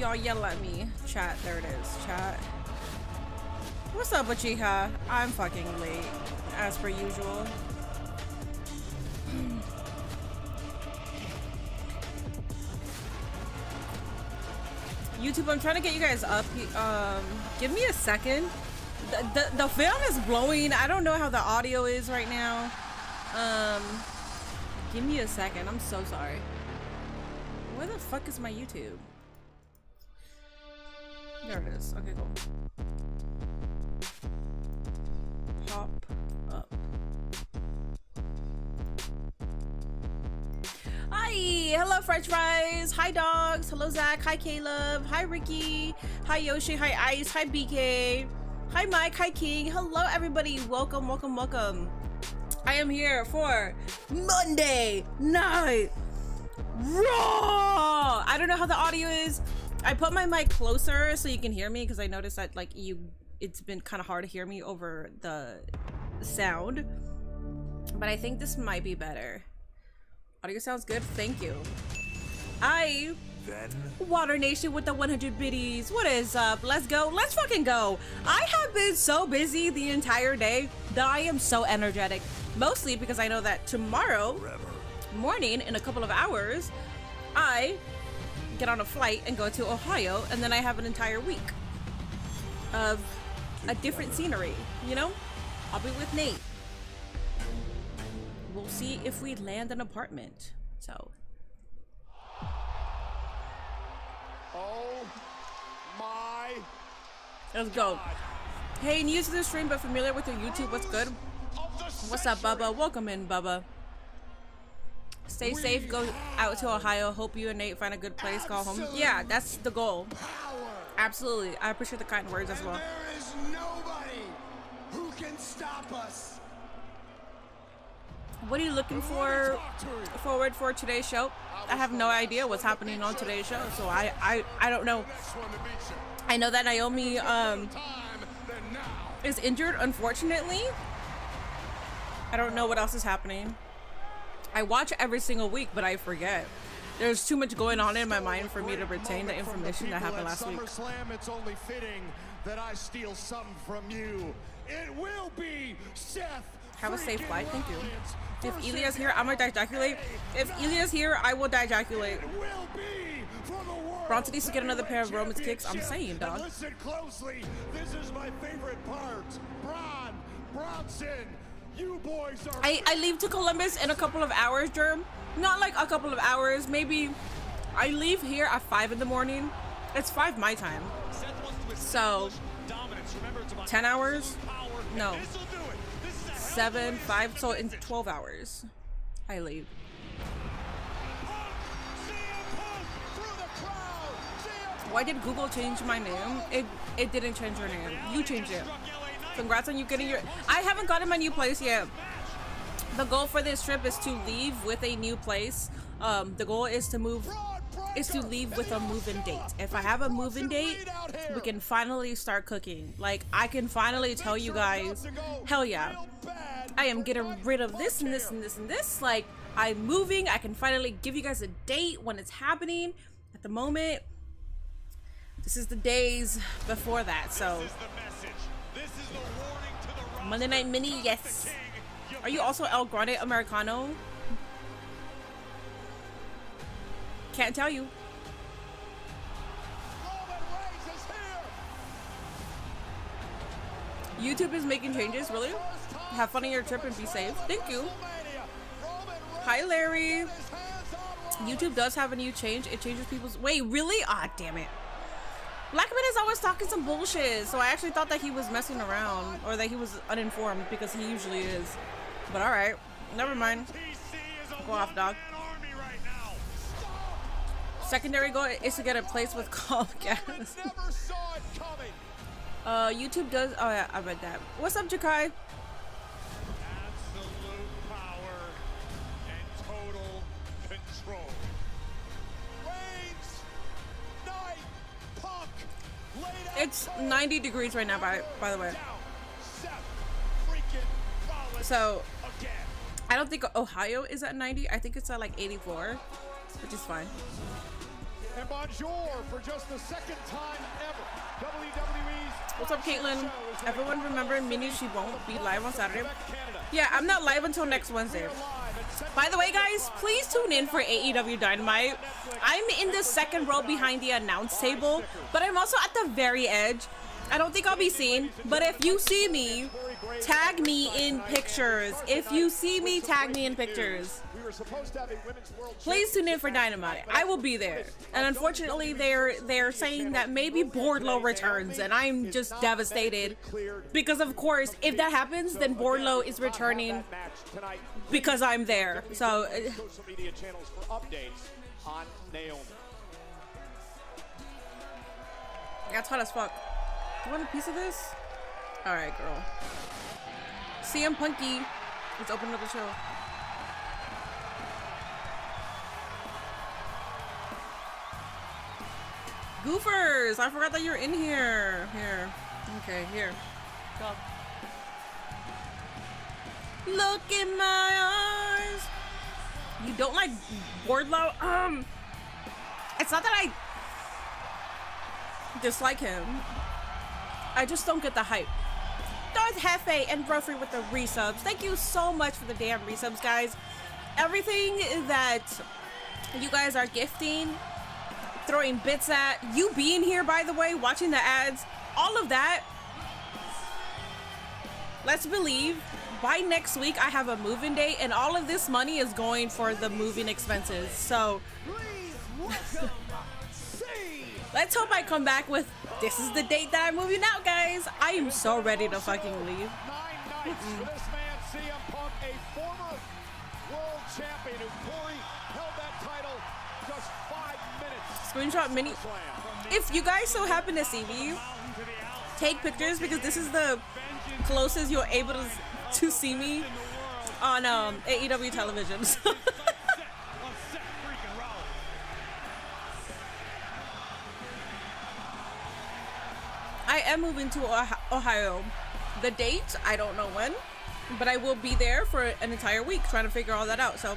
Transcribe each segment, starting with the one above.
y'all yell at me. Chat, there it is. Chat. What's up, Achiha? I'm fucking late, as per usual. YouTube, I'm trying to get you guys up. Give me a second. The fan is blowing. I don't know how the audio is right now. Give me a second. I'm so sorry. Where the fuck is my YouTube? There it is. Okay, cool. Pop up. Hi, hello French fries. Hi dogs. Hello Zach. Hi Caleb. Hi Ricky. Hi Yoshi. Hi Ice. Hi BK. Hi Mike. Hi King. Hello everybody. Welcome, welcome, welcome. I am here for Monday Night Raw. I don't know how the audio is. I put my mic closer so you can hear me because I noticed that like it's been kind of hard to hear me over the sound. But I think this might be better. Audio sounds good. Thank you. Water Nation with the 100 biddies. What is up? Let's go. Let's fucking go. I have been so busy the entire day that I am so energetic. Mostly because I know that tomorrow morning, in a couple of hours, I get on a flight and go to Ohio, and then I have an entire week of a different scenery, you know? I'll be with Nate. We'll see if we land an apartment. So. Oh my. Let's go. Hey, new to the stream but familiar with your YouTube. What's good? What's up, Bubba? Welcome in, Bubba. Stay safe. Go out to Ohio. Hope you and Nate find a good place. Call home. Yeah, that's the goal. Absolutely. I appreciate the kind words as well. There is nobody who can stop us. What are you looking forward for today's show? I have no idea what's happening on today's show, so I don't know. I know that Naomi is injured, unfortunately. I don't know what else is happening. I watch every single week, but I forget. There's too much going on in my mind for me to retain the information that happened last week. It's only fitting that I steal something from you. It will be Seth. Have a safe flight, thank you. If Elia's here, I'm gonna dijaculate. If Elia's here, I will dijaculate. Bronson needs to get another pair of Roman's kicks. I'm saying, dog. Listen closely. This is my favorite part. Bronson. You boys are. I leave to Columbus in a couple of hours, Germ. Not like a couple of hours. Maybe I leave here at 5 in the morning. It's 5 my time. So 10 hours? No. 7, 5. So in 12 hours, I leave. Why did Google change my name? It didn't change your name. You changed it. Congrats on you getting your. I haven't gotten my new place yet. The goal for this trip is to leave with a new place. The goal is to leave with a move-in date. If I have a move-in date, we can finally start cooking. Like, I can finally tell you guys, hell yeah, I am getting rid of this and this and this and this. Like, I'm moving. I can finally give you guys a date when it's happening. At the moment, this is the days before that. So Monday Night Mini, yes. Are you also El Grande Americano? Can't tell you. YouTube is making changes, really? Have fun on your trip and be safe. Thank you. Hi, Larry. YouTube does have a new change. It changes people's... Wait, really? Ah, damn it. Blackman is always talking some bullshit, so I actually thought that he was messing around or that he was uninformed because he usually is. But alright, never mind. Go off, dog. Secondary goal is to get a place with Comcast. YouTube does. Oh yeah, I read that. What's up, Jakai? Absolute power and total control. Reigns, Knight, Punk, it's 90 degrees right now, by the way. So I don't think Ohio is at 90. I think it's at like 84, which is fine. And bonjour for just the second time ever. WWE's What's up, Caitlin? Everyone remember Minnie, she won't be live on Saturday. Yeah, I'm not live until next Wednesday. By the way, guys, please tune in for AEW Dynamite. I'm in the second row behind the announce table, but I'm also at the very edge. I don't think I'll be seen, but if you see me, tag me in pictures. If you see me, tag me in pictures. Please tune in for Dynamite. I will be there. And unfortunately, they're saying that maybe Wardlow returns, and I'm just devastated. Because of course, if that happens, then Wardlow is returning because I'm there. So social media channels for updates on Naomi. That's hot as fuck. Do you want a piece of this? Alright, girl. CM Punky. Let's open up the show. Goofers! I forgot that you're in here. Here. Okay, here. Go. Look in my eyes. You don't like Wardlow? It's not that I dislike him. I just don't get the hype. Darth Hefe and Brofree with the resubs. Thank you so much for the damn resubs, guys. Everything that you guys are gifting, throwing bits at, you being here, by the way, watching the ads, all of that. Let's believe by next week I have a move-in date, and all of this money is going for the moving expenses. So let's hope I come back with, this is the date that I'm moving out, guys. I am so ready to fucking leave. 9 nights for this man, CM Punk, a former world champion who fully held that title just 5 minutes. Screenshot mini. If you guys so happen to see me, take pictures, because this is the closest you're able to see me on AEW television. I am moving to Ohio. The date, I don't know when, but I will be there for an entire week trying to figure all that out. So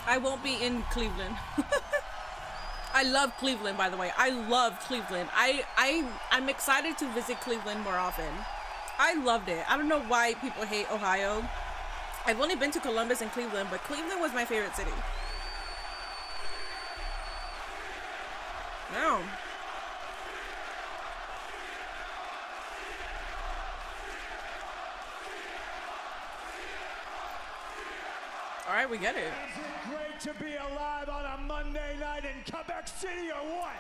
I won't be in Cleveland. I love Cleveland, by the way. I love Cleveland. I'm excited to visit Cleveland more often. I loved it. I don't know why people hate Ohio. I've only been to Columbus and Cleveland, but Cleveland was my favorite city. No. All right, we get it. Is it great to be alive on a Monday night in Quebec City or what?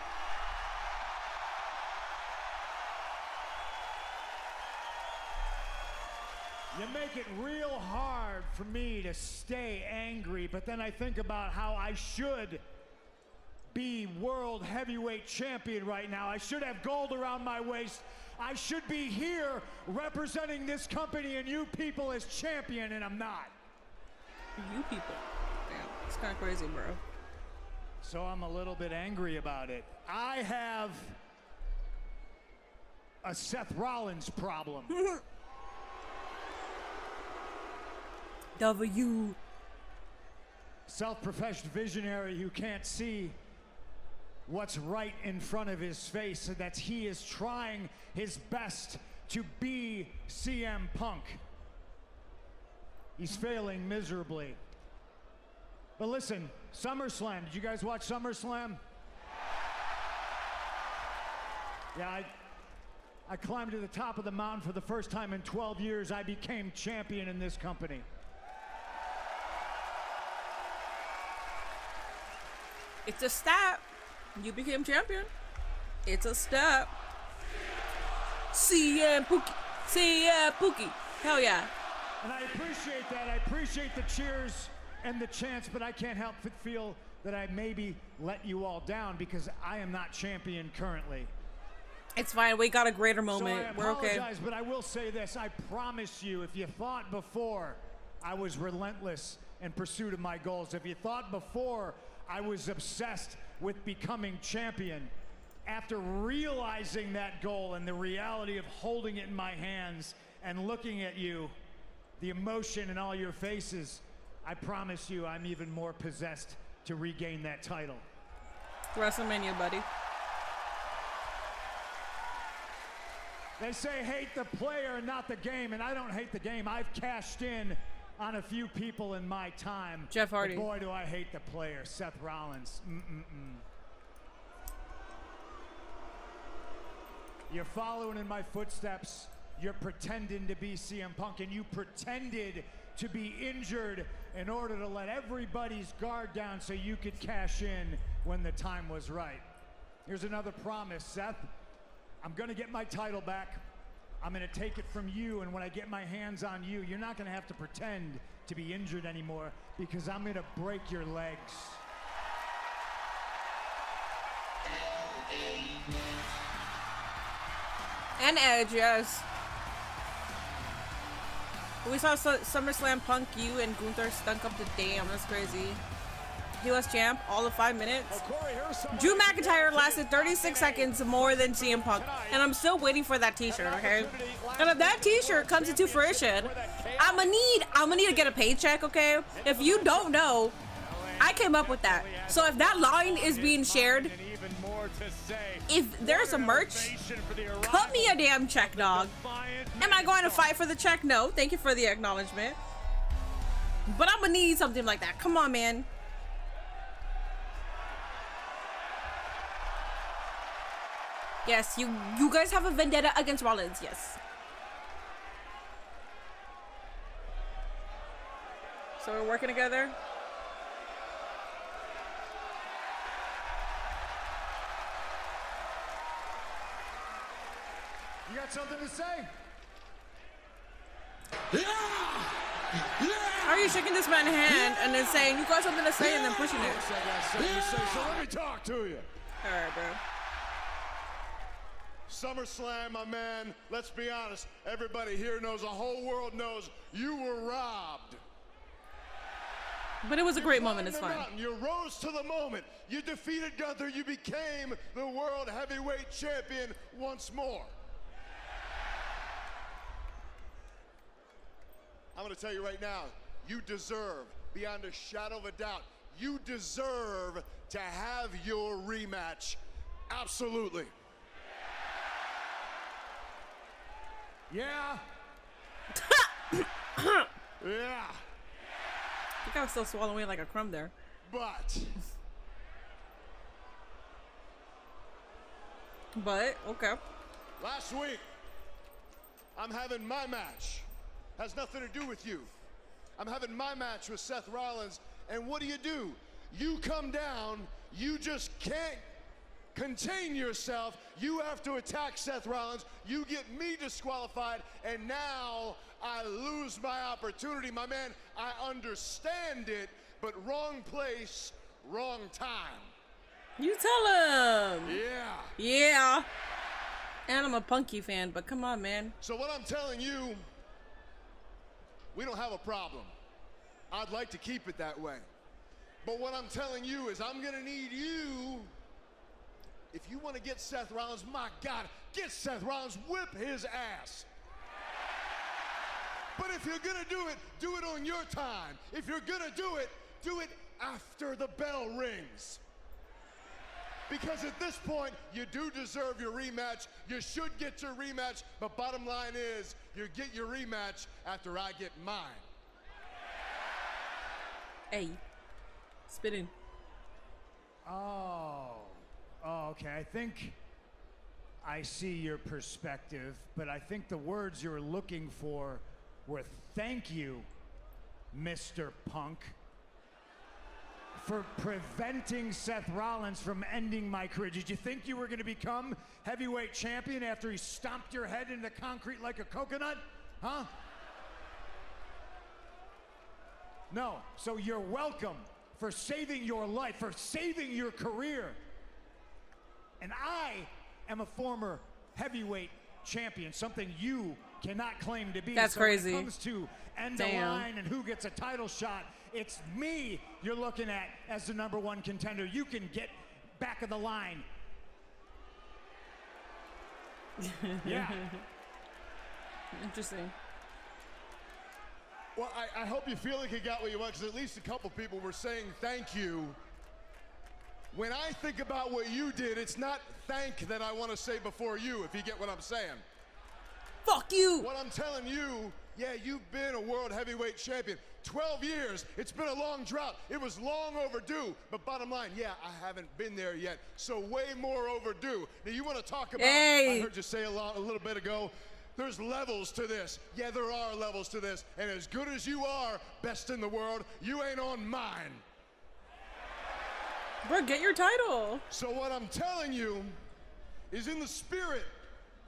You make it real hard for me to stay angry, but then I think about how I should be world heavyweight champion right now. I should have gold around my waist. I should be here representing this company and you people as champion, and I'm not. You people. Damn, it's kind of crazy, bro. So I'm a little bit angry about it. I have a Seth Rollins problem. W. Self-professed visionary who can't see what's right in front of his face, and that he is trying his best to be CM Punk. He's failing miserably. But listen, SummerSlam, did you guys watch SummerSlam? Yeah, I climbed to the top of the mountain for the first time in 12 years. I became champion in this company. It's a step. You became champion. It's a step. CM Pookie. CM Pookie. Hell yeah. And I appreciate that. I appreciate the cheers and the chants, but I can't help but feel that I maybe let you all down because I am not champion currently. It's fine. We got a greater moment. So I We're okay. apologize, but I will say this. I promise you, if you thought before I was relentless in pursuit of my goals. If you thought before I was obsessed with becoming champion, after realizing that goal and the reality of holding it in my hands and looking at you, the emotion in all your faces, I promise you I'm even more possessed to regain that title. WrestleMania, buddy. They say hate the player, not the game, and I don't hate the game. I've cashed in on a few people in my time. Jeff Hardy. But boy, do I hate the player, Seth Rollins. You're following in my footsteps. You're pretending to be CM Punk, and you pretended to be injured in order to let everybody's guard down so you could cash in when the time was right. Here's another promise, Seth. I'm gonna get my title back. I'm gonna take it from you, and when I get my hands on you, you're not gonna have to pretend to be injured anymore, because I'm gonna break your legs. And Edge, yes. We saw SummerSlam Punk, you and Gunther stunk up the damn. That's crazy. US champ, all of 5 minutes. Drew McIntyre lasted 36 seconds more than CM Punk, and I'm still waiting for that t-shirt, okay? And if that t-shirt comes into fruition, I'm gonna need to get a paycheck, okay? If you don't know, I came up with that. So if that line is being shared, if there's a merch, cut me a damn check, dog. Am I going to fight for the check? No. Thank you for the acknowledgement. But I'm gonna need something like that. Come on, man. Yes, you guys have a vendetta against Rollins, yes. So we're working together. You got something to say? How are you shaking this man's hand and then saying you got something to say and then pushing it? So let me talk to you. All right, bro. SummerSlam, my man, let's be honest, everybody here knows, the whole world knows, you were robbed. But it was a great moment, it's fine. You rose to the moment. You defeated Gunther, you became the World Heavyweight Champion once more. I'm gonna tell you right now, you deserve, beyond a shadow of a doubt, you deserve to have your rematch. Absolutely. Yeah. Yeah. I think I was still swallowing like a crumb there. But, okay. Last week, I'm having my match. Has nothing to do with you. I'm having my match with Seth Rollins, and what do? You come down, you just can't contain yourself. You have to attack Seth Rollins. You get me disqualified, and now I lose my opportunity. My man, I understand it, but wrong place, wrong time. You tell him. Yeah. Yeah. And I'm a Punky fan, but come on, man. So what I'm telling you, we don't have a problem. I'd like to keep it that way. But what I'm telling you is I'm gonna need you. If you want to get Seth Rollins, my God, get Seth Rollins, whip his ass. But if you're gonna do it on your time. If you're gonna do it after the bell rings. Because at this point, you do deserve your rematch. You should get your rematch, but bottom line is, you get your rematch after I get mine. Hey, spitting. Oh, okay. I think I see your perspective, but I think the words you were looking for were thank you, Mr. Punk, for preventing Seth Rollins from ending my career. Did you think you were going to become heavyweight champion after he stomped your head into concrete like a coconut? Huh? No. So you're welcome for saving your life, for saving your career. And I am a former heavyweight champion, something you cannot claim to be. That's so crazy. When it comes to end the line and who gets a title shot, It's me you're looking at as the #1 contender. You can get back of the line. Yeah. Interesting. Well, I hope you feel like you got what you want, because at least a couple people were saying thank you. When I think about what you did, it's not thank that I want to say before you, if you get what I'm saying. Fuck you! What I'm telling you, yeah, you've been a world heavyweight champion. 12 years, it's been a long drought. It was long overdue, but bottom line, yeah, I haven't been there yet, so way more overdue. Now you want to talk about, I heard you say a little bit ago, there's levels to this. Yeah, there are levels to this, and as good as you are, best in the world, you ain't on mine. Bro, get your title. So what I'm telling you is in the spirit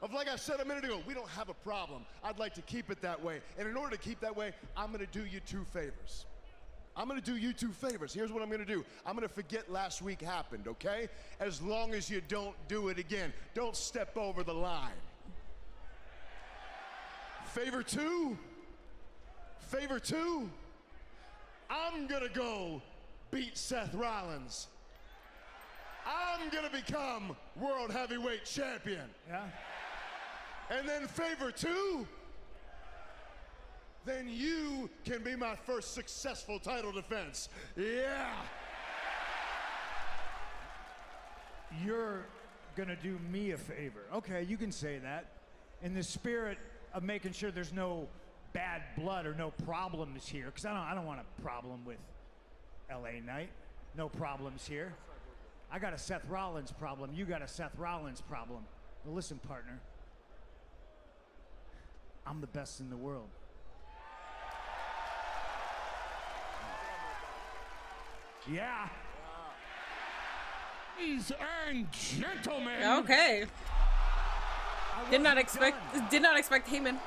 of, like I said a minute ago, we don't have a problem. I'd like to keep it that way. And in order to keep that way, I'm gonna do you 2 favors. I'm gonna do you 2 favors. Here's what I'm gonna do. I'm gonna forget last week happened, okay? As long as you don't do it again. Don't step over the line. Favor 2? Favor 2? I'm gonna go beat Seth Rollins. I'm gonna become world heavyweight champion. Yeah. And then favor 2, then you can be my first successful title defense. Yeah. You're gonna do me a favor. Okay, you can say that. In the spirit of making sure there's no bad blood or no problems here, because I don't want a problem with LA Knight. No problems here. I got a Seth Rollins problem. You got a Seth Rollins problem. Well, listen, partner. I'm the best in the world. Yeah. Ladies and gentlemen. Okay. Did not expect Heyman.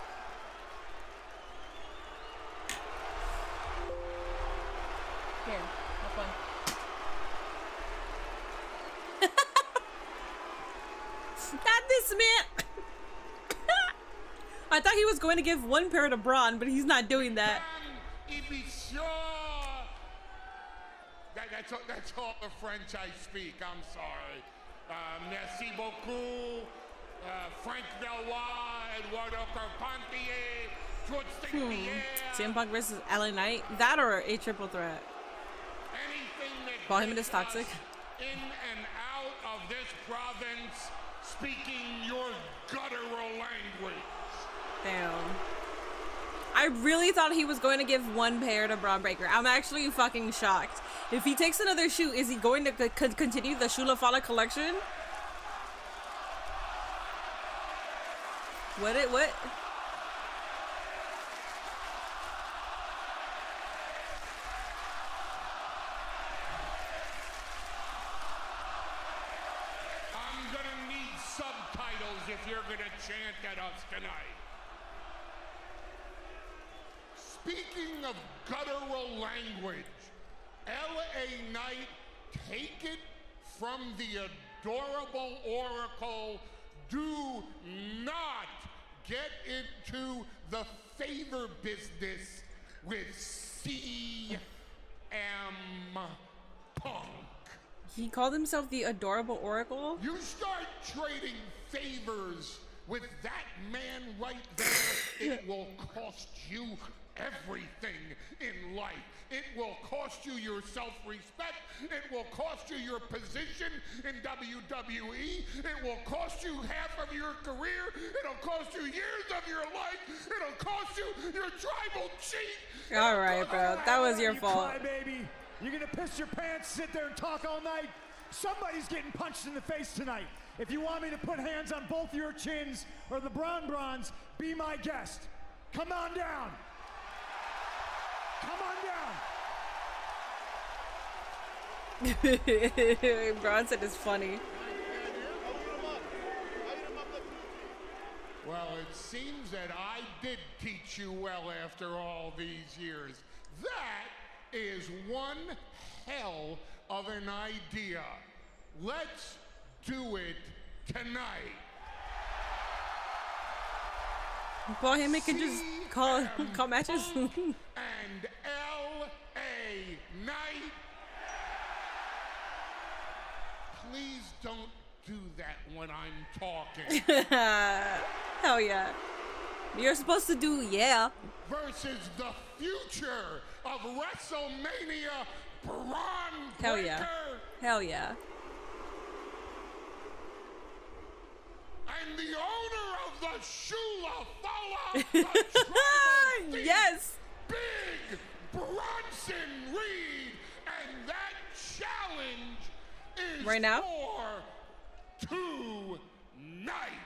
Here, have fun. Not this man. I thought he was going to give 1 pair to Braun, but he's not doing that. That's all the French I speak. I'm sorry. Merci beaucoup. Frank Valois, Eduardo Carpentier, George St. Pierre. CM Punk versus LA Knight. That or a triple threat. Anything that Paul Heyman gets is toxic. us in and out of this province, speaking your guttural language. Damn. I really thought he was going to give 1 pair to Braun Breaker. I'm actually fucking shocked. If he takes another shoe, is he going to continue the Shula Fala collection? What? I'm gonna need subtitles if you're gonna chant at us tonight. Speaking of guttural language, LA Knight, take it from the adorable Oracle. Do not get into the favor business with CM Punk. He called himself the adorable Oracle? You start trading favors with that man right there, it will cost you everything in life. It will cost you your self-respect. It will cost you your position in WWE. It will cost you half of your career. It'll cost you years of your life. It'll cost you your tribal chief. All right, bro. That was your fault. Cry, baby. You're gonna piss your pants, sit there and talk all night. Somebody's getting punched in the face tonight. If you want me to put hands on both your chins or the Bronze, be my guest. Come on down. Come on down. Braun said it's funny. Well, it seems that I did teach you well after all these years. That is one hell of an idea. Let's do it tonight. Paul Heyman can just call matches. And LA don't do that when I'm talking. Hell yeah. You're supposed to do yeah. Versus the future of WrestleMania, Braun Hell Breaker. yeah. Hell yeah. And the owner of the Shula Fala, the Tribal Thief, Yes. Big Bronson Reed. And that challenge is Right now? for tonight.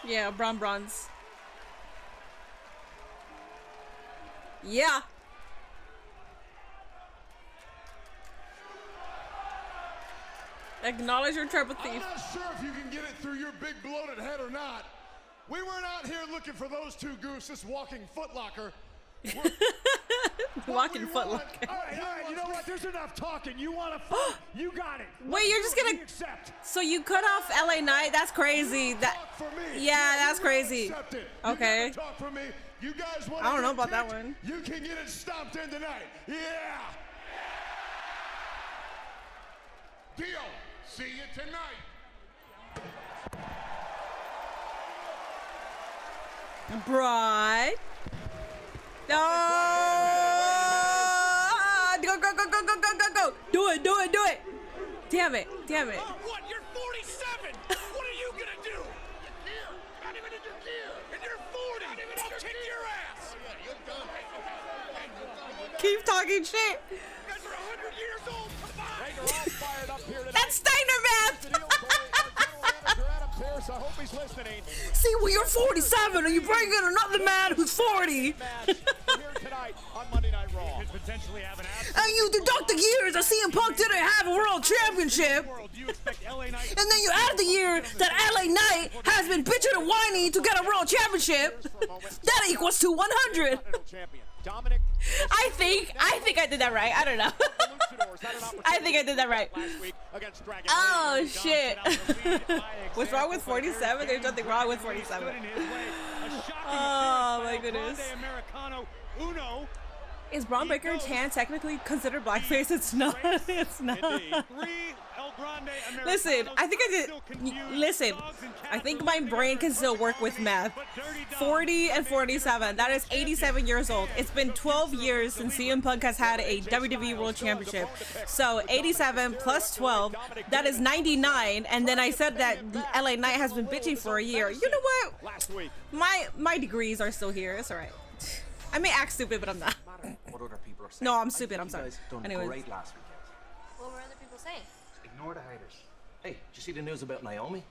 Yeah, bronze. Yeah. Acknowledge your tribal I'm thief. not sure if you can get it through your big bloated head or not. We weren't out here looking for those two goofs, this walking footlocker. Walking What we footlocker. want- All right, you know what? There's enough talking. You want to fight? You got it. Wait, you're just gonna- We accept. So you cut off LA Knight? That's crazy. That Talk for me. Yeah, You that's will crazy. accept it. Okay. You gotta talk for me. You guys want I don't know about that one. You can get it stomped in tonight. Yeah. Deal. See you tonight. Bride. No. Go, go, go, go, go, go, go, go. Do it, do it, do it. Damn it. Damn it. What? You're 47! What are you gonna do? Not even in your gear! And you're 40! I'll kick your ass! Keep talking shit. You guys are 100 years old! Come on! They're all fired up here tonight. That's Steiner math. The deal, Corey, our general manager, Adam Pearce. I hope he's listening. See, well, you're 47 and you bring in another man who's 40. Match here tonight on Monday Night Raw. Could potentially have an And you deduct the years that CM Punk didn't have a world championship. world. Do you expect LA Knight? And then you add the year that LA Knight has been bitching and whining to get a world championship. That equals to 100. Champion Dominic. I think I did that right. I don't know. I think I did that right. Last week against Dragon Oh Lee. shit. Dom set out the lead by What's wrong with example, but 47? There's nothing wrong with stood 47. in his way. A shocking Oh, appearance by my El goodness. Grande Americano Uno. Is Braun Breaker's hand technically considered blackface? It's not. It's not. Indeed. Three El Grande Americanos Listen, I think I still did. confused. Listen, Dogs and I cats think are my living brain can together still in work with perfect math. harmony, but Dirty Dog 40 and 47. That is 87 years old. It's been 12 years since CM Punk has had a WWE World Championship. So 87 plus 12, that is 99. And then I said that LA Knight has been bitching for a year. You know what? last week. My degrees are still here. It's all right. I may act stupid, but I'm not. What other people are saying. No, I'm stupid. I'm You sorry. guys done Anyways. great last weekend. What were other people saying? Ignore the haters. Hey, did you see the news about Naomi?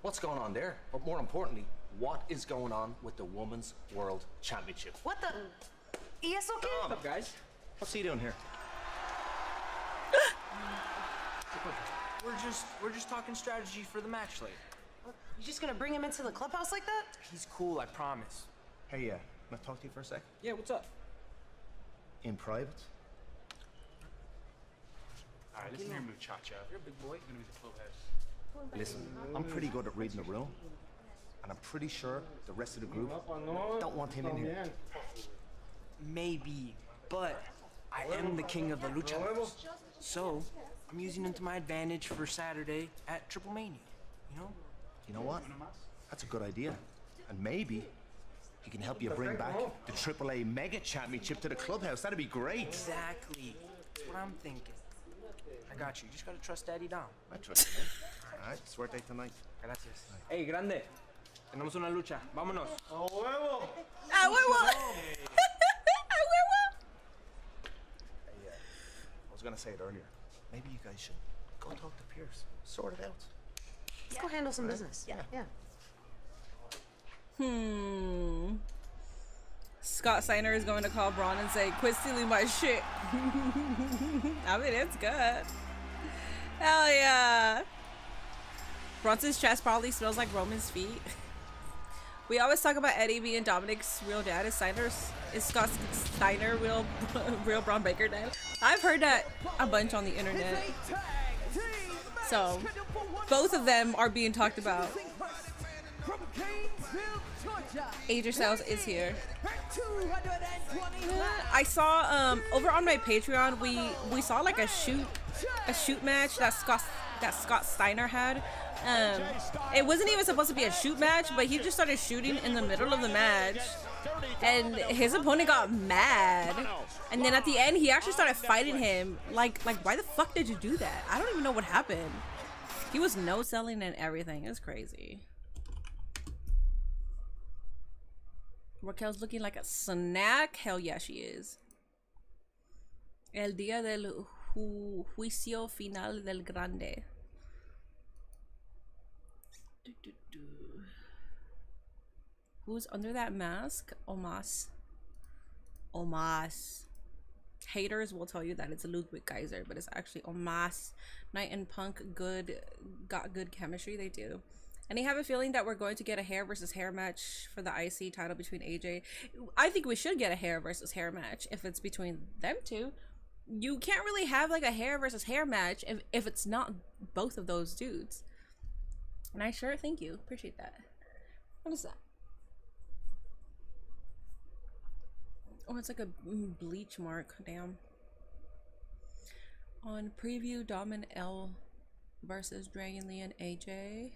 What's going on there? But more importantly, what is going on with the Women's World Championship? What the? ¿Y eso qué? What's up, guys? What's he doing here? We're just talking strategy for the match later. You just gonna bring him into the clubhouse like that? He's cool, I promise. Hey, can I talk to you for a sec? Yeah, what's up? In private? All right, listen here, muchacha. You're a big boy. You're gonna be the clubhouse. Listen, I'm pretty good at reading the room, and I'm pretty sure the rest of the group don't want him in here. Maybe, but I am the king of the lucha. So, I'm using him to my advantage for Saturday at Triple Mania. You know? You know what? That's a good idea. And maybe he can help you bring back the AAA Mega Championship to the clubhouse. That'd be great. Exactly. That's what I'm thinking. I got you. You just gotta trust Daddy Dom. I trust you. All right, swear date tonight. Gracias. Hey, grande. Tenemos una lucha. Vámonos. Ah, huevo. Ah, huevo. I was gonna say it earlier. Maybe you guys should go talk to Pierce. Sort it out. Let's go handle some business. Yeah. Scott Steiner is going to call Braun and say, "Quit stealing my shit." I mean, it's good. Hell yeah. Bronson's chest probably smells like Roman's feet. We always talk about Eddie being Dominic's real dad. Is Scott Steiner real Braun Breaker dad? I've heard that a bunch on the internet. So both of them are being talked about. AJ Styles is here. I saw over on my Patreon we saw like a shoot match that Scott Steiner had. It wasn't even supposed to be a shoot match, but he just started shooting in the middle of the match, and his opponent got mad. And then at the end, he actually started fighting him. Like why the fuck did you do that? I don't even know what happened. He was no selling and everything. It was crazy. Raquel's looking like a snack. Hell yeah, she is. El día del juicio final del grande. Who's under that mask? Omos. Haters will tell you that it's Ludwig Kaiser, but it's actually Omos. Knight and Punk got good chemistry. They do. And I have a feeling that we're going to get a hair versus hair match for the IC title between AJ. I think we should get a hair versus hair match if it's between them two. You can't really have like a hair versus hair match if it's not both of those dudes. Nice shirt, thank you. Appreciate that. What is that? Oh, it's like a bleach mark. Damn. On preview, Dom and L versus Dragon Lee and AJ.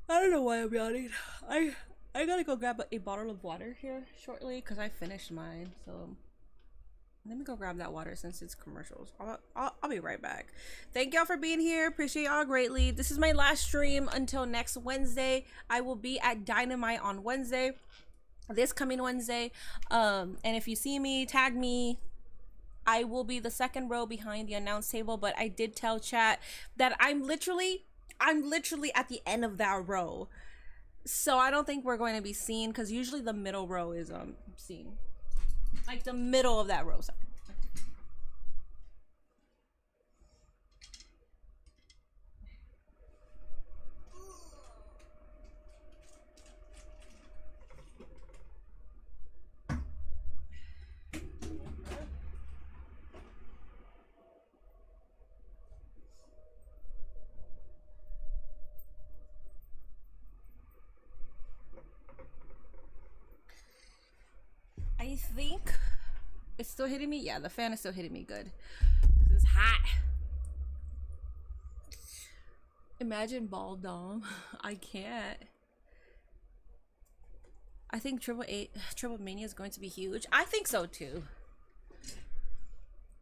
I don't know why I'm yawning. I gotta go grab a bottle of water here shortly because I finished mine. So let me go grab that water since it's commercials. I'll be right back. Thank y'all for being here. Appreciate y'all greatly. This is my last stream until next Wednesday. I will be at Dynamite on Wednesday. This coming Wednesday. And if you see me, tag me. I will be the second row behind the announce table, but I did tell chat that I'm literally at the end of that row. So I don't think we're going to be seen because usually the middle row is seen. Like the middle of that row. Sorry. I think it's still hitting me. Yeah, the fan is still hitting me good. It's hot. Imagine bald Dom. I can't. I think Triple Mania is going to be huge. I think so too.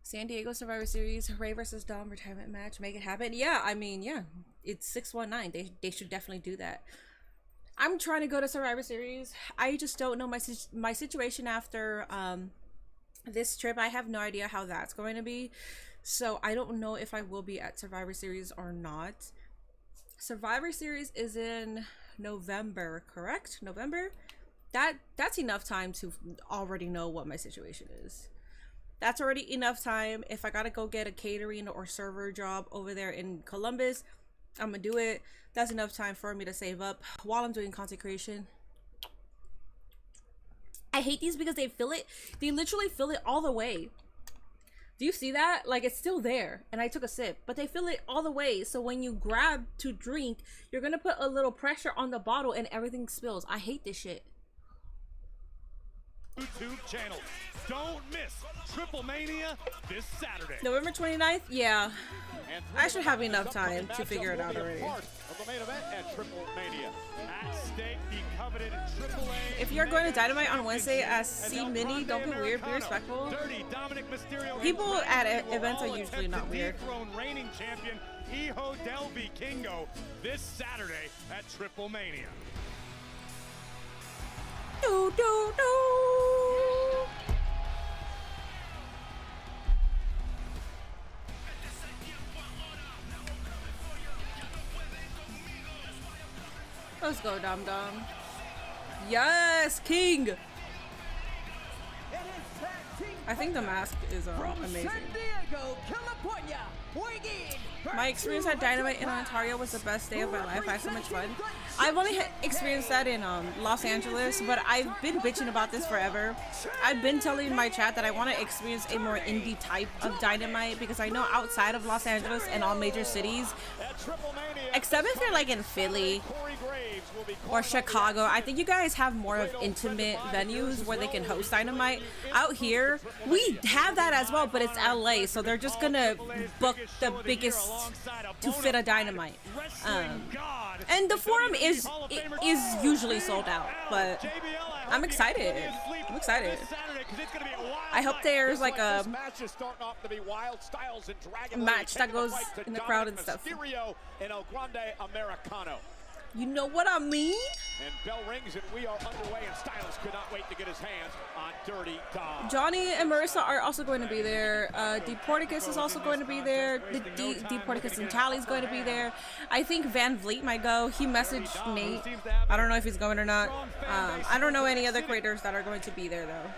San Diego Survivor Series, Ray versus Dom retirement match. Make it happen. Yeah, I mean, yeah. It's 619. They should definitely do that. I'm trying to go to Survivor Series. I just don't know my situation after this trip. I have no idea how that's going to be. So I don't know if I will be at Survivor Series or not. Survivor Series is in November, correct? November? That's enough time to already know what my situation is. That's already enough time. If I gotta go get a catering or server job over there in Columbus, I'm gonna do it. That's enough time for me to save up while I'm doing content creation. I hate these because they fill it. They literally fill it all the way. Do you see that? Like, it's still there. And I took a sip. But they fill it all the way. So when you grab to drink, you're going to put a little pressure on the bottle and everything spills. I hate this shit. YouTube channel. Don't miss Triple Mania this Saturday. November 29th? Yeah. I should have enough time to figure it out already. Of the main event at Triple Mania. At stake, the coveted Triple A. If you're going to Dynamite on Wednesday as C Mini, don't be weird, be respectful. People at events are usually not weird. Reigning champion Hijo del Vikingo this Saturday at Triple Mania. Do, do, do. Let's go, Dom Dom. Yes, King. I think the mask is amazing. San Diego, California, My experience at Dynamite in Ontario was the best day of my life. I had so much fun. I've only experienced that in Los Angeles, but I've been bitching about this forever. I've been telling my chat that I want to experience a more indie type of Dynamite because I know outside of Los Angeles and all major cities, except if you're like in Philly or Chicago, I think you guys have more of intimate venues where they can host Dynamite. Out here, we have that as well, but it's LA, so they're just gonna book the biggest to fit a Dynamite. And the forum is usually sold out, but I'm excited. I'm excited. I hope there's like a match that goes in the crowd and stuff. You know what I mean? And bell rings and we are underway, and Styles could not wait to get his hands on Dirty Dom. Johnny and Marissa are also going to be there. Deporticus is also going to be there. Deporticus and Tally is going to be there. I think Van Vliet might go. He messaged Nate. I don't know if he's going or not. I don't know any other creators that are going to be there though.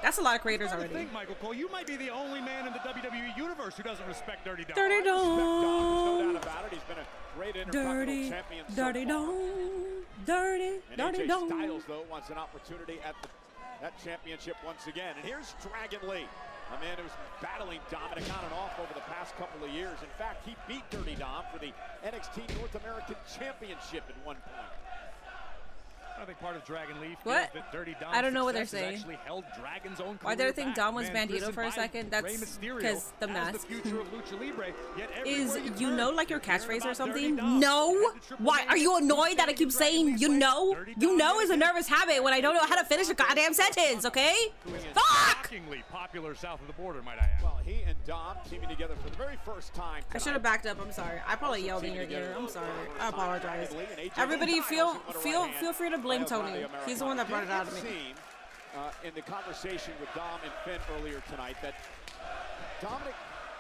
That's a lot of creators already. Think, Michael Cole, you might be the only man in the WWE universe who doesn't respect Dirty Dom. Dirty Dom. There's no doubt about it. He's been a great Intercontinental champion so Dirty far. Dom. Dirty Dom. Styles, though, wants an opportunity at that championship once again. And here's Dragon Lee, a man who's been battling Dominic on and off over the past couple of years. In fact, he beat Dirty Dom for the NXT North American Championship at one point. I think part of Dragon Lee What? that Dirty Dom's I don't know what they're success has saying. actually held Dragon's own Why did I career think back. Dom was Man, Bandito Chris for a and second? Rey That's Mysterio because the has mask. future of Lucha Libre, yet Is everywhere you turn, know like your you're hearing catchphrase or about something? Dirty Dom. No. And the Triple Why Mania are you annoyed that I keep saying you know? You know is a nervous habit when I don't know how to finish a goddamn sentence. Okay? Fuck. Shockingly popular south of the border, might I add. Well, he and Dom teaming together for the very first time. I should have backed up. I'm sorry. I probably yelled in your ear. I'm sorry. I apologize. Everybody, feel free to blame Tony. He's the one that brought it out of me. In the conversation with Dom and Finn earlier tonight, that Dominic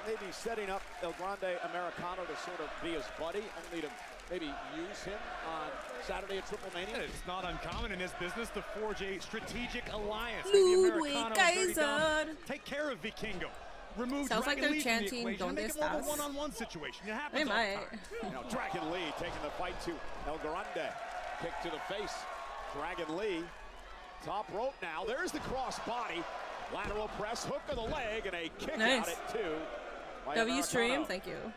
may be setting up El Grande Americano to sort of be his buddy, only to maybe use him on Saturday at Triple Mania. It's not uncommon in this business to forge a strategic alliance. Ludwig Kaiser. Take care of Vikingo. Remove Sounds like Dragon they're Lee from the chanting, equation, "Donde make it more of a estás?" one-on-one situation. It happens They all the might. time. You know, Dragon Lee taking the fight to El Grande. Kick to the face. Dragon Lee. Top rope now. There's the cross body. Lateral press, hook of the leg, and a kick Nice. out at two. by W stream, Americano. thank you.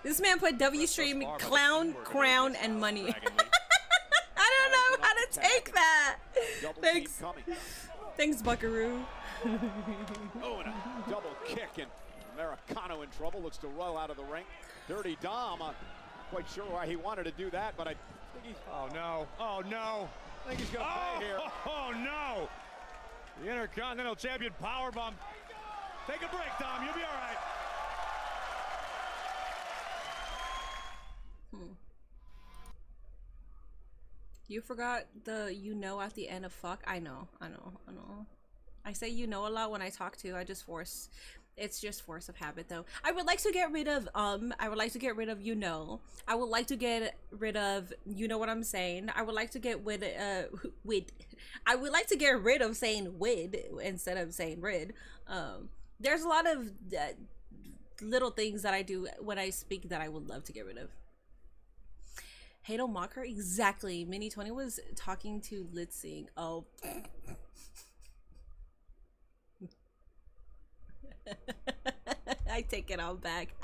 This man put W stream, clown, crown, and money. I don't know how to take that. Double Thanks. team coming. Thanks, Buckaroo. Oh, and a double kick, and Americano in trouble. Looks to roll out of the ring. Dirty Dom, not quite sure why he wanted to do that, but I think he's... Oh, no. Oh, no. I think he's going to pay here. Oh, no. The Intercontinental Champion powerbomb. Take a break, Dom. You'll be all right. You forgot the you know at the end of fuck. I know. I say you know a lot when I talk to. I just force. It's just force of habit though. I would like to get rid of I would like to get rid of you know. I would like to get rid of you know what I'm saying. I would like to get with I would like to get rid of saying wid instead of saying rid. There's a lot of little things that I do when I speak that I would love to get rid of. Hey, don't mock her. Exactly. Mini 20 was talking to Litzing. Oh. I take it all back.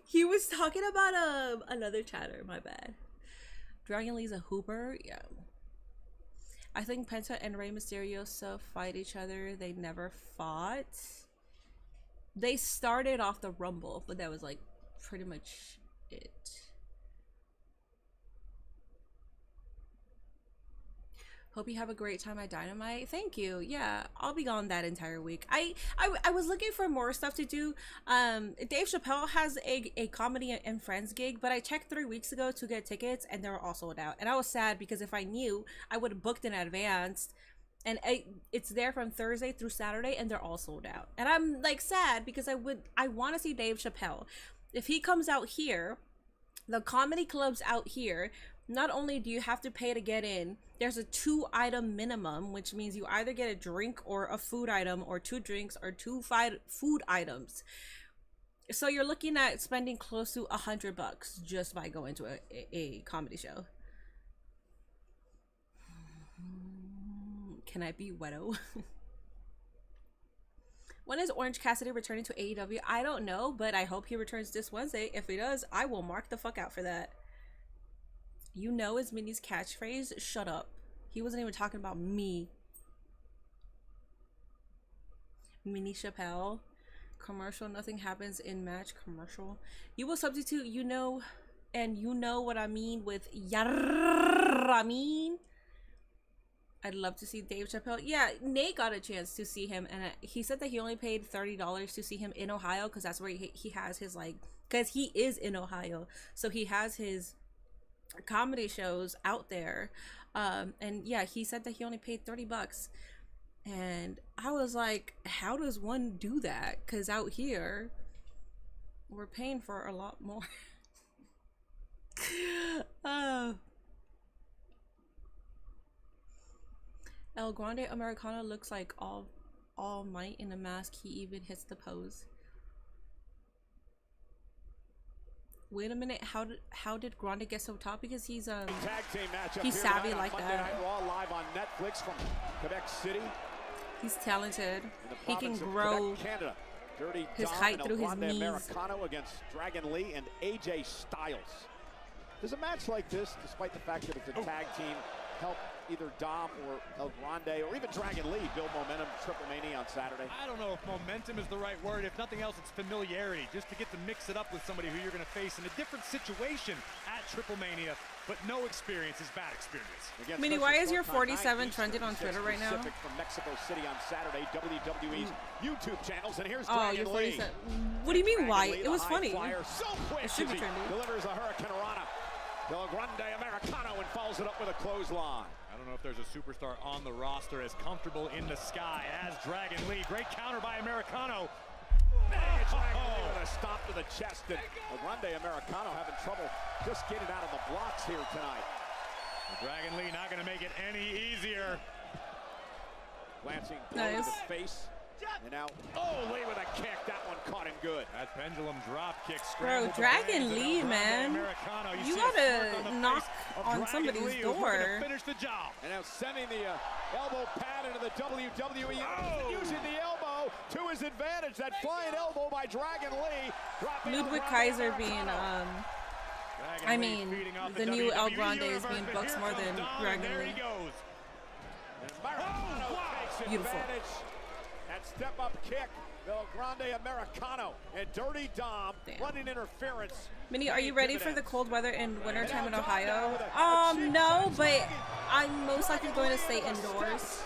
He was talking about another chatter. My bad. Dragon Lee's a hooper. Yeah. I think Penta and Rey Mysterio fight each other. They never fought. They started off the Rumble, but that was like pretty much it. Hope you have a great time at Dynamite. Thank you. Yeah, I'll be gone that entire week. I was looking for more stuff to do. Dave Chappelle has a comedy and friends gig, but I checked 3 weeks ago to get tickets and they were all sold out. And I was sad because if I knew, I would have booked in advance. And it's there from Thursday through Saturday and they're all sold out. And I'm like sad because I want to see Dave Chappelle. If he comes out here, the comedy clubs out here, not only do you have to pay to get in, there's a 2-item minimum, which means you either get a drink or a food item, or 2 drinks or 2 food items. So you're looking at spending close to $100 just by going to a comedy show. Can I be Wedo? When is Orange Cassidy returning to AEW? I don't know, but I hope he returns this Wednesday. If he does, I will mark the fuck out for that. You know is Minnie's catchphrase? Shut up. He wasn't even talking about me. Minnie Chappelle. Commercial. Nothing happens in match. Commercial. You will substitute, you know, and you know what I mean with Ramin. I'd love to see Dave Chappelle. Yeah, Nate got a chance to see him, and he said that he only paid $30 to see him in Ohio, because that's where he has his, like, because he is in Ohio, so he has his comedy shows out there. And yeah, he said that he only paid $30, and I was like, how does one do that? Because out here we're paying for a lot more. El Grande Americano looks like all Might in a mask. He even hits the pose. Wait a minute, how did Grande get so top? Because he's Tag team matchup he's here savvy tonight like on Monday that. Night Raw live on Netflix from Quebec City. He's talented. In the He can province of grow Quebec, Canada. Dirty his Dom height and through his El Grande knees. Americano against Dragon Lee and AJ Styles. Does a match like this, despite the fact that it's a tag team, help either Dom or El Grande or even Dragon Lee build momentum Triple Mania on Saturday? I don't know if momentum is the right word. If nothing else, it's familiarity. Just to get to mix it up with somebody who you're going to face in a different situation at Triple Mania, but no experience is bad experience. Against Minnie, Special why is your Start Time 47 9 trending on Eastern, Twitter right 6 now? Pacific from Mexico City on Saturday, WWE's YouTube channels, and here's Oh, Dragon you're Lee. 47. What do you mean, Dragon why? Lee, It was the high funny. flyer, so quick It should as be he trendy. delivers a Hurricane Rana. El Grande Americano and follows it up with a clothesline. I don't know if there's a superstar on the roster as comfortable in the sky as Dragon Lee. Great counter by Americano. Dragon Lee with a stomp to the chest, and El Grande Americano having trouble just getting out of the blocks here tonight. Dragon Lee not going to make it any easier. Glancing blow to the face. And now, Lee with a kick. That one caught him good. That pendulum drop kick. Bro, Dragon Lee, man. You gotta knock on somebody's door. Finish the job. And now sending the elbow pad into the WWE. Using the elbow to his advantage. That flying elbow by Dragon Lee. Ludwig Kaiser being, I mean, the new El Grande is being booked more than Dragon Lee. Beautiful. That step-up kick, El Grande Americano, and Dirty Dom running interference. Minnie, are you ready for the cold weather in wintertime in Ohio? No, but I'm most likely going to stay indoors.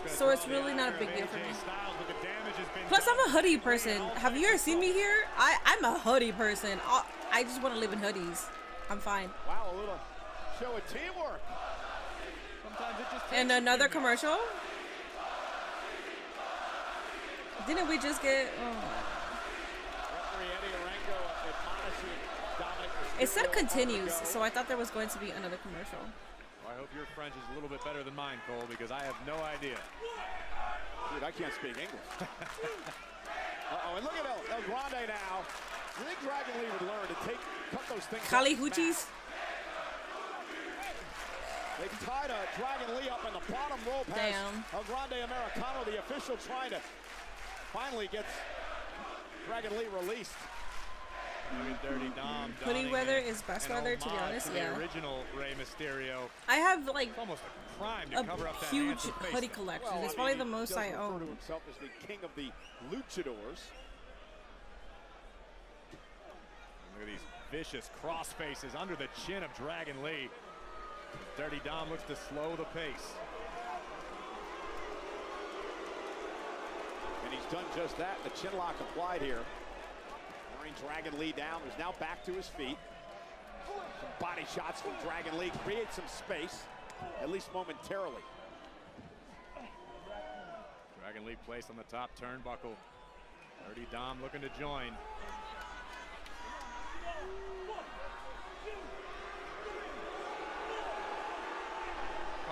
So it's really not a big deal for me. Plus, I'm a hoodie person. Have you ever seen me here? I'm a hoodie person. I just want to live in hoodies. I'm fine. Wow, a little show of teamwork. Sometimes it just And another commercial? Didn't we just get... It said continues, so I thought there was going to be another commercial. Well, I hope your French is a little bit better than mine, Cole, because I have no idea. Dude, I can't speak English. And look at El Grande now. You think Dragon Lee would learn to cut those things Kali Hoochies? They've tied Dragon Lee up in the bottom rope. Damn. El Grande Americano, the official, trying to finally gets Dragon Lee released. Dirty Dom. Hoodie weather is best weather, to be honest. Yeah. The original Rey Mysterio. I have like Almost a crime to cover up that huge handsome face. hoodie collection. It's probably the most I He own. to himself as the king of the luchadors. Look at these vicious cross faces under the chin of Dragon Lee. Dirty Dom looks to slow the pace. And he's done just that. The chin lock applied here. Wearing Dragon Lee down. He's now back to his feet. Some body shots from Dragon Lee. Create some space, at least momentarily. Dragon Lee placed on the top turnbuckle. Dirty Dom looking to join.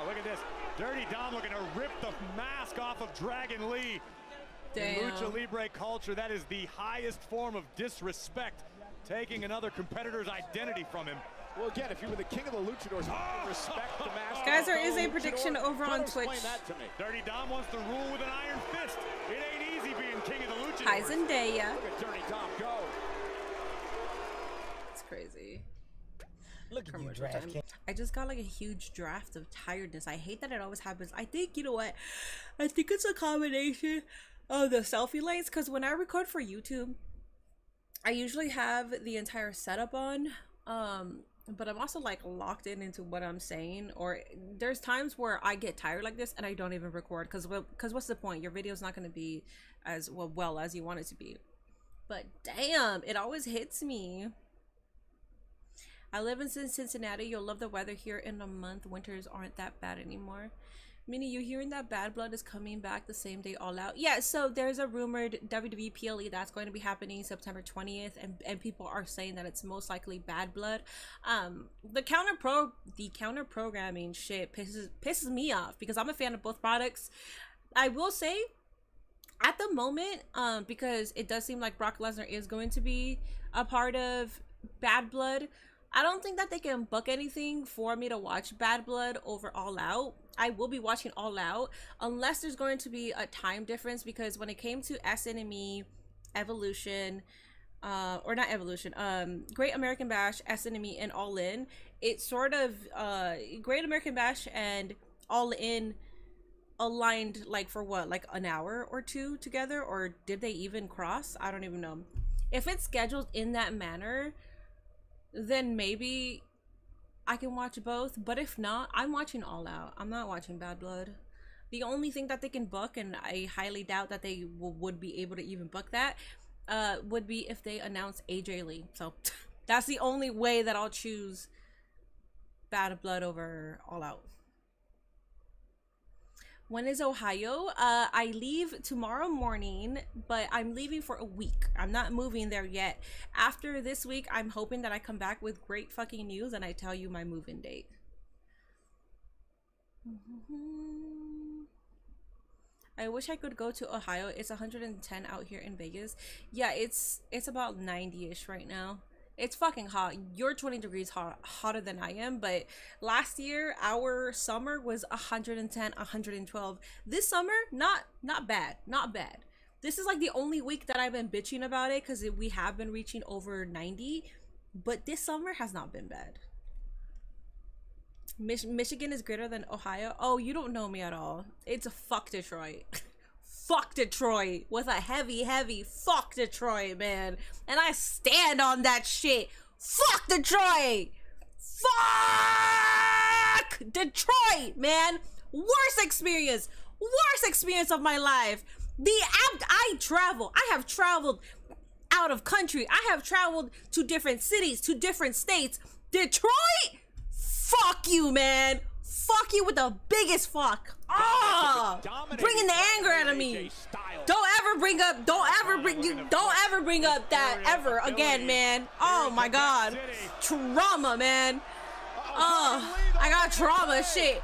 look at this. Dirty Dom looking to rip the mask off of Dragon Lee. Damn. In Lucha Libre culture, that is the highest form of disrespect, taking another competitor's identity from him. Well, again, if you were the king of the luchadors, you would respect the master. Guys, there is a prediction over on Twitch. Explain that to me. Dirty Dom wants to rule with an iron fist. It ain't easy being king of the luchadors. Hi, Zendaya. Look at Dirty Dom go. It's crazy. Look at you, Commercial draft time. king. I just got like a huge draft of tiredness. I hate that it always happens. I think, you know what? I think it's a combination of the selfie lights, because when I record for YouTube, I usually have the entire setup on. But I'm also like locked into what I'm saying, or there's times where I get tired like this and I don't even record because what's the point? Your video's not going to be as well as you want it to be. But damn, it always hits me. I live in Cincinnati. You'll love the weather here in a month. Winters aren't that bad anymore. Meaning, you hearing that Bad Blood is coming back the same day All Out? Yeah, so there's a rumored WWE PLE that's going to be happening September 20th, and people are saying that it's most likely Bad Blood. The counter programming shit pisses me off because I'm a fan of both products. I will say, at the moment, because it does seem like Brock Lesnar is going to be a part of Bad Blood, I don't think that they can book anything for me to watch Bad Blood over All Out. I will be watching All Out unless there's going to be a time difference, because when it came to SNME, Evolution, or not Evolution, Great American Bash, SNME, and All In, it sort of, Great American Bash and All In aligned like for what, like an hour or two together, or did they even cross? I don't even know. If it's scheduled in that manner, then maybe I can watch both, but if not, I'm watching All Out. I'm not watching Bad Blood. The only thing that they can book, and I highly doubt that they would be able to even book that, would be if they announce AJ Lee. So that's the only way that I'll choose Bad Blood over All Out. When is Ohio? I leave tomorrow morning, but I'm leaving for a week. I'm not moving there yet. After this week, I'm hoping that I come back with great fucking news and I tell you my move-in date. I wish I could go to Ohio. It's 110 out here in Vegas. Yeah, it's about 90-ish right now. It's fucking hot. You're 20 degrees hotter than I am, but last year our summer was 110, 112. This summer, not bad. This is like the only week that I've been bitching about it because we have been reaching over 90, but this summer has not been bad. Michigan is greater than Ohio. Oh, you don't know me at all. It's a fuck Detroit. Fuck Detroit with a heavy fuck Detroit, man. And I stand on that shit. Fuck Detroit. Fuck Detroit, man. Worst experience of my life. I have traveled out of country. I have traveled to different cities, to different states. Detroit? Fuck you, man. Fuck you with the biggest fuck. Bringing the anger out of me. Don't ever bring up that ever again, man. Oh my god. Trauma, man. Oh, I got trauma, shit.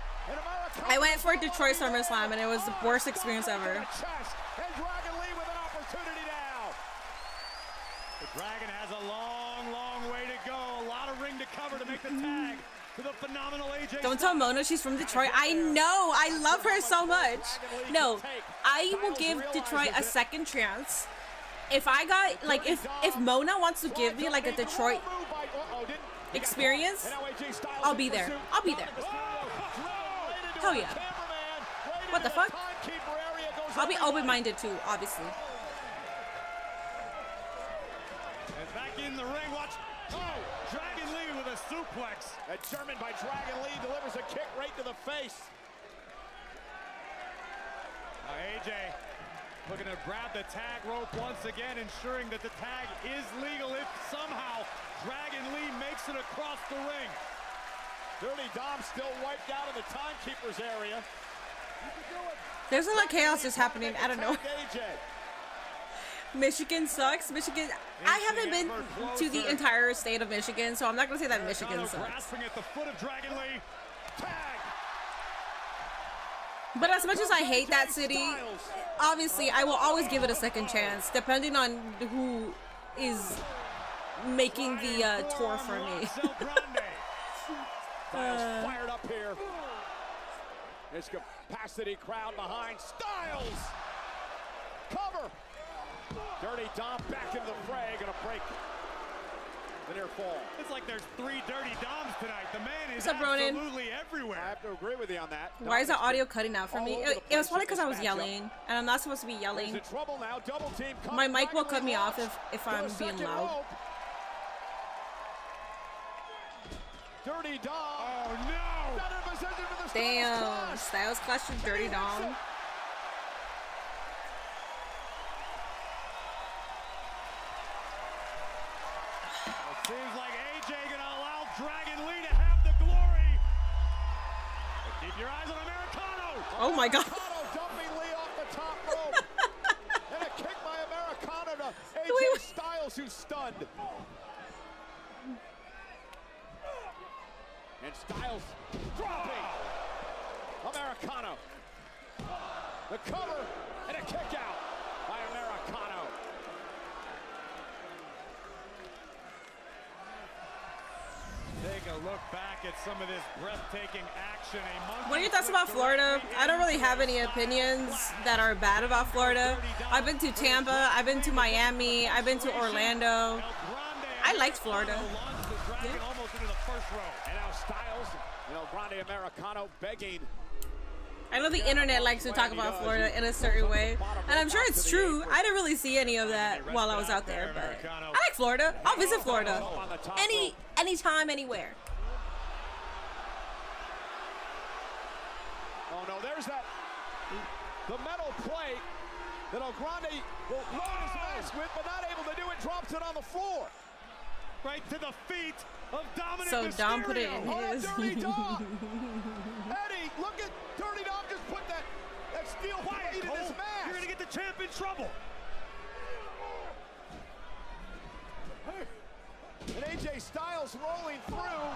I went for Detroit SummerSlam and it was the worst experience ever. The Dragon has a long way to go. A lot of ring to cover to make the tag. To the phenomenal AJ. Don't tell Mona she's from Detroit. I know. I love her so much. No, I will give Detroit a second chance. If I got, like, if Mona wants to give me, like, a Detroit experience, I'll be there. Hell yeah. What the fuck? I'll be open-minded, too, obviously. And back in the ring, watch. Oh, Dragon Lee with a suplex. A German by Dragon Lee delivers a kick right to the face. Now AJ looking to grab the tag rope once again, ensuring that the tag is legal if somehow Dragon Lee makes it across the ring. Dirty Dom still wiped out in the timekeeper's area. There's a lot of chaos just happening. I don't know. Michigan sucks. I haven't been to the entire state of Michigan, so I'm not gonna say that Michigan sucks. Grasping at the foot of Dragon Lee. Tag. But as much as I hate that city, obviously I will always give it a second chance, depending on who is making the tour for me. Styles fired up here. There's capacity crowd behind Styles. Cover. Dirty Dom back into the fray, gonna break the near fall. It's like there's 3 Dirty Doms tonight. The man is What's up, Ronan? absolutely everywhere. I have to agree with you on that. Why is the audio cutting out for me? It was probably because I was yelling, and I'm not supposed to be yelling. In trouble now. Double team. My mic will cut me off if I'm being loud. Dirty Dom. Oh no! Damn, Styles clash with Dirty Dom. It seems like AJ gonna allow Dragon Lee to have the glory. But keep your eyes on Americano. Oh my God. Dumping Lee off the top rope. And a kick by Americano to AJ Styles, who's stunned. And Styles dropping. Americano. The cover and a kick out by Americano. Take a look back at some of this breathtaking action. What are your thoughts about Florida? I don't really have any opinions that are bad about Florida. I've been to Tampa, I've been to Miami, I've been to Orlando. I liked Florida. Yeah. And now Styles and El Grande Americano begging. I know the internet likes to talk about Florida in a certain way, and I'm sure it's true. I didn't really see any of that while I was out there, but I like Florida. I'll visit Florida anytime, anywhere. Oh no, there's that the metal plate that El Grande will load his mask with, but not able to do it. Drops it on the floor. Right to the feet of Dominic So Mysterio. Dom put it in his. Dirty Dom. Eddie, look at Dirty Dom just put that steel plate in his mask. You're gonna get the champ in trouble. And AJ Styles rolling through.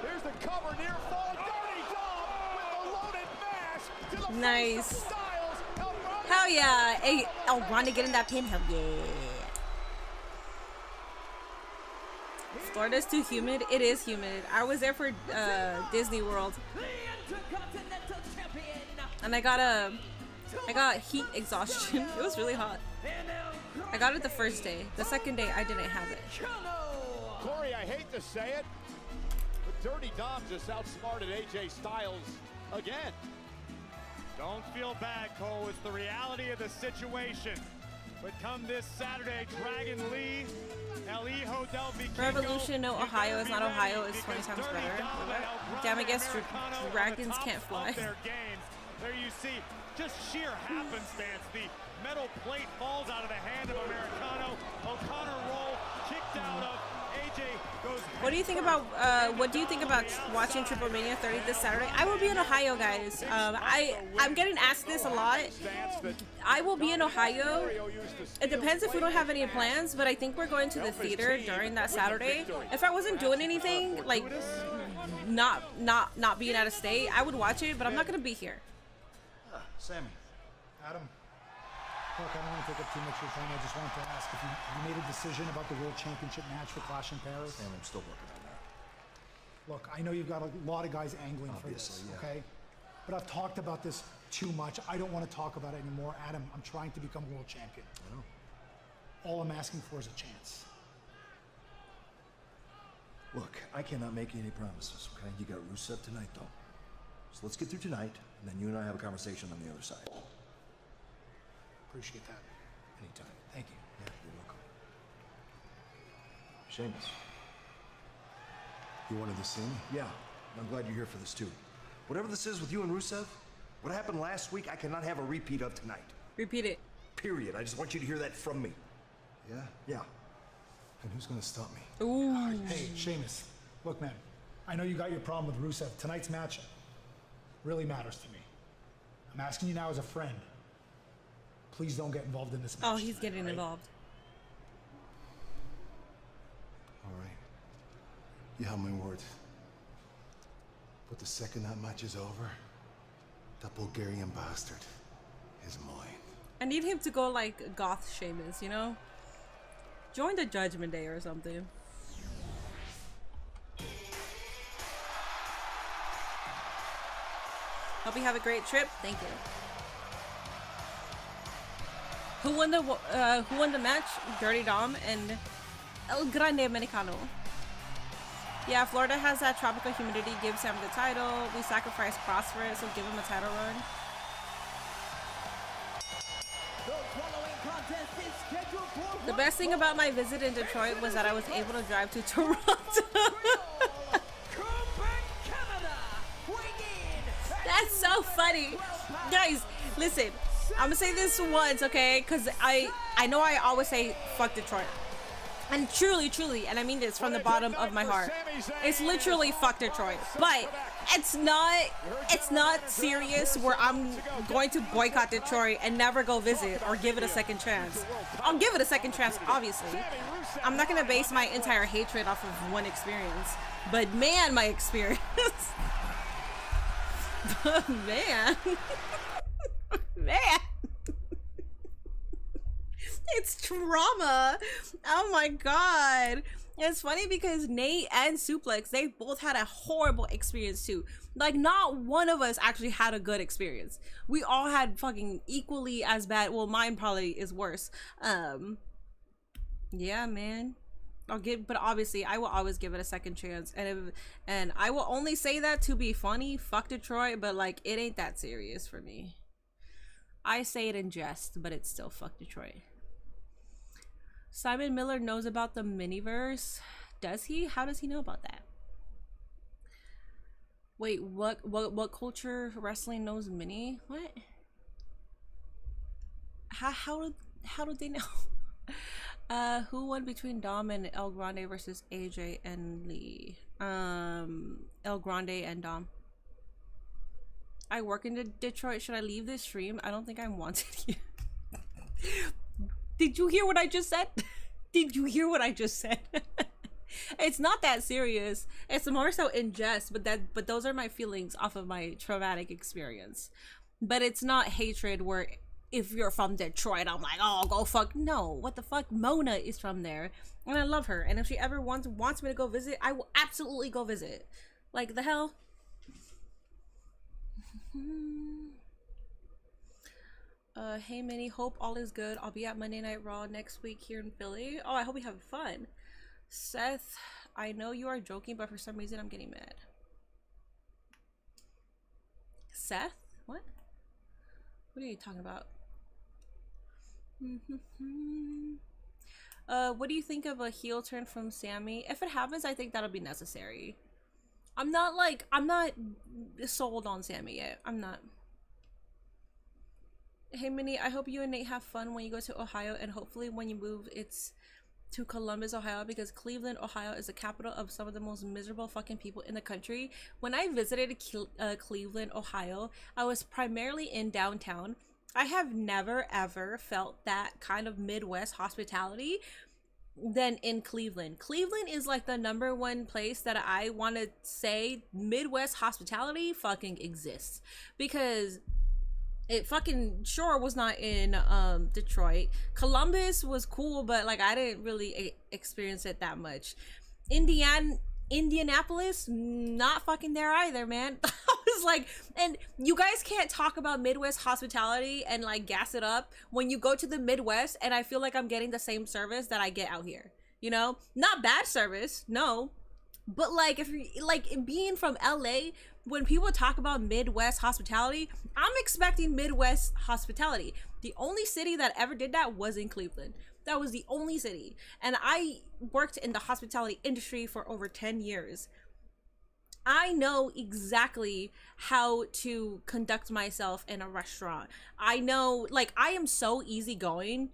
Here's the cover, near fall. Dirty Dom with the loaded mask to the Nice. face of Styles. Hell yeah. Hey, El Grande getting that pin. Hell yeah. Florida's too humid. It is humid. I was there for Disney World, and I got heat exhaustion. It was really hot. I got it the first day. The second day, I didn't have it. Corey, I hate to say it, but Dirty Dom just outsmarted AJ Styles again. Don't feel bad, Cole. It's the reality of the situation. But come this Saturday, Dragon Lee, El Hijo del Vikingo. Revolution, no, Ohio is not Ohio. It's 20 times better. Damn, I guess dragons can't fly. There you see, just sheer happenstance. The metal plate falls out of the hand of Americano. O'Connor roll, kicked out of. AJ goes. What do you think about watching Triple Mania 30 this Saturday? I will be in Ohio, guys. I'm getting asked this a lot. I will be in Ohio. It depends if we don't have any plans, but I think we're going to the theater during that Saturday. If I wasn't doing anything, like not being out of state, I would watch it, but I'm not gonna be here. Sammy, Adam, look, I don't want to take up too much of your time. I just wanted to ask if you made a decision about the World Championship match for Clash in Paris. And I'm still working on that. Look, I know you've got a lot of guys angling Obviously, for this, yeah. okay? But I've talked about this too much. I don't want to talk about it anymore. Adam, I'm trying to become world champion. I know. All I'm asking for is a chance. Look, I cannot make any promises, okay? You got Rusev tonight, though. So let's get through tonight, and then you and I have a conversation on the other side. Appreciate that. Anytime. Thank you. Yeah, you're welcome. Seamus. You wanted to see me? Yeah, I'm glad you're here for this, too. Whatever this is with you and Rusev, what happened last week, I cannot have a repeat of tonight. Repeat it. Period. I just want you to hear that from me. Yeah? Yeah. And who's gonna stop me? Ooh. Hey, Seamus, look, man, I know you got your problem with Rusev. Tonight's match really matters to me. I'm asking you now as a friend. Please don't get involved in this match. Oh, he's getting involved. All right. You have my word. But the second that match is over, that That Bulgarian bastard is mine. I need him to go like goth Sheamus, you know? Join the Judgment Day or something. Hope you have a great trip. Thank you. Who won the match? Dirty Dom and El Grande Americano. Yeah, Florida has that tropical humidity. Give Sam the title. We sacrificed Cross for it, so give him a title run. The best thing about my visit in Detroit was that I was able to drive to Toronto. That's so funny. Guys, listen. I'm gonna say this once, okay? Because I know I always say fuck Detroit. And truly, and I mean this from the bottom of my heart, it's literally fuck Detroit. But it's not serious where I'm going to boycott Detroit and never go visit or give it a second chance. I'll give it a second chance, obviously. I'm not gonna base my entire hatred off of one experience. But man, my experience. Man. Man. It's trauma. Oh my god. It's funny because Nate and Suplex, they both had a horrible experience too. Like, not one of us actually had a good experience. We all had fucking equally as bad. Well, mine probably is worse. Yeah, man. But obviously I will always give it a second chance, and I will only say that to be funny. Fuck Detroit, but like, it ain't that serious for me. I say it in jest, but it's still fuck Detroit. Simon Miller knows about the Miniverse. Does he? How does he know about that? Wait, what culture wrestling knows Mini? What? How did they know? Who won between Dom and El Grande versus AJ and Lee? El Grande and Dom. I work in Detroit. Should I leave this stream? I don't think I'm wanted here. Did you hear what I just said? Did you hear what I just said? It's not that serious. It's more so in jest, but those are my feelings off of my traumatic experience. But it's not hatred where if you're from Detroit, I'm like, oh, go fuck. No, what the fuck? Mona is from there, and I love her. And if she ever wants me to go visit, I will absolutely go visit. Like, the hell? Hey Minnie, hope all is good. I'll be at Monday Night Raw next week here in Philly. Oh, I hope you have fun. Seth, I know you are joking, but for some reason I'm getting mad. Seth? What? What are you talking about? What do you think of a heel turn from Sammy? If it happens, I think that'll be necessary. I'm not sold on Sammy yet. I'm not. Hey Minnie, I hope you and Nate have fun when you go to Ohio, and hopefully when you move it's to Columbus, Ohio, because Cleveland, Ohio is the capital of some of the most miserable fucking people in the country. When I visited Cleveland, Ohio, I was primarily in downtown. I have never ever felt that kind of Midwest hospitality than in Cleveland. Cleveland is like the #1 place that I want to say Midwest hospitality fucking exists, because it fucking sure was not in Detroit. Columbus was cool, but like, I didn't really experience it that much. Indianapolis, not fucking there either, man. I was like, and you guys can't talk about Midwest hospitality and like gas it up when you go to the Midwest and I feel like I'm getting the same service that I get out here. You know, not bad service, no, but like, if you like being from LA, when people talk about Midwest hospitality, I'm expecting Midwest hospitality. The only city that ever did that was in Cleveland. That was the only city. And I worked in the hospitality industry for over 10 years. I know exactly how to conduct myself in a restaurant. I know, like, I am so easygoing.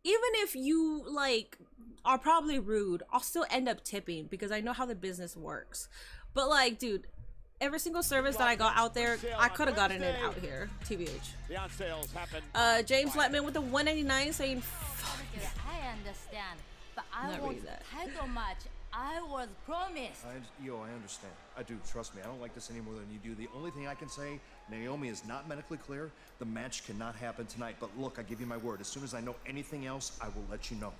Even if you, like, are probably rude, I'll still end up tipping because I know how the business works. But, like, dude, every single service that I got out there, I could have gotten it out here. TBH. The on sales happen. James Letman with the $1.99 saying, I understand, but I Not want read that. title match I was promised. I understand. I do. Trust me. I don't like this any more than you do. The only thing I can say, Naomi is not medically clear. The match cannot happen tonight. But look, I give you my word. As soon as I know anything else, I will let you know.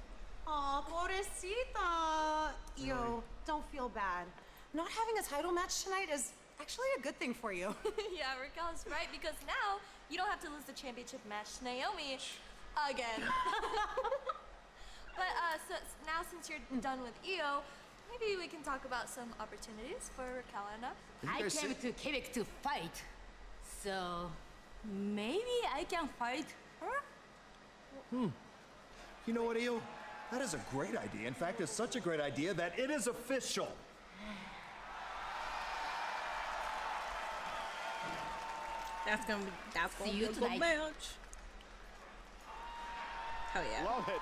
Aw, pobrecita. Yo, don't feel bad. Not having a title match tonight is actually a good thing for you. Yeah, Raquel's right, because now you don't have to lose the championship match to Naomi again. But so now since you're done with Io, maybe we can talk about some opportunities for Raquel and I came to Quebec to fight, so maybe I can fight her? You know what, Io? That is a great idea. In fact, it's such a great idea that it is official. That's gonna be a good match. Hell yeah. Love it.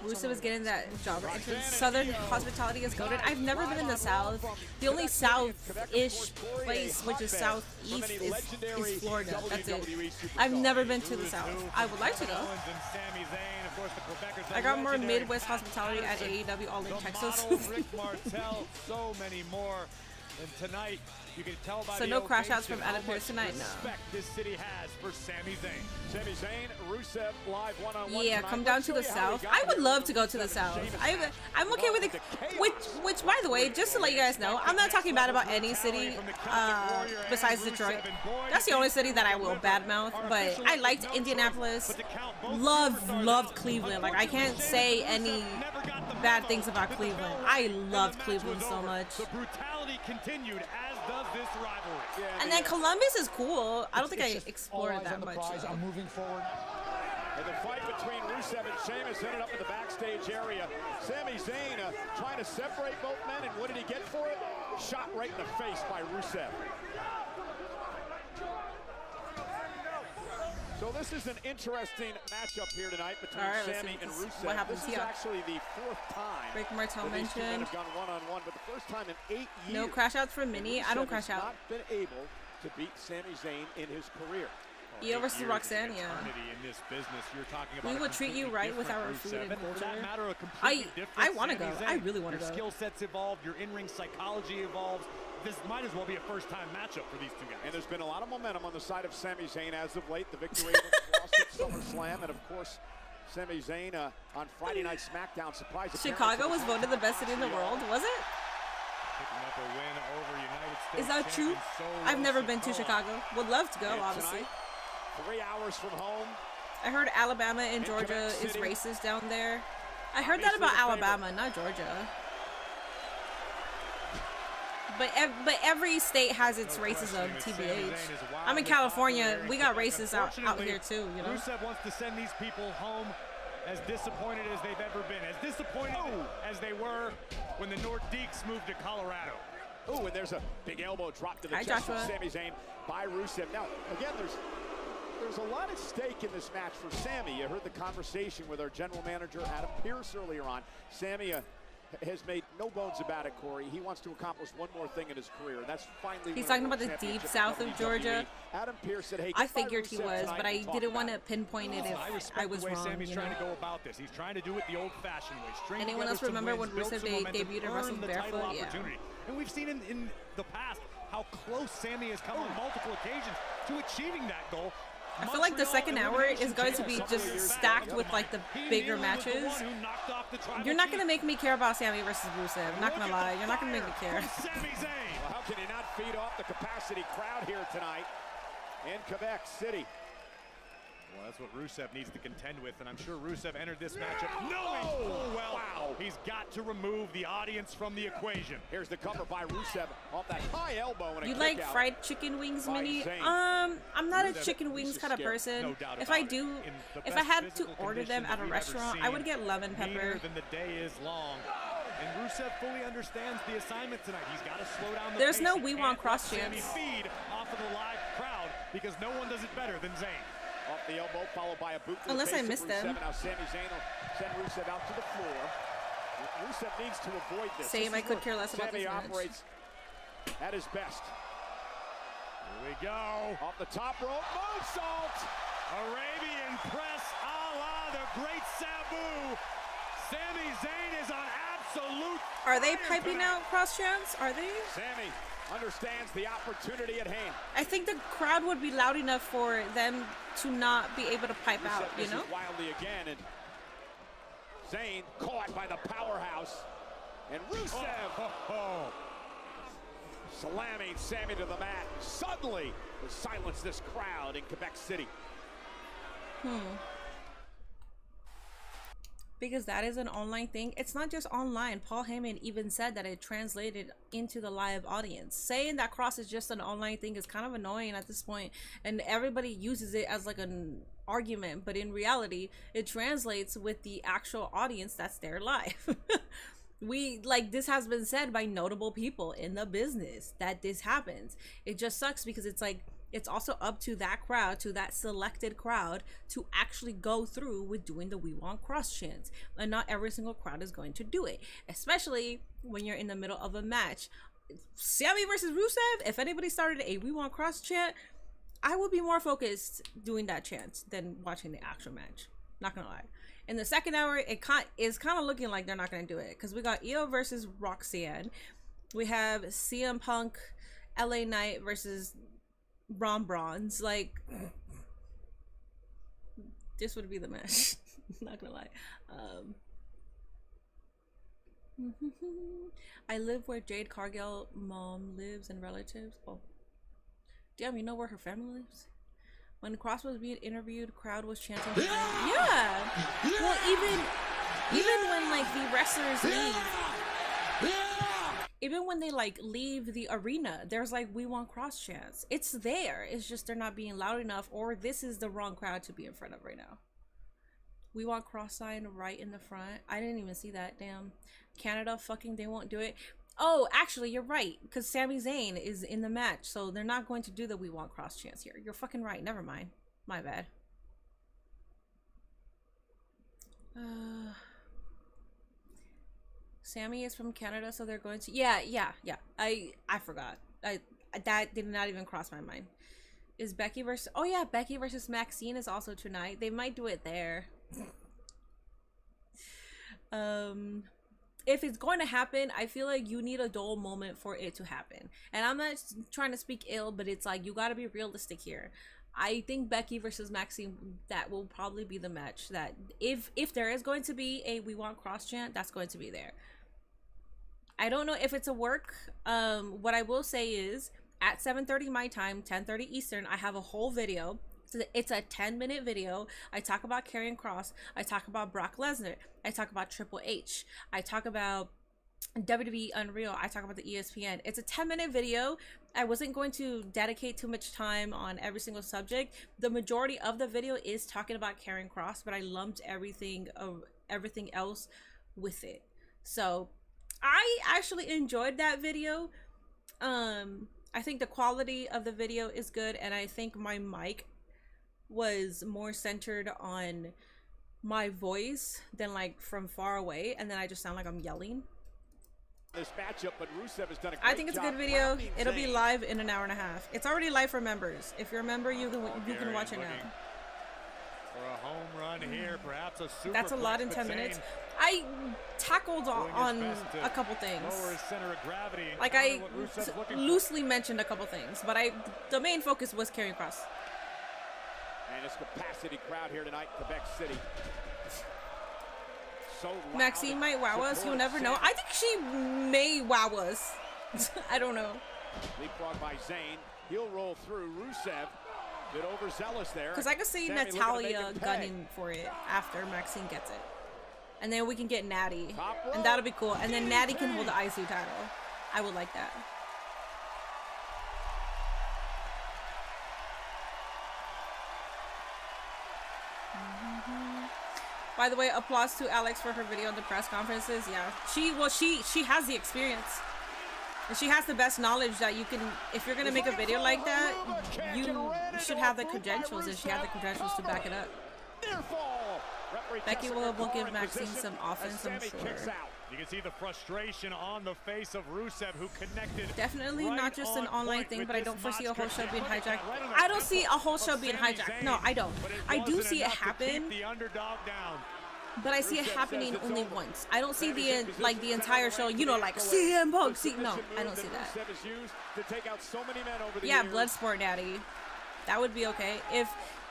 Rusev is getting that job entrance. Southern hospitality is goated. I've never been in the South. The only South-ish place, which is Southeast, is Florida. That's it. I've never been to the South. I would like to go. I got more Midwest hospitality at AEW All in Texas. Rick Martel, so many more. And tonight, you can tell by so no crash outs from Adam Pearce tonight, no. Respect this city has for Sami Zayn. Sami Zayn, Rusev live one-on-one. Yeah, come down to the South. I would love to go to the South. I'm okay with it. Which, by the way, just to let you guys know, I'm not talking bad about any city besides Detroit. That's the only city that I will badmouth. But I liked Indianapolis. Loved Cleveland. Like I can't say any bad things about Cleveland. I loved Cleveland so much. The brutality continued, as does this rivalry. And then Columbus is cool. I don't think I explored it that much. I'm moving forward. And the fight between Rusev and Sheamus ended up in the backstage area. Sami Zayn trying to separate both men, and what did he get for it? Shot right in the face by Rusev. So this is an interesting matchup here tonight between Sami and Rusev. What happens this here? is actually the fourth time Rick Martel that these two men mentioned. have gone one-on-one, but the first time in 8 years. No crash outs for Minnie. I don't crash out. Not been able to beat Sami Zayn in his career. Io versus Roxanne, yeah. In this business, you're talking about We will treat you right with our food and For that culture. matter, a completely I different want to go. Sami Zayn. I really want to Your go. skill sets evolved, your in-ring psychology evolves. This might as well be a first-time matchup for these two guys. And there's been a lot of momentum on the side of Sami Zayn as of late. The victory lost at SummerSlam, and of course, Sami Zayn on Friday Night SmackDown surprised. Chicago was voted the best city in the world, was it? Picking up a win over United States Is that true? I've never been to Chicago. Would love to go, obviously. 3 hours from home. I heard Alabama and Georgia is racist down there. I heard that about Alabama, not Georgia. But every state has its racism, TBH. I'm in California. We got racists out here too, you know. Rusev wants to send these people home as disappointed as they've ever been, as disappointed as they were when the Nordiques moved to Colorado. Oh, and there's a big elbow drop to the chest from Sami Zayn by Rusev. Now, again, there's a lot at stake in this match for Sami. You heard the conversation with our general manager, Adam Pearce, earlier on. Sami has made no bones about it, Corey. He wants to accomplish one more thing in his career, and that's finally. He's talking about the deep south of Georgia. Adam Pearce said, "Hey, I figured he was, but I didn't want to pinpoint it if I was wrong. Sammy's trying to go about this. He's trying to do it the old-fashioned way. Anyone else remember when Rusev debuted and wrestled barefoot? Yeah. And we've seen in the past how close Sami has come on multiple occasions to achieving that goal. I feel like the second hour is going to be just stacked with like the bigger matches. You're not going to make me care about Sami versus Rusev. I'm not going to lie. You're not going to make me care. Well, how can you not feed off the capacity crowd here tonight in Quebec City? Well, that's what Rusev needs to contend with, and I'm sure Rusev entered this matchup knowing full well he's got to remove the audience from the equation. Here's the cover by Rusev off that high elbow. And you like fried chicken wings, Minnie? I'm not a chicken wings kind of person. If I do, if I had to order them at a restaurant, I would get lemon pepper. Than the day is long. And Rusev fully understands the assignment tonight. He's got to slow down the There's pace. no We Want cross chance. Feed off of the live crowd because no one does it better than Zayn. Off the elbow, followed by a boot to Unless the face I missed of Rusev. them. Now Sami Zayn will send Rusev out to the floor. Rusev needs to avoid this. Same, I could care less about Sami this match. operates at his best. Here we go. Off the top rope, moonsault. Arabian press a la the great Sabu. Sami Zayn is on Absolute. Are they piping out cross chants? Are they? Sammy understands the opportunity at hand. I think the crowd would be loud enough for them to not be able to pipe out, you know? Wildly again, and Zayn caught by the powerhouse. And Rusev slamming Sammy to the mat. Suddenly, to silence this crowd in Quebec City. Because that is an online thing. It's not just online. Paul Heyman even said that it translated into the live audience. Saying that cross is just an online thing is kind of annoying at this point, and everybody uses it as like an argument, but in reality it translates with the actual audience that's there live. This has been said by notable people in the business that this happens. It just sucks because it's like, it's also up to that crowd, to that selected crowd, to actually go through with doing the "We Want" cross chants. And not every single crowd is going to do it, especially when you're in the middle of a match. Sammy versus Rusev, if anybody started a "We Want" cross chant, I would be more focused doing that chant than watching the actual match. Not gonna lie. In the second hour, it is kind of looking like they're not gonna do it, because we got Io versus Roxanne. We have CM Punk, LA Knight versus Bronze. Like, this would be the match. Not gonna lie. I live where Jade Cargill mom lives and relatives. Oh, damn, you know where her family lives? When Cross was being interviewed, crowd was chanting. Yeah. Well, even when like the wrestlers leave. Even when they like leave the arena, there's like "We Want" cross chants. It's there. It's just they're not being loud enough, or this is the wrong crowd to be in front of right now. "We Want" cross sign right in the front. I didn't even see that. Damn. Canada, fucking, they won't do it. Oh, actually, you're right, because Sami Zayn is in the match, so they're not going to do the "We Want" cross chants here. You're fucking right. Never mind. My bad. Sammy is from Canada, so they're going to... Yeah. I forgot. That did not even cross my mind. Is Becky versus... Oh yeah, Becky versus Maxine is also tonight. They might do it there. If it's going to happen, I feel like you need a dull moment for it to happen. And I'm not trying to speak ill, but it's like, you gotta be realistic here. I think Becky versus Maxine, that will probably be the match that if there is going to be a "We Want" cross chant, that's going to be there. I don't know if it's a work. What I will say is at 7:30 my time, 10:30 Eastern, I have a whole video. It's a 10-minute video. I talk about Karrion Kross. I talk about Brock Lesnar. I talk about Triple H. I talk about WWE Unreal. I talk about the ESPN. It's a 10-minute video. I wasn't going to dedicate too much time on every single subject. The majority of the video is talking about Karrion Kross, but I lumped everything else with it. So I actually enjoyed that video. I think the quality of the video is good, and I think my mic was more centered on my voice than like from far away, and then I just sound like I'm yelling. This matchup, but Rusev has done a great I think it's a good video. It'll be live in an hour and a half. It's already live for members. If you're a member, you can watch it now. For a home run here, perhaps a super. That's a lot in 10 minutes. I tackled on a couple things. Lower his center of gravity. Like I loosely mentioned a couple things, but the main focus was Karrion Kross. And this capacity crowd here tonight in Quebec City. So Maxine might wow us. You'll never know. I think she may wow us. I don't know. Leapfrog by Zayn. He'll roll through. Rusev, a bit overzealous there. Because I could see Natalya gunning for it after Maxine gets it. And then we can get Natty. And that'll be cool. And then Natty can hold the IC title. I would like that. By the way, applause to Alex for her video on the press conferences. Yeah, she has the experience, and she has the best knowledge that you can. If you're gonna make a video like that, you should have the credentials, and she had the credentials to back it up. Becky will give Maxine some offense, I'm sure. You can see the frustration on the face of Rusev, who connected. Definitely not just an online thing, but I don't foresee a whole show being hijacked. I don't see a whole show being hijacked. No, I don't. I do see it happen. The underdog down. But I see it happening only once. I don't see the like the entire show, you know, like CM Punk. No, I don't see that. Yeah, Bloodsport Daddy. That would be okay.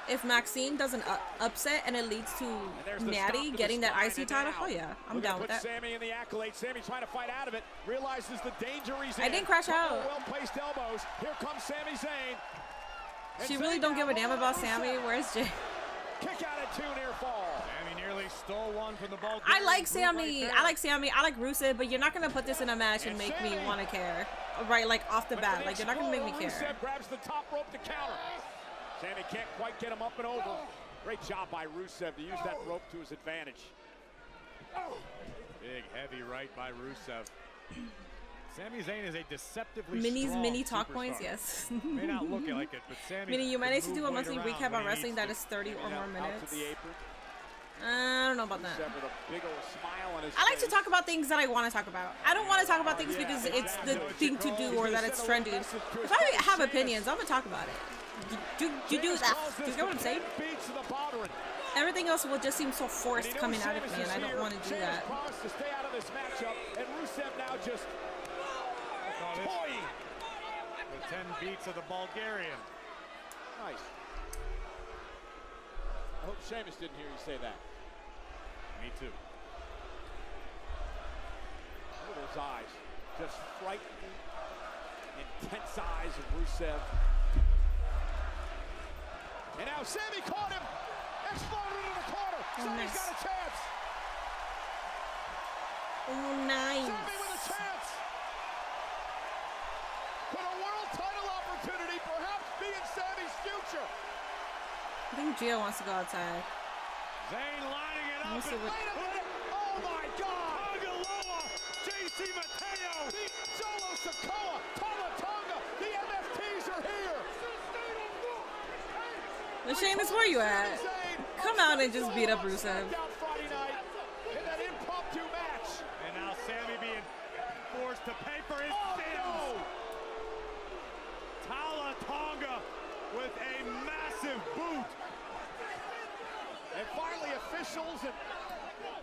If Maxine does an upset and it leads to Natty getting that IC title, oh yeah, I'm down with that. Sammy in the accolade. Sammy trying to fight out of it. Realizes the danger he's in. I didn't crash out. Well-placed elbows. Here comes Sami Zayn. She really don't give a damn about Sammy. Where's Jay? Kick out at 2, near fall. Sammy nearly stole one from the ball. I like Sammy. I like Sammy. I like Rusev, but you're not gonna put this in a match and make me want to care, right? Like off the bat, like you're not gonna make me care. Rusev grabs the top rope to counter. Sammy can't quite get him up and over. Great job by Rusev to use that rope to his advantage. Big heavy right by Rusev. Sami Zayn is a deceptively Minnie's strong mini talk superstar. points, yes. May not look like it, but Sammy. Minnie, you might need to do a move monthly right recap around on when he wrestling needs that to. is 30 or more Out minutes. to the apron. I don't know about that. Rusev with a big old smile on his I like to face. talk about things that I want to talk about. I don't want to talk about things because it's the thing to do or that it's trendy. If I have opinions, I'm gonna talk about it. You do that. Do you get what I'm saying? Everything else will just seem so forced coming out of me, and I don't want to do that. To stay out of this matchup, and Rusev now just toying. The 10 beats of the Bulgarian. Nice. I hope Sheamus didn't hear you say that. Me too. Look at those eyes. Just frightening, intense eyes of Rusev. And now Sammy caught him. Exploded into the corner. Sammy's got a chance. Oh, nice. Sammy with a chance. Could a world title opportunity perhaps be in Sammy's future? I think Gio wants to go outside. Zayn lining it Let me up. see what. Wait a minute. Oh my God. Tagaloa, JC Mateo. Solo Sikoa, Tama Tonga, the MFTs are here. Well, Sheamus, where you at? Come out and just beat up Rusev. Friday night in that impromptu match. And now Sammy being forced to pay for his sins. Tala Tonga with a massive boot. And finally, officials and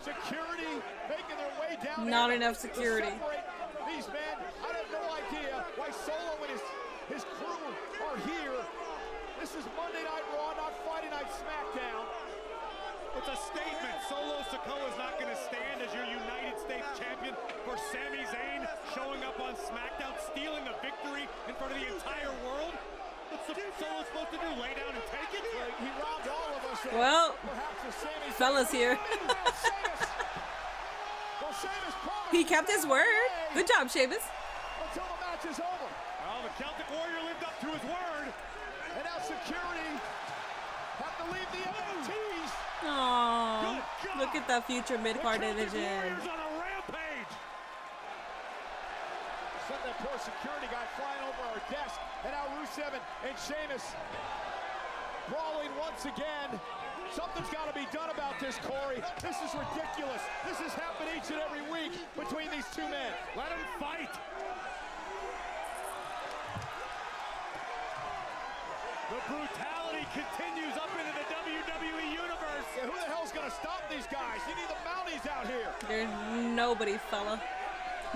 security making their way down. Not enough security. These men, I have no idea why Solo and his crew are here. This is Monday Night Raw, not Friday Night SmackDown. It's a statement. Solo Sikoa is not going to stand as your United States champion for Sami Zayn showing up on SmackDown, stealing a victory in front of the entire world. What's Solo supposed to do? Lay down and take it? He robbed all of us. Well, fellas here. He kept his word. Good job, Sheamus. Until the match is over. Well, the Celtic Warrior lived up to his word. And now security have to leave the MFTs. Aww. Look at the future mid-card division. Warriors on a rampage. Sent that poor security guy flying over our desk. And now Rusev and Sheamus brawling once again. Something's got to be done about this, Corey. This is ridiculous. This has happened each and every week between these two men. Let them fight. The brutality continues up into the WWE Universe. Yeah, who the hell's going to stop these guys? You need the Mounties out here. There's nobody, fella.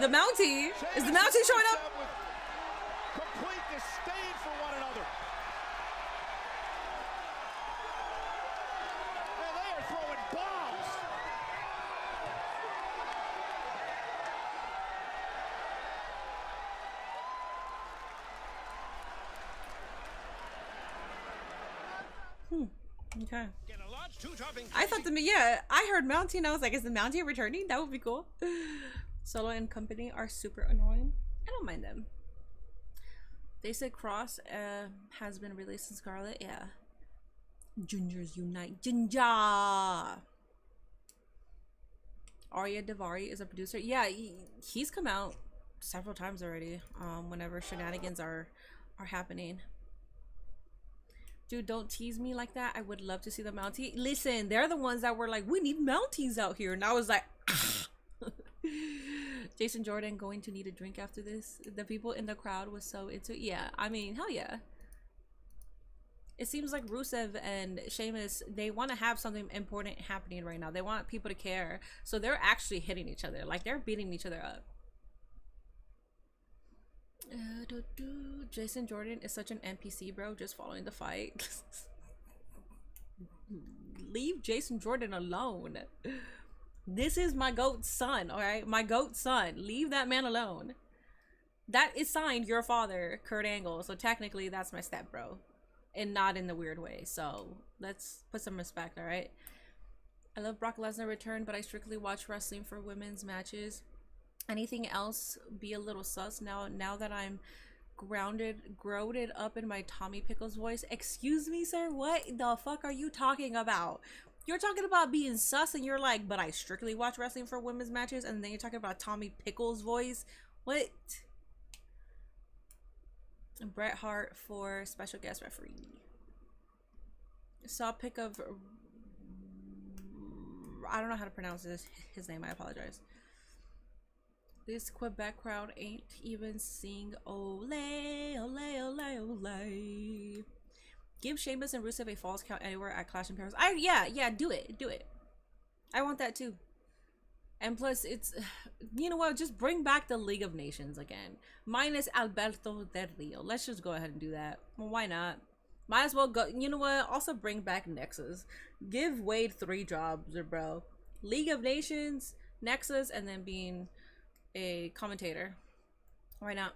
The Mountie? Is the Mountie showing up? Complete disdain for one another. And they are throwing bombs. Okay. I thought I heard Mountie and I was like, is the Mountie returning? That would be cool. Solo and company are super annoying. I don't mind them. They said Cross has been released in Scarlet. Yeah. Gingers unite. Ginger. Arya Davari is a producer. Yeah, he's come out several times already. Whenever shenanigans are happening. Dude, don't tease me like that. I would love to see the Mountie. Listen, they're the ones that were like, we need Mounties out here. And I was like, Jason Jordan going to need a drink after this. The people in the crowd was so into it. Yeah, I mean, hell yeah. it seems like Rusev and Sheamus, they want to have something important happening right now. They want people to care. So they're actually hitting each other. Like, they're beating each other up. Jason Jordan is such an NPC, bro. Just following the fight. Leave Jason Jordan alone. This is my GOAT son, alright? My GOAT son. Leave that man alone. That is signed your father, Kurt Angle. So technically, that's my step bro. And not in the weird way. So let's put some respect, alright? I love Brock Lesnar return, but I strictly watch wrestling for women's matches. Anything else be a little sus now that I'm grounded up in my Tommy Pickles voice. Excuse me, sir? What the fuck are you talking about? You're talking about being sus and you're like, but I strictly watch wrestling for women's matches, and then you're talking about Tommy Pickles voice? What? Bret Hart for special guest referee. Saw a pic of, I don't know how to pronounce his name, I apologize. This Quebec crowd ain't even sing ole, ole, ole, ole. Give Sheamus and Rusev a false count anywhere at Clash in Paris. Yeah, do it. I want that too. And plus, it's, you know what, just bring back the League of Nations again. Minus Alberto Del Rio. Let's just go ahead and do that. Well, why not? Might as well go, you know what, also bring back Nexus. Give Wade 3 jobs, bro. League of Nations, Nexus, and then being a commentator. Why not?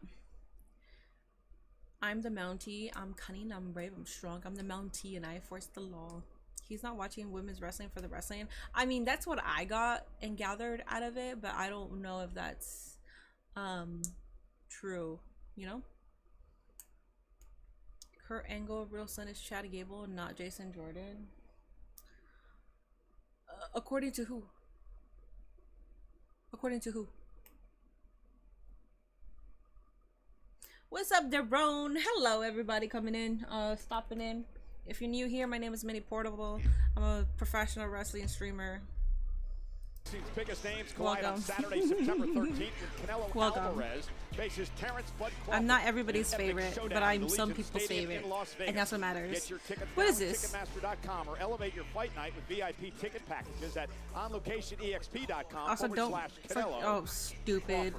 I'm the Mountie. I'm cunning. I'm brave. I'm strong. I'm the Mountie, and I enforce the law. He's not watching women's wrestling for the wrestling. I mean, that's what I got and gathered out of it, but I don't know if that's true, you know? Kurt Angle, real son is Chad Gable, not Jason Jordan. According to who? According to who? What's up, Debrone? Hello, everybody coming in, stopping in. If you're new here, my name is Minnie Portable. I'm a professional wrestling streamer. Biggest names collide on Saturday, September 13th with Canelo Alvarez faces Terrence Bud Crawford. I'm not everybody's favorite, but I'm some people's favorite, and that's what matters. What is this? Ticketmaster.com or elevate your fight night with VIP ticket packages at onlocationexp.com. Also, don't. Oh, stupid.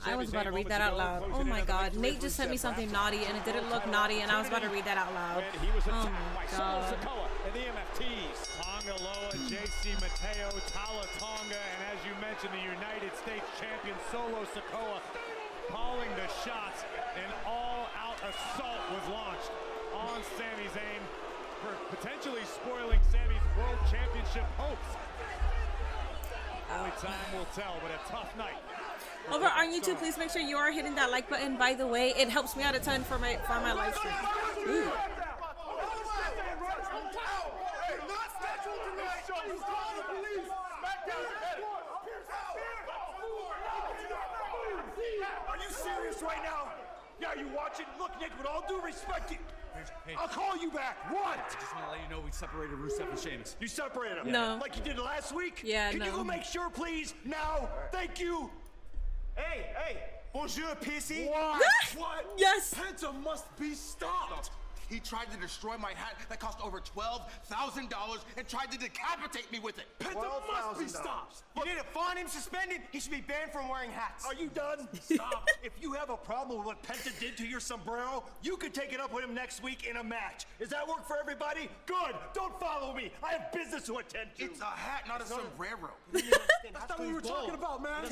I was about to read that out loud. Oh my god. Nate just sent me something naughty, and it didn't look naughty, and I was about to read that out loud. Oh my god. And the MFTs. Tongaloa, JC Mateo, Tala Tonga, and as you mentioned, the United States champion Solo Sikoa calling the shots. An all-out assault was launched on Sami Zayn for potentially spoiling Sami's world championship hopes. Only time will tell, but a tough night. Over on YouTube, please make sure you are hitting that like button. By the way, it helps me out a ton for my live stream. Ooh. Are you serious right now? Yeah, you watching? Look, Nick, with all due respect, I'll call you back. What? I just want to let you know we separated Rusev and Sheamus. You separated them? No. Like you did last week? Yeah, Can no. you go make sure, please? Now. Thank you. Hey. Bonjour, PC. What? What? Yes. Penta must be stopped. He tried to destroy my hat that cost over $12,000 and tried to decapitate me with it. Penta must be stopped. You need to fine him, suspend him. He should be banned from wearing hats. Are you done? Stop. If you have a problem with what Penta did to your sombrero, you can take it up with him next week in a match. Does that work for everybody? Good. Don't follow me. I have business to attend to. It's a hat, not a sombrero. That's not what we were talking about, man.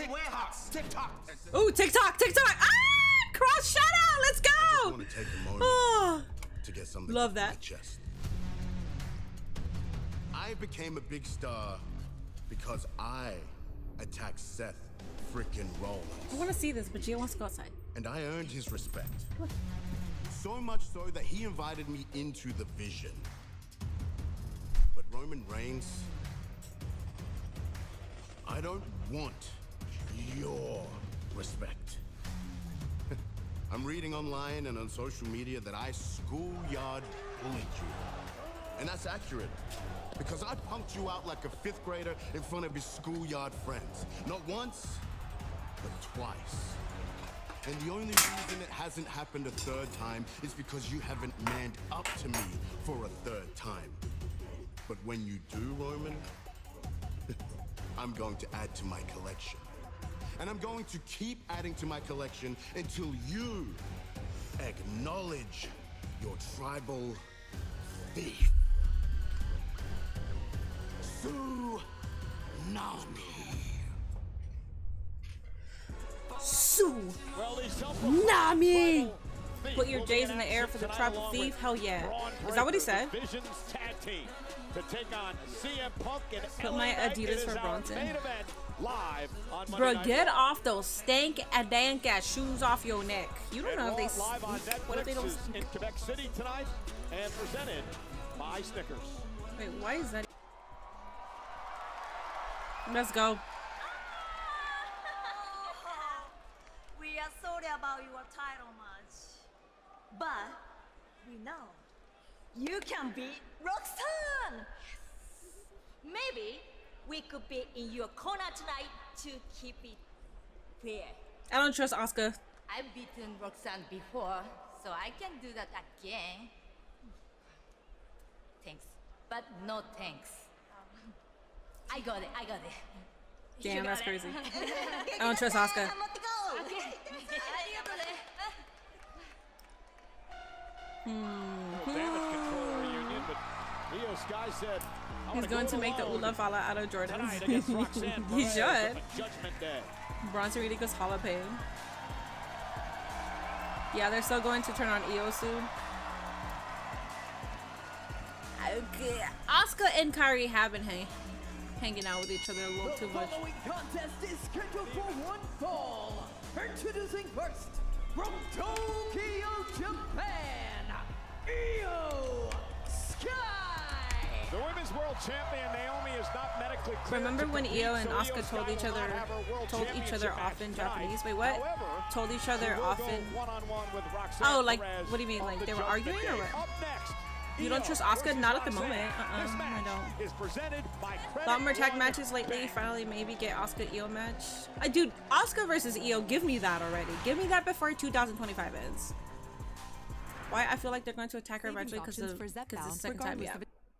TikTok. Ooh, TikTok. Ah! Cross shout out. Let's go. I just want to take a moment to get something Love off that. my chest. I became a big star because I attacked Seth frickin' Rollins. I want to see this, but Gia wants to go outside. And I earned his respect. So much so that he invited me into the vision. But Roman Reigns, I don't want your respect. I'm reading online and on social media that I schoolyard bullied you. And that's accurate, because I punked you out like a 5th grader in front of his schoolyard friends. Not once, but twice. And the only reason it hasn't happened a third time is because you haven't manned up to me for a third time. But when you do, Roman, I'm going to add to my collection. And I'm going to keep adding to my collection until you acknowledge your tribal thief. Tsunami. Tsunami. Put your J's in the air for the tribal thief. Hell yeah. Is that what he said? Put my Adidas for Bronson. Bro, get off those stank and dank ass shoes off your neck. You don't know if they stink. What if they don't stink? In Quebec City tonight and presented by Snickers. Wait, why is that? Let's go. We are sorry about your title match, but we know you can beat Roxanne. Maybe we could be in your corner tonight to keep it fair. I don't trust Asuka. I've beaten Roxanne before, so I can do that again. Thanks, but no thanks. I got it. Damn, that's crazy. I don't trust Asuka. Damage control reunion, but Io Sky said, He's going to make the Ula Fala out of Jordan. against Roxanne He Perez should. on Judgment Day. Bronson Reed goes Hall of Fame. Yeah, they're still going to turn on Io soon. Okay. Asuka and Kairi have been hanging out with each other a little too much. The following contest is scheduled for one fall. Introducing first, from Tokyo, Japan, Io Sky. The women's world champion Naomi is not medically cleared. Remember when compete, Io and so Asuka Io told Sky each will other not have her world each other championship off in match Japanese? tonight. Wait, what? However, Told each she other will off go in. one-on-one with Roxanne Oh, like Perez what do you mean? on Like the they were Judgment arguing or Day. what? Up next, You don't Io trust Asuka? versus Not at the Roxanne. moment. This I match don't. is presented by Lot more tag Credit matches lately. Finally, maybe get Asuka Io match. Dude, Asuka versus Io. Give me that already. Give me that before 2025 ends. Why? I feel like they're going to attack her eventually because the second time.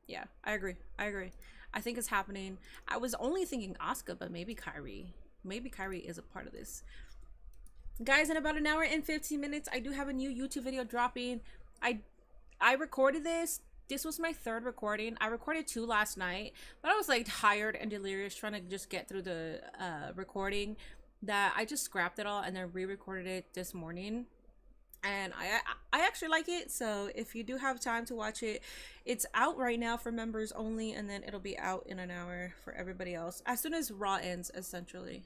Yeah, I agree. I think it's happening. I was only thinking Asuka, but maybe Kairi. Maybe Kairi is a part of this. Guys, in about an hour and 15 minutes, I do have a new YouTube video dropping. I recorded this. This was my third recording. I recorded 2 last night, but I was like tired and delirious trying to just get through the recording that I just scrapped it all and then re-recorded it this morning. And I actually like it, so if you do have time to watch it, it's out right now for members only, and then it'll be out in an hour for everybody else as soon as Raw ends, essentially.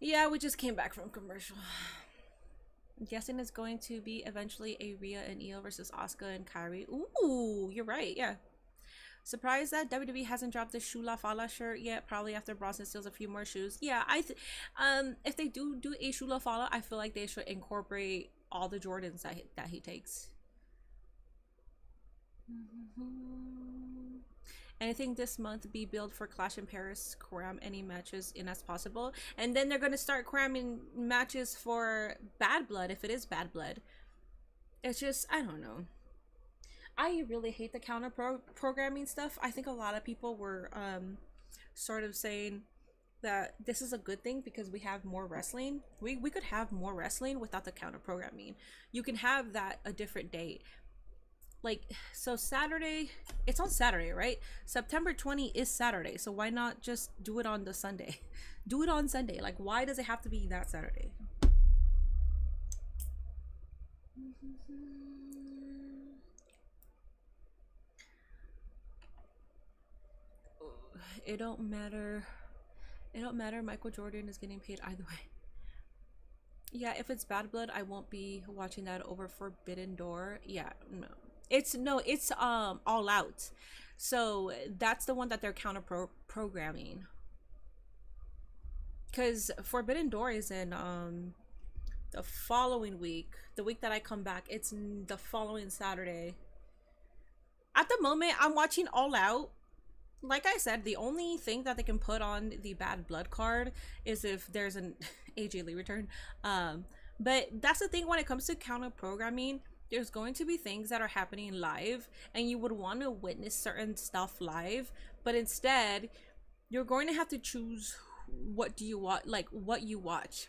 Yeah, we just came back from commercial. I'm guessing it's going to be eventually a Rhea and Io versus Asuka and Kairi. Ooh, you're right, yeah. Surprised that WWE hasn't dropped the Shula Fala shirt yet. Probably after Bronson steals a few more shoes. Yeah, if they do a Shula Fala, I feel like they should incorporate all the Jordans that he takes. Anything this month be billed for Clash in Paris. Cram any matches in as possible, and then they're gonna start cramming matches for Bad Blood if it is Bad Blood. It's just, I don't know. I really hate the counter programming stuff. I think a lot of people were sort of saying that this is a good thing because we have more wrestling. We could have more wrestling without the counter programming. You can have that a different date. Like, so Saturday, it's on Saturday, right? September 20 is Saturday, so why not just do it on the Sunday? Do it on Sunday. Like, why does it have to be that Saturday? It don't matter. It don't matter. Michael Jordan is getting paid either way. Yeah, if it's Bad Blood, I won't be watching that over Forbidden Door. Yeah, no. It's All Out. So that's the one that they're counter programming. Cause Forbidden Door is in the following week. The week that I come back, it's the following Saturday. At the moment, I'm watching All Out. like I said, the only thing that they can put on the bad blood card is if there's an AJ Lee return. But that's the thing when it comes to counter programming. There's going to be things that are happening live, and you would want to witness certain stuff live, but instead, you're going to have to choose what do you want, like what you watch,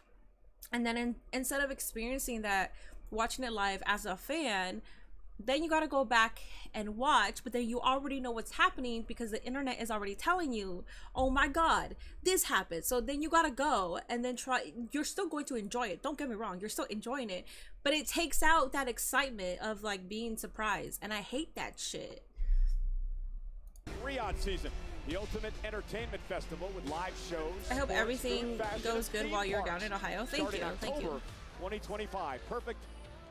and then instead of experiencing that, watching it live as a fan. Then you got to go back and watch, but then you already know what's happening because the internet is already telling you, oh my god, this happened. So then you got to go and then try. You're still going to enjoy it, don't get me wrong, you're still enjoying it, but it takes out that excitement of like being surprised, and I hate that shit. Riyadh season, the ultimate entertainment festival with live shows. I hope sports, everything food, fashion, goes good theme while you're parks. down in Ohio. Thank you. Starting Thank you. October 2025, perfect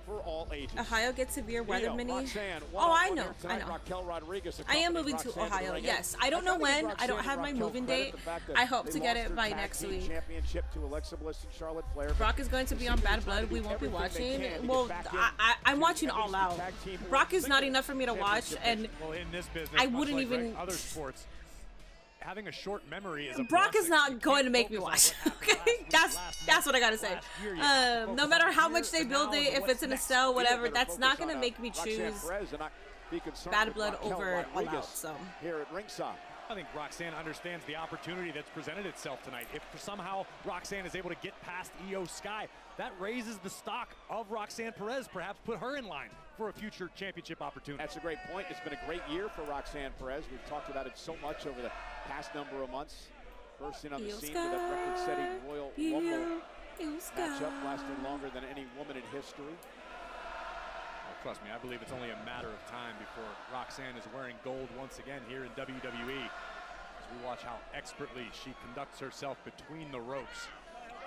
for all ages. Ohio gets severe weather mini. Roxanne, Oh, I know. tonight, I know. Raquel Rodriguez I am moving to Ohio. Yes, I don't know when. I don't have my moving date. I hope to get it by next week. Championship to Alexa Bliss and Charlotte Flair. Brock is going to be on Bad Blood. We won't be watching. Well, I'm watching All Out. Brock is not enough for me to watch, and well, in this business, I wouldn't like even. other sports. Having a short memory is a Brock is blessing. not going to make me watch. Okay, that's what I gotta say. No matter how much they build it, if it's in a cell, whatever, that's not gonna make me choose Bad Blood over All Out. So here at ringside. I think Roxanne understands the opportunity that's presented itself tonight. If somehow Roxanne is able to get past Io Sky, that raises the stock of Roxanne Perez, perhaps put her in line for a future championship opportunity. That's a great point. It's been a great year for Roxanne Perez. We've talked about it so much over the past number of months. First in on the scene with that record-setting Royal Rumble matchup, lasting longer than any woman in history. Well, trust me, I believe it's only a matter of time before Roxanne is wearing gold once again here in WWE. As we watch how expertly she conducts herself between the ropes.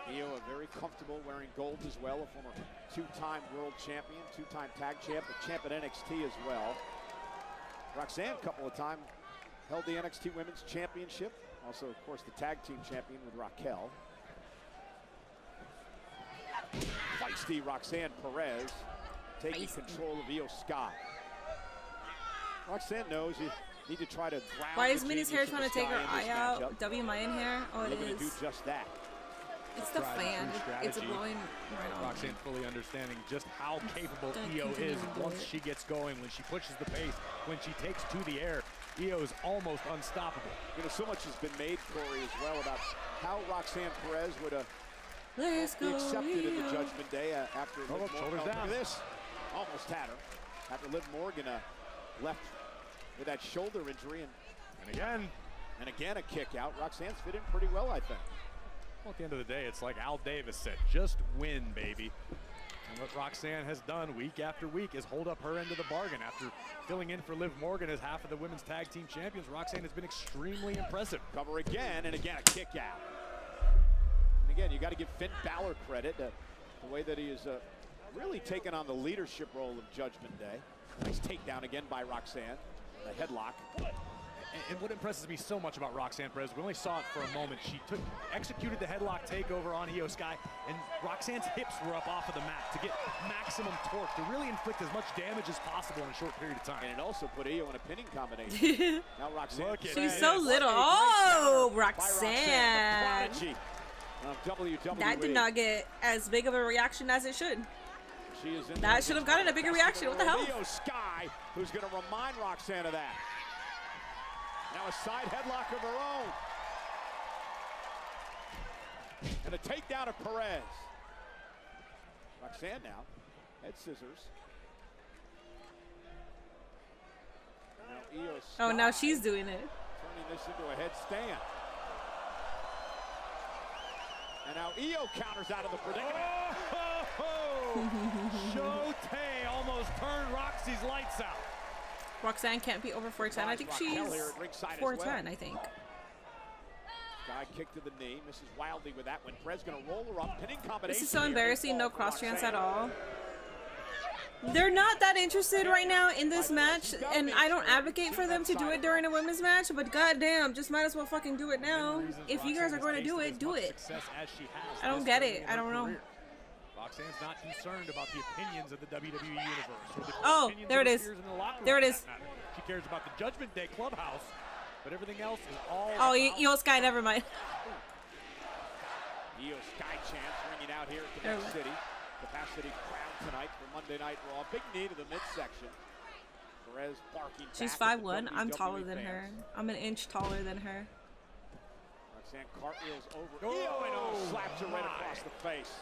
Io very comfortable wearing gold as well, a former two-time world champion, two-time tag champ, a champ at NXT as well. Roxanne, a couple of times, held the NXT Women's Championship. Also, of course, the tag team champion with Raquel. Feisty Roxanne Perez taking control of Io Sky. Roxanne knows you need to try to drown. why is Minnie's hair trying to take her eye out? W Mayan hair? Oh, it Looking is. to do just that. It's the fan. It's blowing right on. Roxanne fully understanding just how capable Io is once she gets going, when she pushes the pace, when she takes to the air. Io is almost unstoppable. You know, so much has been made, Corey, as well about how Roxanne Perez would be accepted in the Judgment Day after Liv Morgan. Look at this. Almost had her. After Liv Morgan left with that shoulder injury. And again a kick out. Roxanne's fit in pretty well, I think. Well, at the end of the day, it's like Al Davis said, just win, baby. And what Roxanne has done week after week is hold up her end of the bargain. After filling in for Liv Morgan as half of the women's tag team champions, Roxanne has been extremely impressive. Cover again, and again a kick out. And again, you got to give Finn Balor credit, the way that he is really taken on the leadership role of Judgment Day. Nice takedown again by Roxanne, the headlock. And what impresses me so much about Roxanne Perez, we only saw it for a moment. She executed the headlock takeover on Io Sky, and Roxanne's hips were up off of the mat to get maximum torque, to really inflict as much damage as possible in a short period of time. And it also put Io in a pinning combination. Now Roxanne. She's so little. Oh, Roxanne. The prodigy of WWE. That did not get as big of a reaction as it should. She is in that should have gotten a bigger reaction. What the hell? Io Sky, who's going to remind Roxanne of that. Now a side headlock of her own. And a takedown of Perez. Roxanne now, head scissors. Now Io Sky, oh, now she's doing it. turning this into a headstand. And now Io counters out of the predicament. Shotay almost turned Roxy's lights out. Roxanne can't be over 410. I think she's 410, I think. Sky kick to the knee, misses wildly with that one. Perez gonna roll her up, pinning combination. This is so embarrassing, no cross chance at all. They're not that interested right now in this match, and I don't advocate for them to do it during a women's match, but goddamn, just might as well fucking do it now. If you guys are going to do it, do it. I don't get it. I don't know. Roxanne's not concerned about the opinions of the WWE Universe. Or the oh, there it is. The there it is. She cares about the Judgment Day clubhouse. but everything else is all Oh, about Io Sky, never mind. Io Sky chants ringing out here at Quebec City. Capacity crowd tonight for Monday Night Raw. Big knee to the midsection. Perez barking She's back at 5'1". the I'm WWE taller than her. fans. I'm an inch taller than her. Roxanne cartwheels over Io and slaps her right across the face.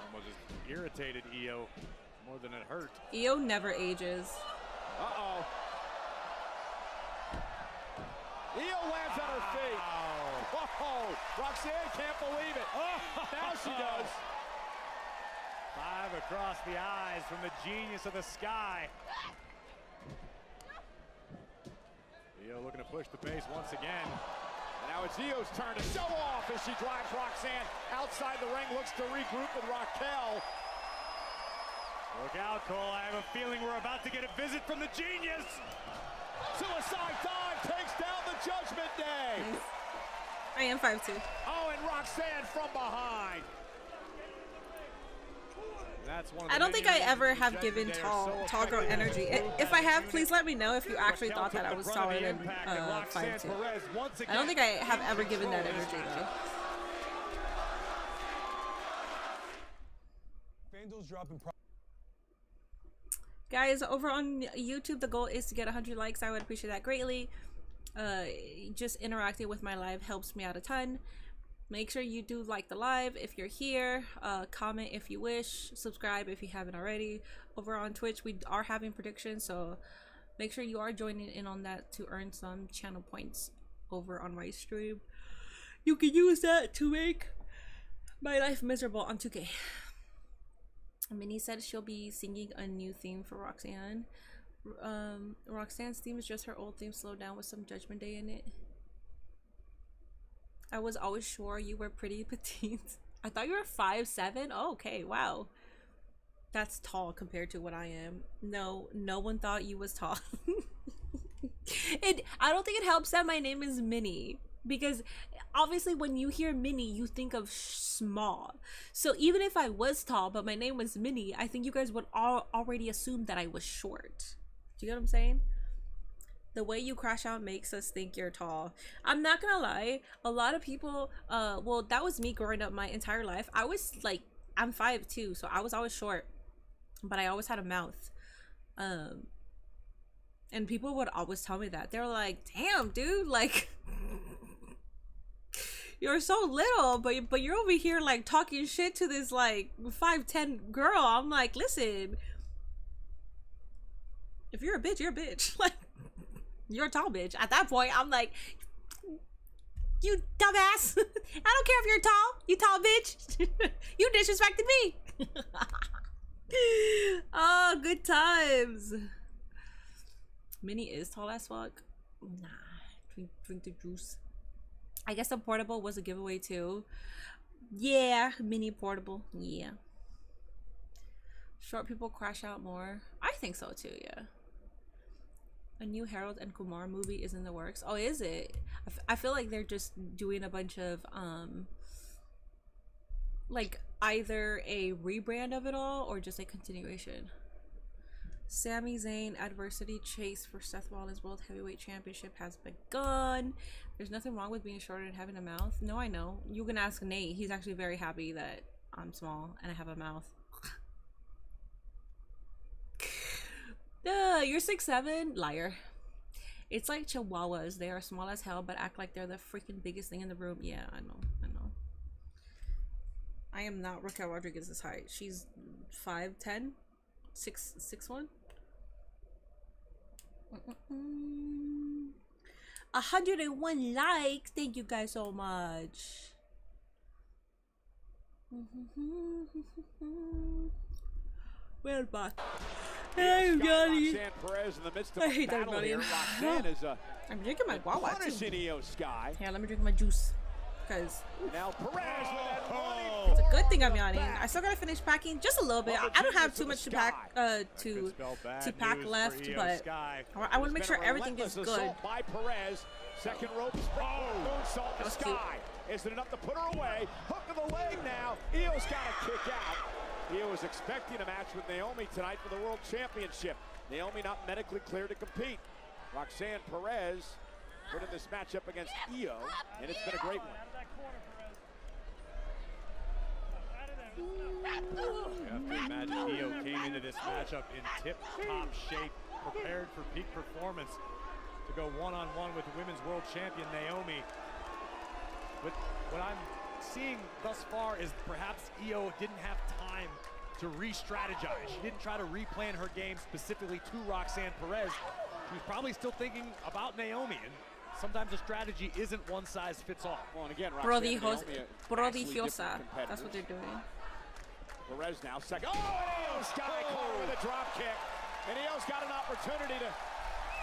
Almost just irritated Io more than it hurt. Io never ages. Uh-oh. Io lands on her feet. Whoa! Roxanne can't believe it. Now she does. 5 across the eyes from the genius of the Sky. Io looking to push the pace once again. And now it's Io's turn to show off as she drives Roxanne outside the ring, looks to regroup with Raquel. Look out, Cole. I have a feeling we're about to get a visit from the genius. Suicide Dive takes down the Judgment Day. Nice. I am 5'2". Oh, and Roxanne from behind. That's one of I the don't many think I reasons ever the have Judgment given Day are so tall girl effective. energy. If I have, please let me know if you actually thought that I was taller than 5'2". I don't think I have ever given that energy though. FanDuel's dropping. Guys, over on YouTube, the goal is to get 100 likes. I would appreciate that greatly. Just interacting with my live helps me out a ton. Make sure you do like the live if you're here. Comment if you wish. Subscribe if you haven't already. Over on Twitch, we are having predictions, so make sure you are joining in on that to earn some channel points over on my stream. You can use that to make my life miserable on 2K. Minnie said she'll be singing a new theme for Roxanne. Roxanne's theme is just her old theme slowed down with some Judgment Day in it. I was always sure you were pretty petite. I thought you were 5'7". Oh, okay, wow. That's tall compared to what I am. No one thought you was tall. I don't think it helps that my name is Minnie. Because obviously when you hear Minnie, you think of small. So even if I was tall, but my name was Minnie, I think you guys would already assume that I was short. Do you get what I'm saying? The way you crash out makes us think you're tall. I'm not gonna lie, a lot of people, well, that was me growing up my entire life. I was like, I'm 5'2", so I was always short, but I always had a mouth. And people would always tell me that. They were like, damn, dude, like, you're so little, but you're over here like talking shit to this like 5'10" girl. I'm like, listen, if you're a bitch, you're a bitch. Like, you're a tall bitch. At that point, I'm like, you dumbass. I don't care if you're tall. You tall bitch. You disrespected me. Oh, good times. Minnie is tall as fuck. Nah, drink the juice. I guess the portable was a giveaway too. Yeah, mini portable. Yeah. Short people crash out more. I think so too, yeah. A new Harold and Kumar movie is in the works. Oh, is it? I feel like they're just doing a bunch of like either a rebrand of it all or just a continuation. Sami Zayn adversity chase for Seth Rollins World Heavyweight Championship has begun. There's nothing wrong with being shorter and having a mouth. No, I know. You can ask Nate. He's actually very happy that I'm small and I have a mouth. You're 6'7"? Liar. It's like chihuahuas. They are small as hell but act like they're the freaking biggest thing in the room. Yeah, I know. I am not Raquel Rodriguez's height. She's 5'10", 6'1". 101 likes. Thank you guys so much. We're back. Hey, Johnny. I hate that, buddy. I'm drinking my guava too. Yeah, let me drink my juice. Because now Perez it's a good thing I'm yawning. I still gotta finish packing just a little bit. I don't have too much to pack to pack left, but I want to make sure everything is good. By Perez, second rope moonsault to Sky. Is it enough to put her away? Hook of the leg now. Io's got to kick out. Io was expecting a match with Naomi tonight for the World Championship. Naomi not medically cleared to compete. Roxanne Perez put in this matchup against Io, and it's been a great one. You have to imagine Io came into this matchup in tip-top shape, prepared for peak performance to go one-on-one with the Women's World Champion Naomi. But what I'm seeing thus far is perhaps Io didn't have time to re-strategize. She didn't try to replan her game specifically to Roxanne Perez. She was probably still thinking about Naomi, and sometimes a strategy isn't one size fits all. Well, and again, Roxanne Prodigiosa. That's what they're doing. Perez now second. Oh, and Io Sky caught her with a drop kick. And Io's got an opportunity to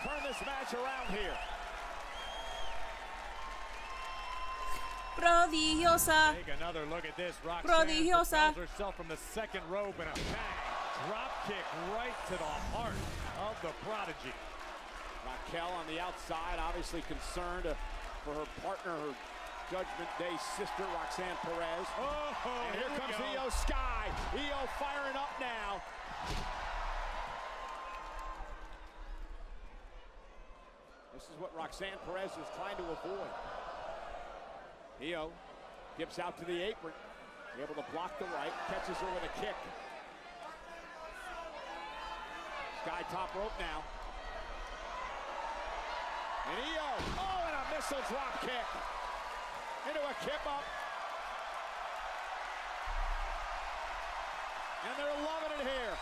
turn this match around here. Prodigiosa. Take another look at this. Roxanne Prodigiosa. propels herself from the second rope and a bang. Drop kick right to the heart of the Prodigy. Raquel on the outside, obviously concerned for her partner, her Judgment Day sister, Roxanne Perez. Oh, and here comes Io Sky. Io firing up now. This is what Roxanne Perez is trying to avoid. Io dips out to the apron, able to block the right, catches her with a kick. Sky top rope now. And Io, oh, and a missile drop kick. Into a kip up. And they're loving it here.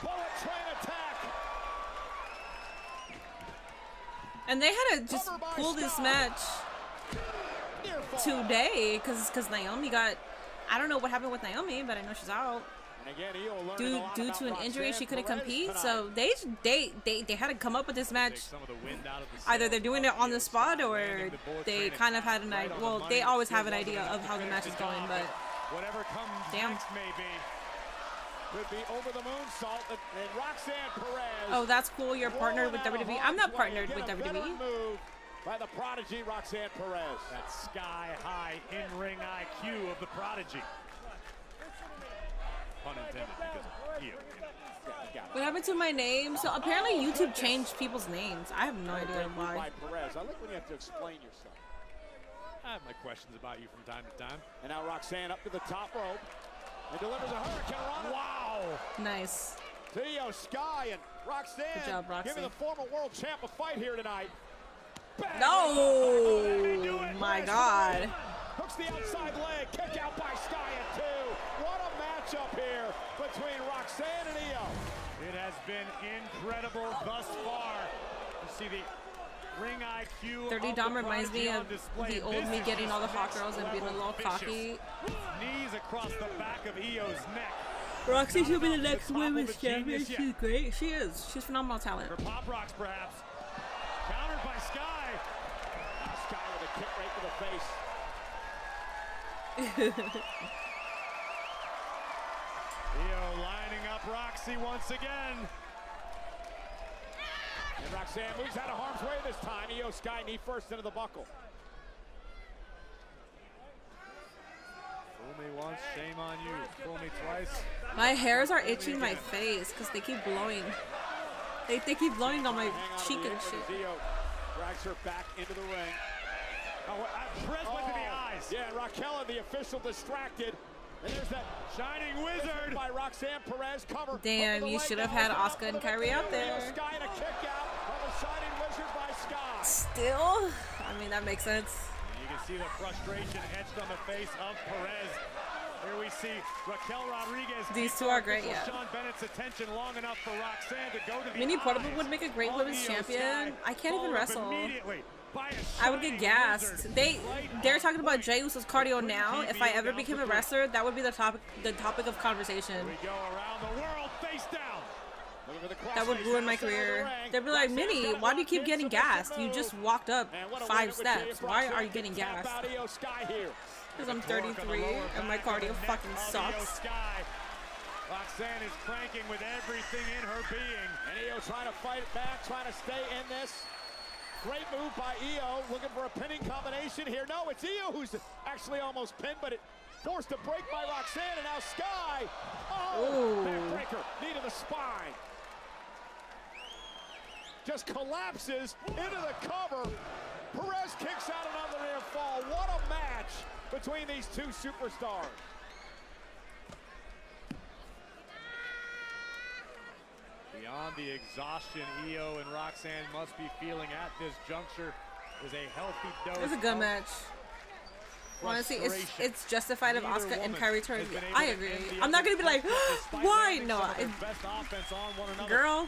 Bullet train attack. And they had to just pull this match today because Naomi got, I don't know what happened with Naomi, but I know she's out. And again, Io Due to an injury, she couldn't compete, tonight. so they had to come up with this match. Either they're doing it on the spot, or they kind of had an idea. Well, they always have an idea of how the match is going, but whatever comes damn. next may be. Could be over the moonsault, and Roxanne Perez. Oh, that's cool. You're partnered with WWE. I'm not partnered with WWE. Move by the Prodigy, Roxanne Perez. That sky-high in-ring IQ of the Prodigy. Pun intended, because of Io. What happened to my name? So apparently YouTube changed people's names. I have no idea why. By Perez. I like when you have to explain yourself. I have my questions about you from time to time. And now Roxanne up to the top rope and delivers a hurricane run. Wow! Nice. To Io Sky, and Roxanne Good job, Roxy. giving the former world champ a fight here tonight. Bang! No! My God. Hooks the outside leg, kick out by Sky at 2. What a matchup here between Roxanne and Io. It has been incredible thus far to see the ring IQ. 30 Dom reminds me of the old me getting all the hot girls and being a little cocky. Knees across the back of Io's neck. Roxy should be the next women's champion. She's great. She is. She's phenomenal talent. For Pop Rocks, perhaps. Countered by Sky. Sky with a kick right to the face. Io lining up Roxy once again. And Roxanne moves out of harm's way this time. Io Sky knee first into the buckle. Fool me once, shame on you. Fool me twice. My hairs are itching my face because they keep blowing. They keep blowing on my cheek and shit. Io drags her back into the ring. Perez went to the eyes. Yeah, and Raquel, the official, distracted. And there's that Shining Wizard by Roxanne Perez. Cover. Damn, you should have had Asuka and Kyrie out there. Sky and a kick out from the Shining Wizard by Sky. Still, I mean, that makes sense. And you can see the frustration etched on the face of Perez. Here we see Raquel Rodriguez. These two are great, yeah. Sean Bennett's attention long enough for Roxanne to go to the Mini Portable eyes would make a great women's of Io champion. Sky. I can't even Followed up wrestle. immediately by a I would get Shining gassed. Wizard. They're talking about Jey Uso's cardio now. If I ever became a wrestler, that would be the topic of conversation. We go around the world face down. That would ruin my career. They'd be like, Minnie, why do you keep getting gassed? You just walked up 5 steps. Why are you getting gassed? Because I'm 33 and my cardio fucking sucks. Roxanne is cranking with everything in her being. And Io trying to fight it back, trying to stay in this. Great move by Io, looking for a pinning combination here. No, it's Io who's actually almost pinned, but it forced a break by Roxanne, and now Sky. Oh, backbreaker, knee to the spine. Just collapses into the cover. Perez kicks out another near fall. What a match between these two superstars. Beyond the exhaustion Io and Roxanne must be feeling at this juncture is a healthy dose. It was a good match. Honestly, it's justified if Asuka and Kairi turn. I agree. I'm not gonna be like, why? No, girl.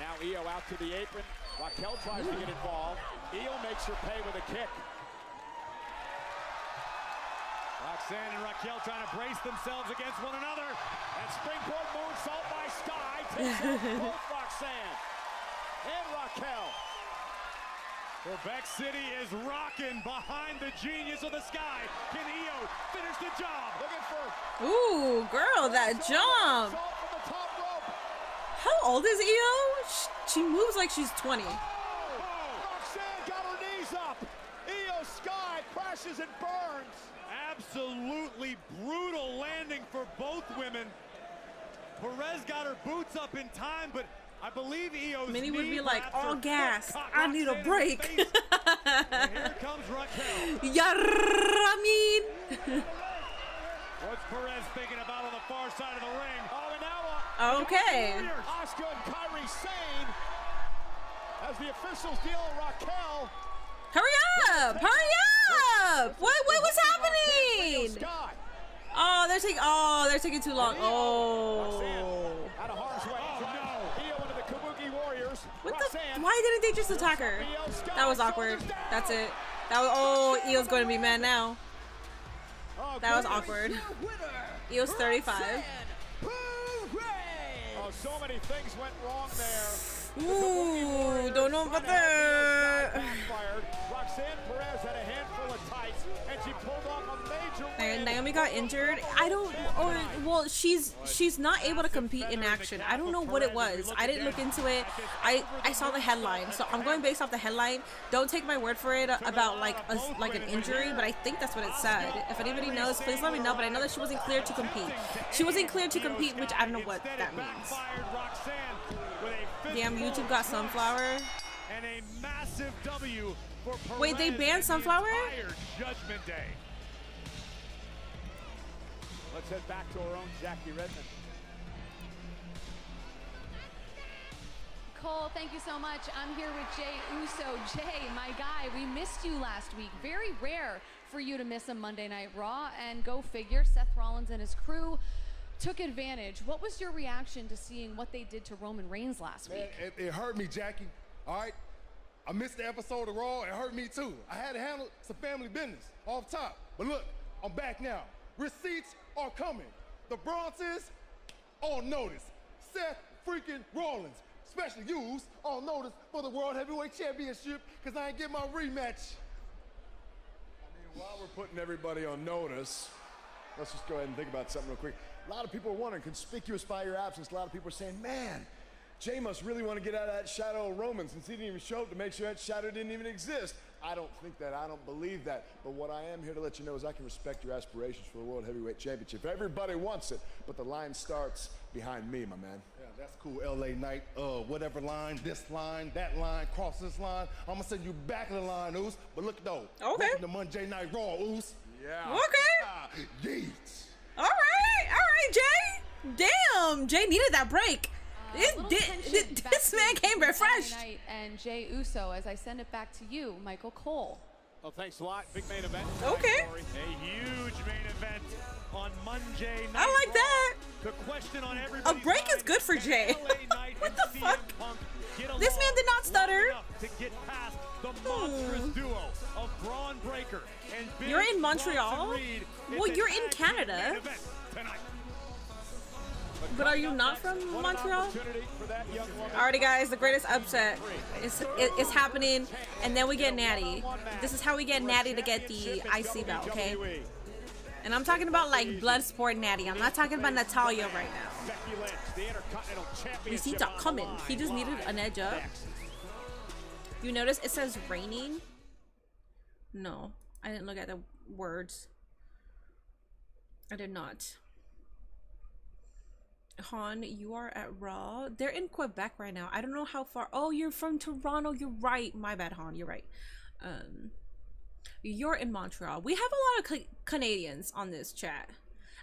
Now Io out to the apron. Raquel tries to get involved. Io makes her pay with a kick. Roxanne and Raquel trying to brace themselves against one another. And springboard moonsault by Sky takes out both Roxanne and Raquel. Quebec City is rocking behind the genius of the Sky. Can Io finish the job? Looking for. Ooh, girl, that jump. How old is Io? She moves like she's 20. Roxanne got her knees up. Io Sky crashes and burns. Absolutely brutal landing for both women. Perez got her boots up in time, but I believe Io's Minnie would be like, all gas. I need a break. And here comes Raquel. Yarramin. What's Perez thinking about on the far side of the ring? Oh, and now okay. Asuka and Kairi Sane as the officials deal with Raquel. Hurry up! Hurry up! What's happening? Oh, they're taking too long. Oh. Out of harm's way. Io into the Kabuki Warriors. What the? Why didn't they just attack her? That was awkward. That's it. That was. Oh, Io's going to be mad now. That was awkward. Io's 35. Oh, so many things went wrong there. Ooh, don't know about that. Roxanne Perez had a handful of tights, and she pulled off a major win. Naomi got injured. Well, she's not able to compete in action. I don't know what it was. I didn't look into it. I saw the headline, so I'm going based off the headline. Don't take my word for it about like an injury, but I think that's what it said. If anybody knows, please let me know. But I know that she wasn't cleared to compete. She wasn't cleared to compete, which I don't know what that means. Damn, YouTube got Sunflower. And a massive W for Perez. Wait, they banned Sunflower? Judgment Day. Let's head back to our own Jackie Redmond. Cole, thank you so much. I'm here with Jay Uso. Jay, my guy, we missed you last week. Very rare for you to miss a Monday Night Raw, and go figure, Seth Rollins and his crew took advantage. What was your reaction to seeing what they did to Roman Reigns last week? It hurt me, Jackie. All right? I missed the episode of Raw. It hurt me too. I had to handle some family business off top. But look, I'm back now. Receipts are coming. The Bronzes on notice. Seth freaking Rollins, especially yous, on notice for the World Heavyweight Championship, because I ain't get my rematch. I mean, while we're putting everybody on notice, let's just go ahead and think about something real quick. A lot of people are wondering, conspicuous by your absence, a lot of people are saying, man, Jay must really want to get out of that shadow of Roman since he didn't even show up to make sure that shadow didn't even exist. I don't think that. I don't believe that. But what I am here to let you know is I can respect your aspirations for the World Heavyweight Championship. Everybody wants it, but the line starts behind me, my man. Yeah, that's cool, LA Knight. Whatever line, this line, that line, cross this line. I'm gonna send you back of the line, Oos. But look though, okay. Welcome to Monday Night Raw, Oos. Yeah. Okay. Yeet. All right, Jay. Damn, Jay needed that break. This man came refreshed. And Jay Uso, as I send it back to you, Michael Cole. Well, thanks a lot. Big main event. Okay. A huge main event on Monday night. I like that. The question on a break is good for Jay. What the fuck? This man did not stutter. To get past the monstrous duo of Braun Breaker and You're in Montreal? Well, you're in Canada. But are you not from Montreal? Alrighty, guys, the greatest upset is happening, and then we get Natty. This is how we get Natty to get the IC belt, okay? And I'm talking about like Bloodsport Natty. I'm not talking about Natalia right now. Receipts are coming. He just needed an edge up. You notice it says raining? No, I didn't look at the words. I did not. Han, you are at Raw. They're in Quebec right now. I don't know how far. Oh, you're from Toronto. You're right. My bad, Han. You're right. You're in Montreal. We have a lot of Canadians on this chat.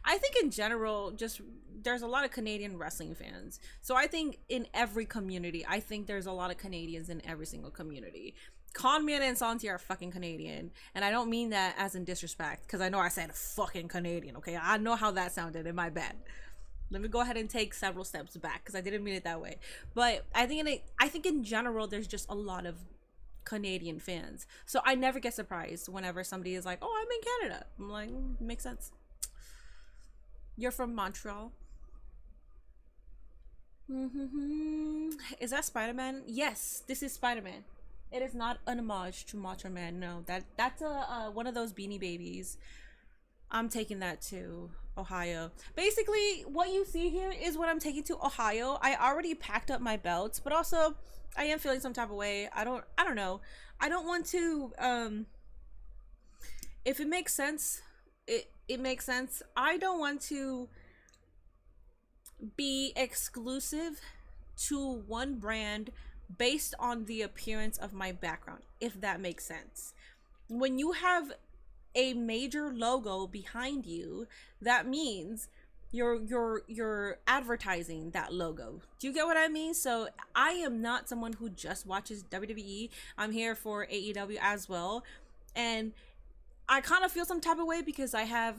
I think in general, just there's a lot of Canadian wrestling fans. So I think in every community, I think there's a lot of Canadians in every single community. Conman and Santi are fucking Canadian, and I don't mean that as in disrespect, because I know I said fucking Canadian, okay? I know how that sounded, and my bad. Let me go ahead and take several steps back, because I didn't mean it that way. But I think in general, there's just a lot of Canadian fans. So I never get surprised whenever somebody is like, oh, I'm in Canada. I'm like, makes sense. You're from Montreal. Is that Spider-Man? Yes, this is Spider-Man. It is not an homage to Macho Man. No, that's one of those Beanie Babies. I'm taking that to Ohio. Basically, what you see here is what I'm taking to Ohio. I already packed up my belts, but also I am feeling some type of way. I don't know. I don't want to if it makes sense, it makes sense. I don't want to be exclusive to one brand based on the appearance of my background, if that makes sense. When you have a major logo behind you, that means you're advertising that logo. Do you get what I mean? So I am not someone who just watches WWE. I'm here for AEW as well, and I kind of feel some type of way because I have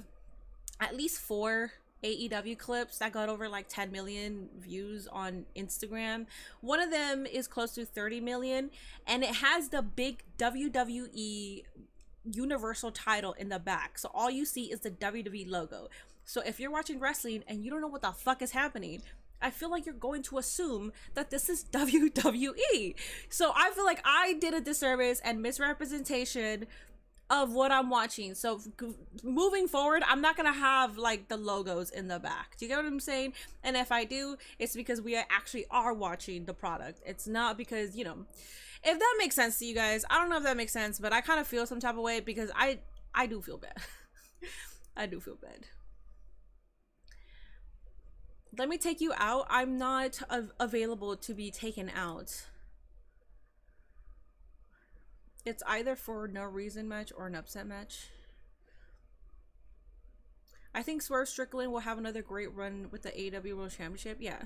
at least 4 AEW clips that got over like 10 million views on Instagram. One of them is close to 30 million, and it has the big WWE Universal title in the back. So all you see is the WWE logo. So if you're watching wrestling and you don't know what the fuck is happening, I feel like you're going to assume that this is WWE. So I feel like I did a disservice and misrepresentation of what I'm watching. So moving forward, I'm not gonna have like the logos in the back. Do you get what I'm saying? And if I do, it's because we actually are watching the product. It's not because, you know, if that makes sense to you guys. I don't know if that makes sense, but I kind of feel some type of way because I do feel bad. I do feel bad. Let me take you out. I'm not available to be taken out. It's either for no reason match or an upset match. I think Swerve Strickland will have another great run with the AEW World Championship. Yeah.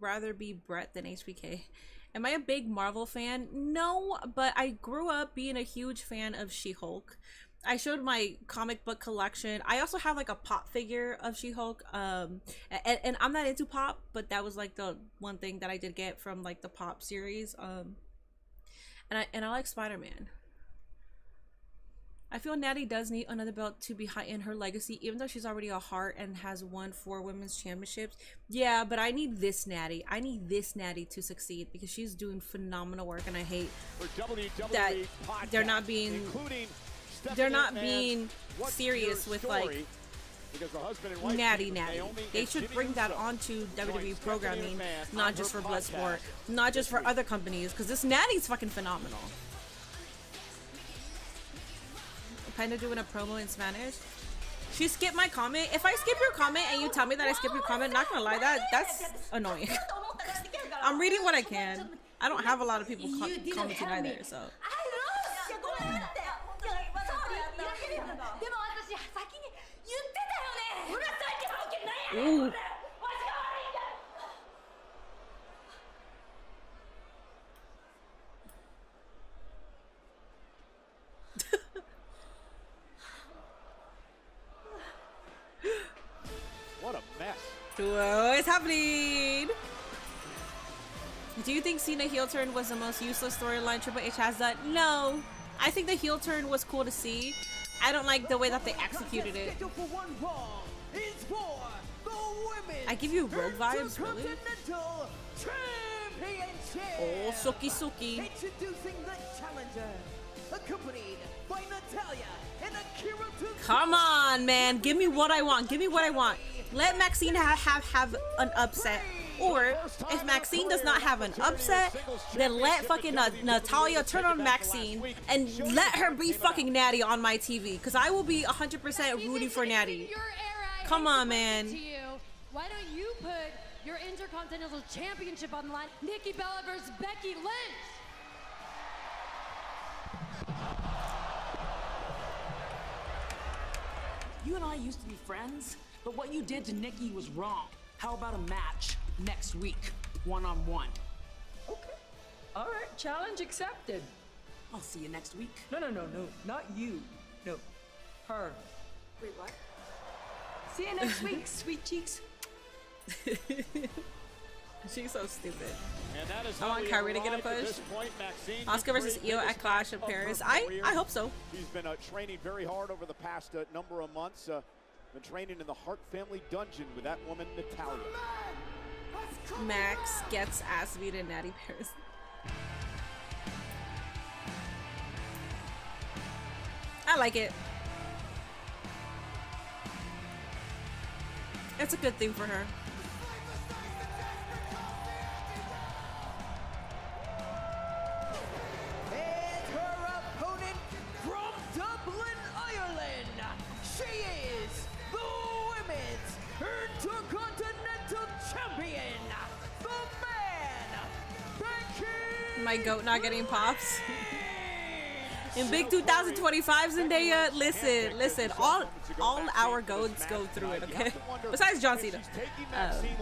Rather be Brett than HBK. Am I a big Marvel fan? No, but I grew up being a huge fan of She-Hulk. I showed my comic book collection. I also have like a pop figure of She-Hulk. And I'm not into pop, but that was like the one thing that I did get from like the pop series. And I like Spider-Man. I feel Natty does need another belt to be high in her legacy, even though she's already a Heart and has won 4 women's championships. Yeah, but I need this Natty. I need this Natty to succeed because she's doing phenomenal work, and I hate that they're not being serious with like Natty. They should bring that onto WWE programming, not just for Bloodsport, not just for other companies, because this Natty's fucking phenomenal. Kind of doing a promo in Spanish. She skipped my comment. If I skip your comment and you tell me that I skipped your comment, not gonna lie, that's annoying. I'm reading what I can. I don't have a lot of people commenting either, so. Ooh. What a mess. What is happening? Do you think Cena heel turn was the most useless storyline Triple H has done? No. I think the heel turn was cool to see. I don't like the way that they executed it. I give you Rogue vibes, really? Oh, Suki Suki. Introducing the challenger, accompanied by Natalya and Akira. Come on, man. Give me what I want. Give me what I want. Let Maxine have an upset. Or if Maxine does not have an upset, then let fucking Natalia turn on Maxine and let her be fucking Natty on my TV, because I will be 100% rooting for Natty. Come on, man. Why don't you put your Intercontinental Championship on the line? Nikki Bella versus Becky Lynch. You and I used to be friends, but what you did to Nikki was wrong. How about a match next week, one-on-one? Okay. All right, challenge accepted. I'll see you next week. No, not you. No, her. Wait, what? See you next week, sweet cheeks. She's so stupid. And that is I want Kyrie to get a push. Oscar versus Io at Clash of Paris. I hope so. He's been training very hard over the past number of months. Been training in the Hart family dungeon with that woman, Natalia. Max gets ass beat in Natty Paris. I like it. It's a good thing for her. And her opponent from Dublin, Ireland. She is the Women's Intercontinental Champion, the man, Becky. My goat not getting pops. In big 2025 Zendaya, listen, all our goats go through it, okay? Besides John Cena.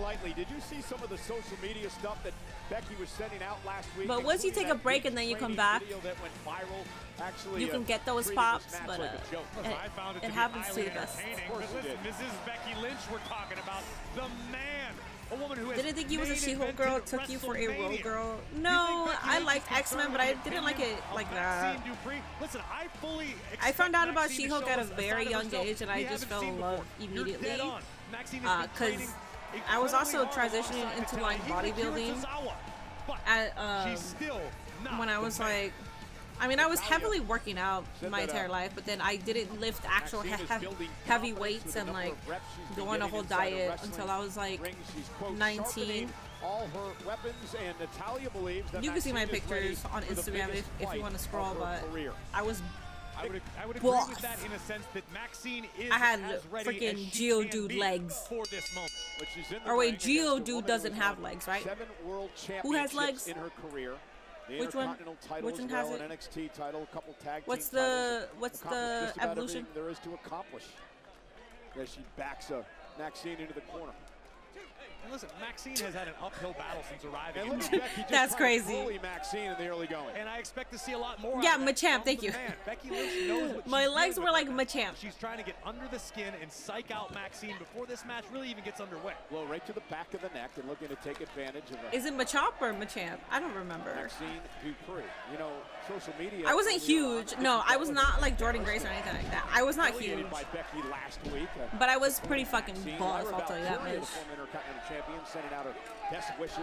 Lightly. Did you see some of the social media stuff that Becky was sending out last week? But once you take a break and then you come back, Actually, you can get those pops, but it happens to the best. Listen, Mrs. Becky Lynch, we're talking about the man. A woman who Didn't think you was a She-Hulk girl, took you for a role girl. No, I liked X-Men, but I didn't like it like that. Listen, I found out about She-Hulk at a very young age, and I just fell in love immediately. Because I was also transitioning into like bodybuilding at when I was like, I mean, I was heavily working out my entire life, but then I didn't lift actual heavy weights and like go on a whole diet until I was like 19. All her weapons, and Natalia believes that you can see my pictures on Instagram if you want to scroll, but I was I would agree with that in a sense that Maxine is I had as ready freaking as she can Geodude be legs. for this moment. Or wait, Geodude doesn't have legs, right? 7 world Who has legs? in her career. The Which one? Intercontinental title Which one as well, has an it? NXT title, a couple tag What's team titles. what's Accomplished the just about evolution? everything there is to accomplish. As she backs Maxine into the corner. And listen, Maxine has had an uphill battle since arriving. And look at Becky just That's trying to crazy. bully Maxine in the early going. And I expect to see a lot more. Yeah, out of that Machamp, from thank the you. man. Becky Lynch knows what My she's legs doing were with like her. Machamp. She's trying to get under the skin and psych out Maxine before this match really even gets underway. Blow right to the back of the neck and looking to take advantage of Is it Machop or Machamp? I don't remember. Maxine Dupree. You know, social media. I wasn't huge. No, I was not like Jordan Grace or anything like that. I was not huge. By Becky last week. But I was pretty fucking buff, I'll tell you that much. The former Intercontinental champion sending out her best wishes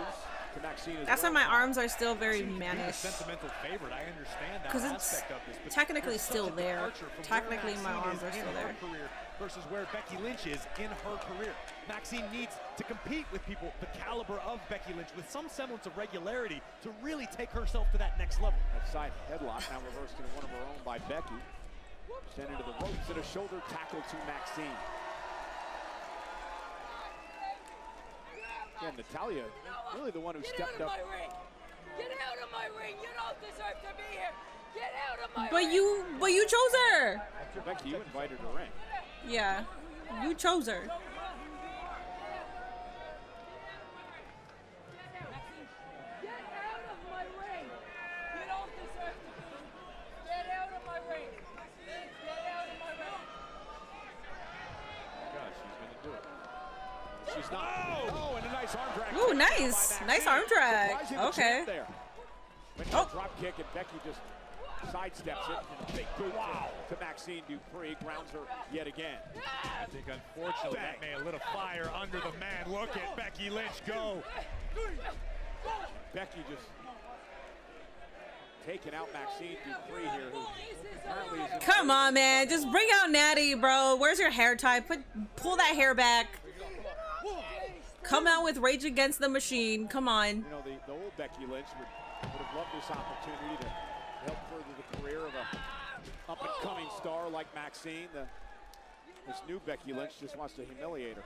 to Maxine as That's why well. my arms are still very Being a mannish. sentimental favorite, I understand that Because it's aspect of this, but technically there's such still a there. departure from Technically, where my Maxine arms is are in still her there. career versus where Becky Lynch is in her career. Maxine needs to compete with people the caliber of Becky Lynch with some semblance of regularity to really take herself to that next level. That side headlock now reversed into one of her own by Becky. Sent into the ropes and a shoulder tackle to Maxine. Again, Natalia, really the one who stepped up. Get out of my ring! You don't deserve to be here! Get out of my ring! But you chose her. Becky, you invited her in. Yeah, you chose her. Get out of my ring! You don't deserve to be here! Get out of my ring! Get out of my ring! God, she's going to do it. She's not. Oh, and a nice arm drag. Ooh, nice. Nice arm drag. Surprising the Okay. champ there. Oh. Drop kick, and Becky just sidesteps it. And a big boot to Maxine Dupree. Grounds her yet again. I think unfortunately that may have lit a fire under the man. Look at Becky Lynch go. Becky just taking out Maxine Dupree here, who apparently is in Come on, man. Just bring out Natty, bro. Where's your hair tie? Pull that hair back. come out with Rage Against the Machine. Come on. You know, the old Becky Lynch would have loved this opportunity to help further the career of a up-and-coming star like Maxine. This new Becky Lynch just wants to humiliate her.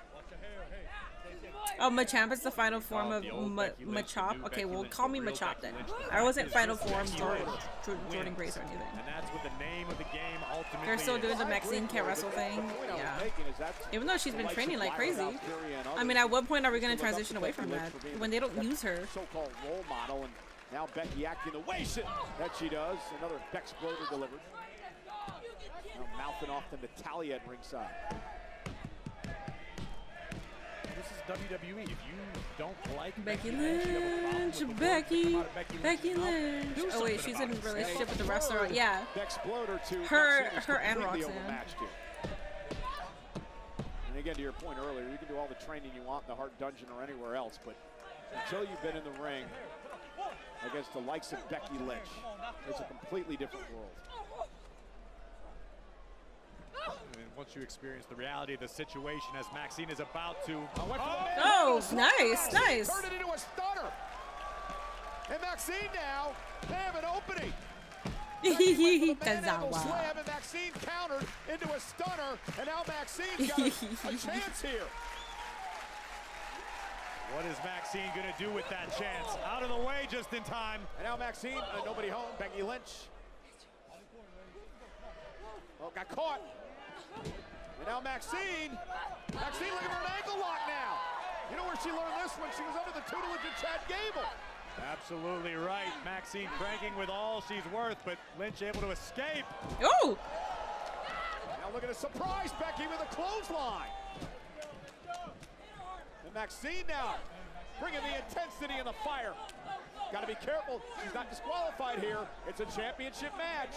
Oh, Machamp is the final form of Machop. Okay, well, call me Machop then. I wasn't final form Jordan Grace or anything. And that's what the name of the game ultimately They're still doing is. the Maxine can't wrestle thing. Yeah. Even though she's been training like crazy. I mean, at what point are we going to transition away from that? When they don't use her. So-called role model, and now Becky acting the way that she does. Another Bexploder delivered. Now mouthing off to Natalia at ringside. This is WWE. If you don't like Becky Lynch, Becky Lynch. Oh wait, she's in a relationship with the wrestler. Yeah. Her and Roxanne. And again, to your point earlier, you can do all the training you want in the Heart Dungeon or anywhere else, but until you've been in the ring against the likes of Becky Lynch, it's a completely different world. And once you experience the reality of the situation as Maxine is about to... Oh, nice. Turned it into a stunner. And Maxine now, they have an opening. Slam, and Maxine countered into a stunner, and now Maxine's got a chance here. What is Maxine going to do with that chance? Out of the way just in time. And now Maxine, nobody home, Becky Lynch. Oh, got caught. And now Maxine looking for an ankle lock now. You know where she learned this one? She was under the tutelage of Chad Gable. Absolutely right. Maxine cranking with all she's worth, but Lynch able to escape. Oh! Now look at a surprise Becky with a clothesline. And Maxine now bringing the intensity and the fire. Got to be careful. She's not disqualified here. It's a championship match.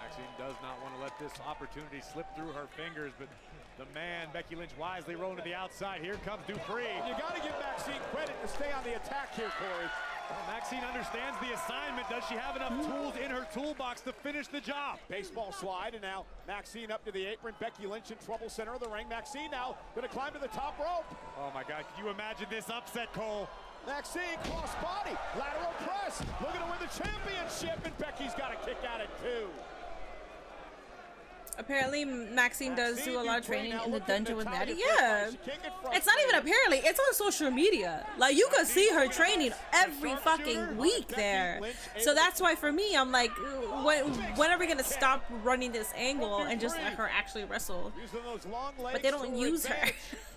Maxine does not want to let this opportunity slip through her fingers, but the man, Becky Lynch, wisely rolling to the outside. Here comes Dupree. You got to give Maxine credit to stay on the attack here, Corey. Well, Maxine understands the assignment. Does she have enough tools in her toolbox to finish the job? Baseball slide, and now Maxine up to the apron. Becky Lynch in trouble, center of the ring. Maxine now going to climb to the top rope. Oh, my God. Can you imagine this upset, Cole? Maxine, cross body, lateral press. Looking to win the championship, and Becky's got a kick at it, too. Apparently, Maxine does do a lot of training in the dungeon with Natty. Yeah. It's not even apparently. It's on social media. Like, you can see her training every fucking week there. So that's why, for me, I'm like, when are we going to stop running this angle and just let her actually wrestle? But they don't use her.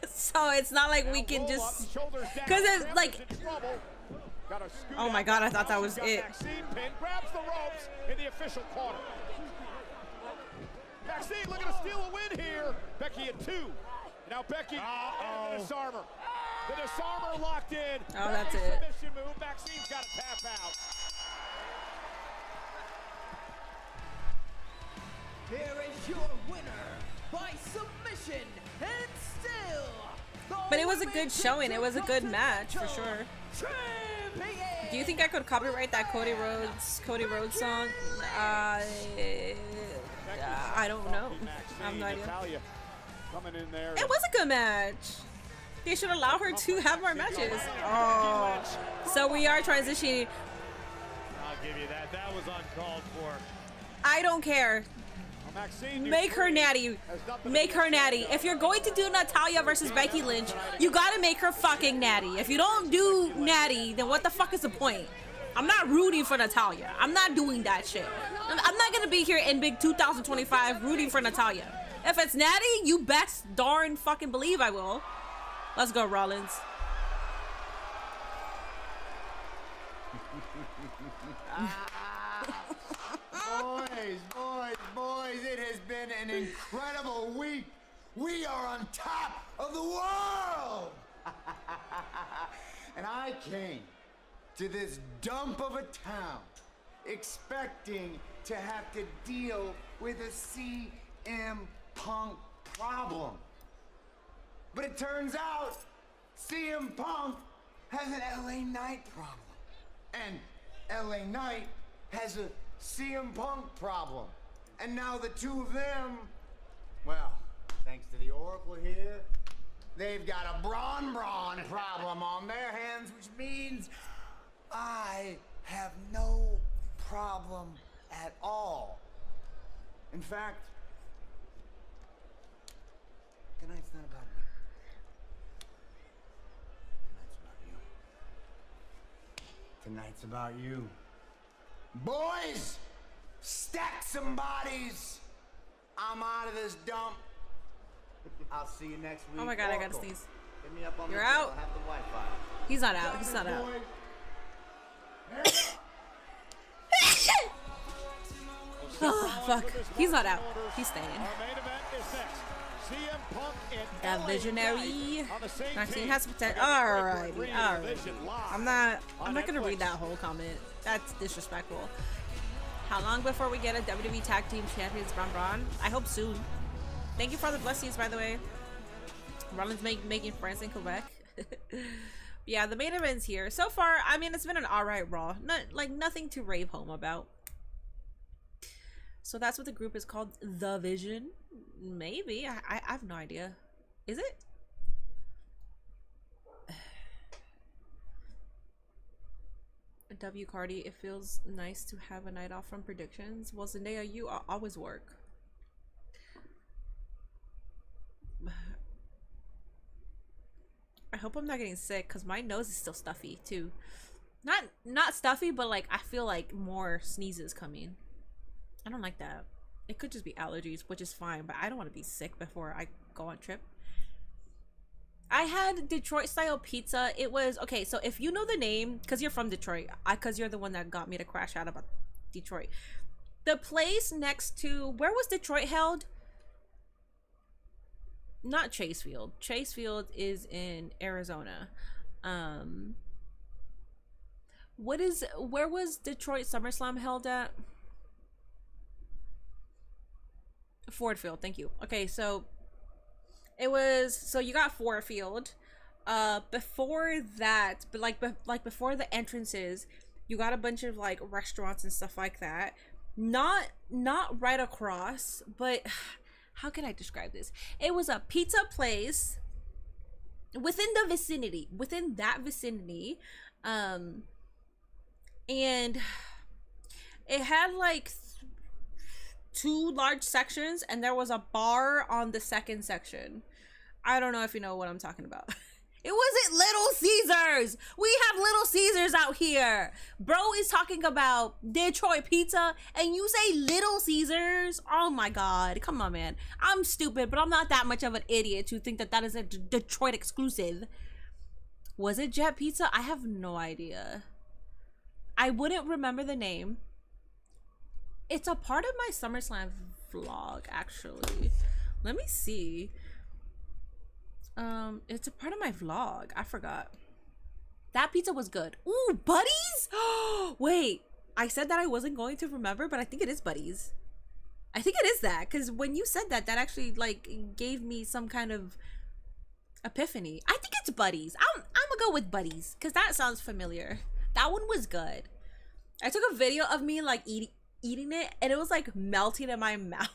So it's not like we can just... Because it's like... Oh my God, I thought that was it. Maxine grabs the ropes in the official corner. Maxine looking to steal a win here. Becky at 2. Now Becky and the disarmer. The disarmer locked in. Oh, that's it. Submission move. Maxine's got to tap out. Here is your winner by submission and still. But it was a good showing. It was a good match for sure. Do you think I could copyright that Cody Rhodes song? I don't know. I have no idea. Coming in there. It was a good match. They should allow her to have more matches. Oh. So we are transitioning. I'll give you that. That was uncalled for. I don't care. Make her Natty. Make her Natty. If you're going to do Natalia versus Becky Lynch, you gotta make her fucking Natty. If you don't do Natty, then what the fuck is the point? I'm not rooting for Natalia. I'm not doing that shit. I'm not gonna be here in big 2025 rooting for Natalia. If it's Natty, you best darn fucking believe I will. Let's go, Rollins. Boys, it has been an incredible week. We are on top of the world. And I came to this dump of a town expecting to have to deal with a CM Punk problem. But it turns out CM Punk has an LA Knight problem. And LA Knight has a CM Punk problem. And now the two of them, well, thanks to the Oracle here, They've got a brawn problem on their hands, which means I have no problem at all. In fact, tonight's not about me. Tonight's about you. Tonight's about you. Boys, stack some bodies. I'm out of this dump. I'll see you next week. Oh my god, I gotta Oracle, sneeze. hit me up on You're the out. I have the Wi-Fi. He's not out. He's not out. Oh, fuck. He's not out. He's staying. That visionary. Maxine has potential. Alrighty. I'm not gonna read that whole comment. That's disrespectful. How long before we get a WWE Tag Team Champions Braun? I hope soon. Thank you for the blessings, by the way. Rollins making friends in Quebec. Yeah, the main event's here. So far, I mean, it's been an alright Raw. Nothing to rave home about. So that's what the group is called, The Vision? Maybe. I have no idea. Is it? W. Cardi, it feels nice to have a night off from predictions. Well, Zendaya, you always work. I hope I'm not getting sick because my nose is still stuffy too. Not stuffy, but like I feel like more sneezes coming. I don't like that. It could just be allergies, which is fine, but I don't want to be sick before I go on trip. I had Detroit style pizza. It was okay. So if you know the name, because you're from Detroit, because you're the one that got me to crash out about Detroit. The place next to where was Detroit held? Not Chase Field. Chase Field is in Arizona. Where was Detroit SummerSlam held at? Ford Field, thank you. Okay, so it was, so you got Ford Field. Before that, but like before the entrances, you got a bunch of like restaurants and stuff like that. Not right across, but how can I describe this? It was a pizza place within the vicinity, within that vicinity, and it had like two large sections, and there was a bar on the second section. I don't know if you know what I'm talking about. It wasn't Little Caesars. We have Little Caesars out here. Bro is talking about Detroit pizza and you say Little Caesars? Oh my god. Come on, man. I'm stupid, but I'm not that much of an idiot to think that that is a Detroit exclusive. Was it Jet Pizza? I have no idea. I wouldn't remember the name. It's a part of my SummerSlam vlog, actually. Let me see. It's a part of my vlog. I forgot. That pizza was good. Ooh, Buddies? Wait, I said that I wasn't going to remember, but I think it is Buddies. I think it is that, because when you said that, that actually like gave me some kind of epiphany. I think it's Buddies. I'm gonna go with Buddies because that sounds familiar. That one was good. I took a video of me like eating it, and it was like melting in my mouth.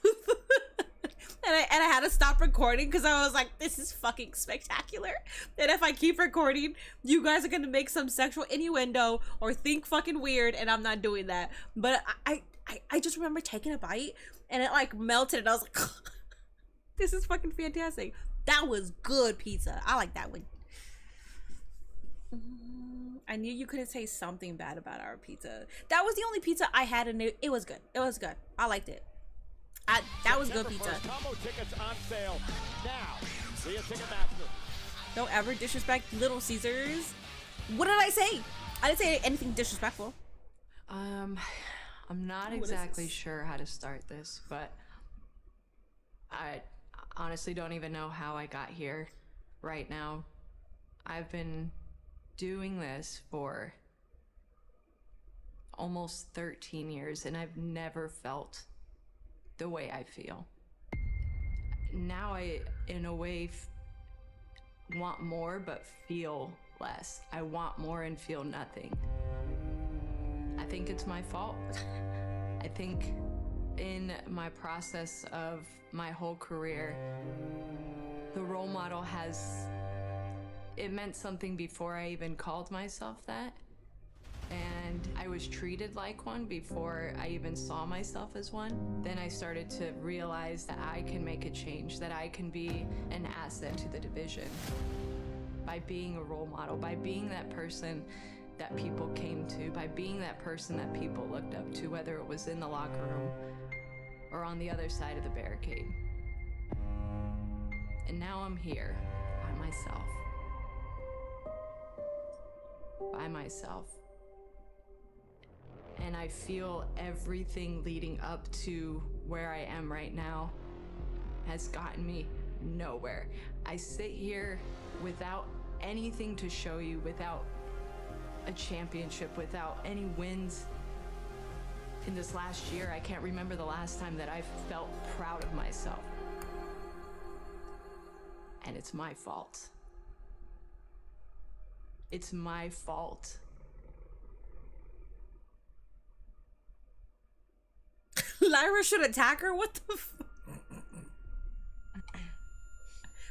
And I had to stop recording because I was like, this is fucking spectacular. And if I keep recording, you guys are gonna make some sexual innuendo or think fucking weird, and I'm not doing that. But I just remember taking a bite and it like melted, and I was like, this is fucking fantastic. That was good pizza. I like that one. I knew you couldn't say something bad about our pizza. That was the only pizza I had, and it was good. It was good. I liked it. That was good pizza. Combo tickets on sale now. See you, Ticketmaster. Don't ever disrespect Little Caesars. What did I say? I didn't say anything disrespectful. I'm not exactly sure how to start this, but I honestly don't even know how I got here right now. I've been doing this for almost 13 years, and I've never felt the way I feel. Now I, in a way, want more but feel less. I want more and feel nothing. I think it's my fault. I think in my process of my whole career, the role model it meant something before I even called myself that. And I was treated like one before I even saw myself as one. Then I started to realize that I can make a change, that I can be an asset to the division by being a role model, by being that person that people came to, by being that person that people looked up to, whether it was in the locker room or on the other side of the barricade. And now I'm here by myself. By myself. And I feel everything leading up to where I am right now has gotten me nowhere. I sit here without anything to show you, without a championship, without any wins. In this last year, I can't remember the last time that I felt proud of myself. And it's my fault. It's my fault. Lyra should attack her? What the f-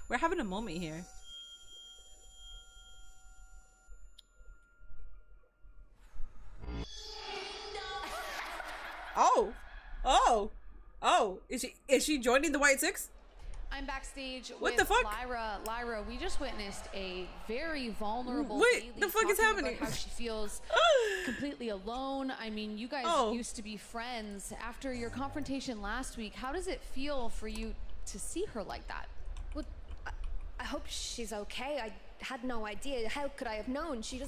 We're having a moment here. Oh. Oh. Oh. Is she joining the White Six? I'm backstage What with the fuck? Lyra. Lyra, we just witnessed a very vulnerable Wait, Bayley the fuck is talking happening? about how she feels completely alone. I mean, you guys used to be friends. After your confrontation last week, how does it feel for you to see her like that? Well, I hope she's okay. I had no idea. How could I have known? She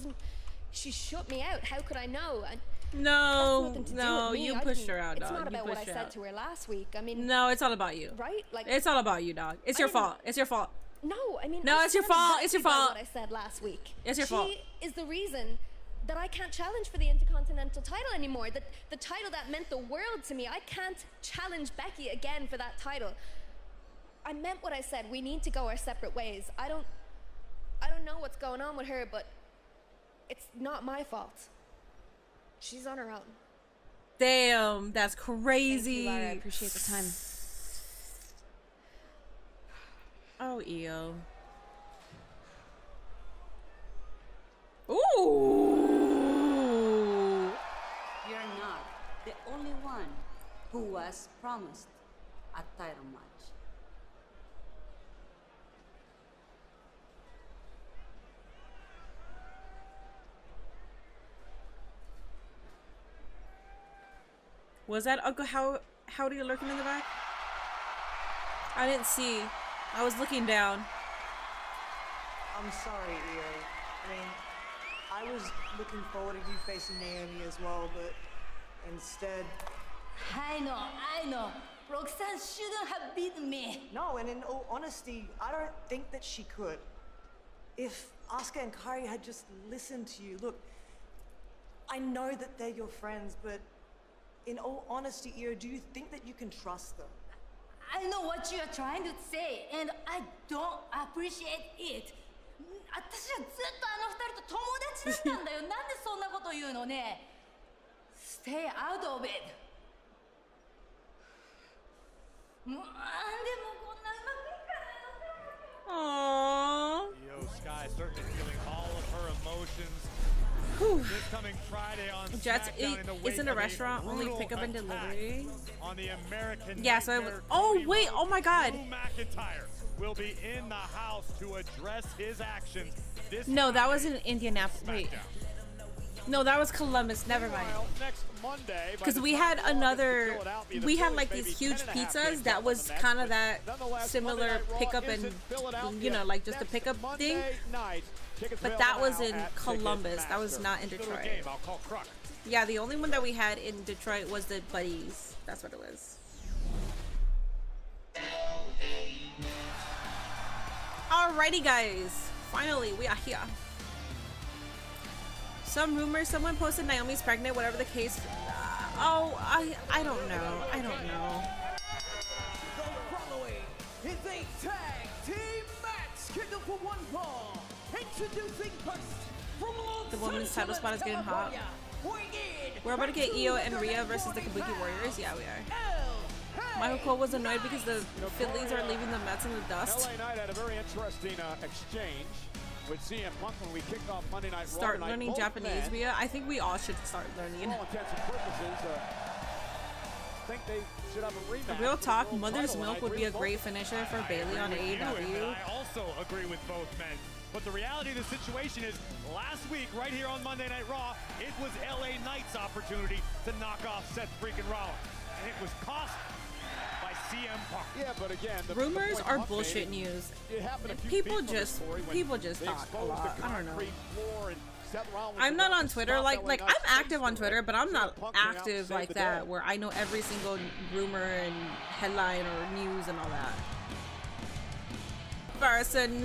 shut me out. How could I know? No, That's nothing to do no, with me. you I pushed didn't- her out, It's dog. not You about what I pushed her said out. to her last week. I mean, No, it's all about you. right? Like It's all about you, dog. It's your I didn't- fault. It's your fault. No, I mean, No, I it's your stand fault. It's your exactly by fault. What I said last week. It's your fault. She is the reason that I can't challenge for the Intercontinental title anymore. The title that meant the world to me. I can't challenge Becky again for that title. I meant what I said. We need to go our separate ways. I don't know what's going on with her, but it's not my fault. She's on her own. Damn, that's crazy. Thank you, Lyra. I appreciate the time. Oh, Io. Ooh. You're not the only one who was promised a title match. Was that Uncle Howdy lurking in the back? I didn't see. I was looking down. I'm sorry, Io. I mean, I was looking forward to you facing Naomi as well, but instead... I know. Roxanne shouldn't have beaten me. No, and in all honesty, I don't think that she could. If Asuka and Kairi had just listened to you, look, I know that they're your friends, but in all honesty, Io, do you think that you can trust them? I know what you are trying to say, and I don't appreciate it. 私はずっとあの二人と友達だったんだよ。なんでそんなこと言うのね。Stay out of it. なんでもこんなうまくいかないのか。 Io Sky certainly feeling all of her emotions. This coming Friday on Jets SmackDown in the wake isn't a of restaurant, only brutal pickup and attack delivery. on the American Yeah, so it was. Nightmare, Oh, Cody wait. Oh, my God. Drew McIntyre will be in the house to address his actions. This No, that was in Indianapolis. Wait. No, that was Columbus. Never mind. next Monday, Because we had another, we had like these huge pizzas that was kind of that similar pickup and, you know, like just a pickup thing. But that was in Columbus. That was not in Detroit. Yeah, the only one that we had in Detroit was the Buddies. That's what it was. Alrighty, guys. Finally, we are here. Some rumors, someone posted Naomi's pregnant, whatever the case. I don't know. I don't know. The following is a tag team match scheduled for one fall. Introducing first from Los The women's title spot is getting hot. California, weighing in We're about to get at Io and Rhea 240 versus the Kabuki Warriors. Yeah, we are. El Michael Cole was annoyed because the Phillies are leaving the Mets in the dust. LA Knight had a very interesting exchange with CM Punk when we kicked off Monday Night Raw. Start learning Japanese, Mia. I think we all should start learning. For all intents and purposes, I think they should have a rematch. Real talk, Mother's Milk would be a great finisher for Bailey on AEW. I also agree with both men. But the reality of the situation is, last week, right here on Monday Night Raw, it was LA Knight's opportunity to knock off Seth freaking Rollins. And it was cost by CM Punk. Yeah, but again, rumors are bullshit news. People just talk a lot. I don't know. I'm not on Twitter. Like I'm active on Twitter, but I'm not active like that where I know every single rumor and headline or news and all that. Personality.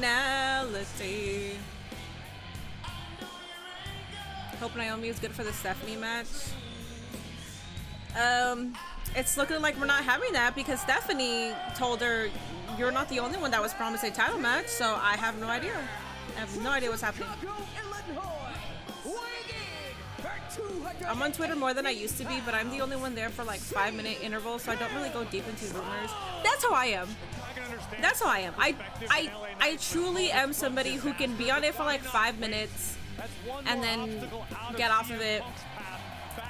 Hope Naomi is good for the Stephanie match. It's looking like we're not having that because Stephanie told her you're not the only one that was promised a title match, so I have no idea. I have no idea what's happening. I'm on Twitter more than I used to be, but I'm the only one there for like 5-minute intervals, so I don't really go deep into rumors. That's how I am. That's how I am. I truly am somebody who can be on it for like 5 minutes and then get off of it,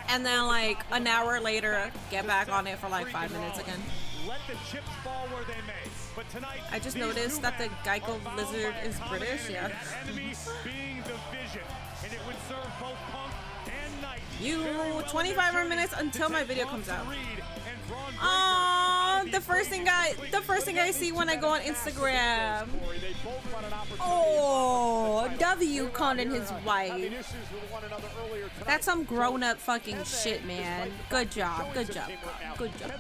and then like an hour later get back on it for like 5 minutes again. I just noticed that the Geico lizard is British. Yeah. You 25 more minutes until my video comes out. The first thing I see when I go on Instagram. Oh, W calling his wife. That's some grown-up fucking shit, man. Good job. Good job. Good job.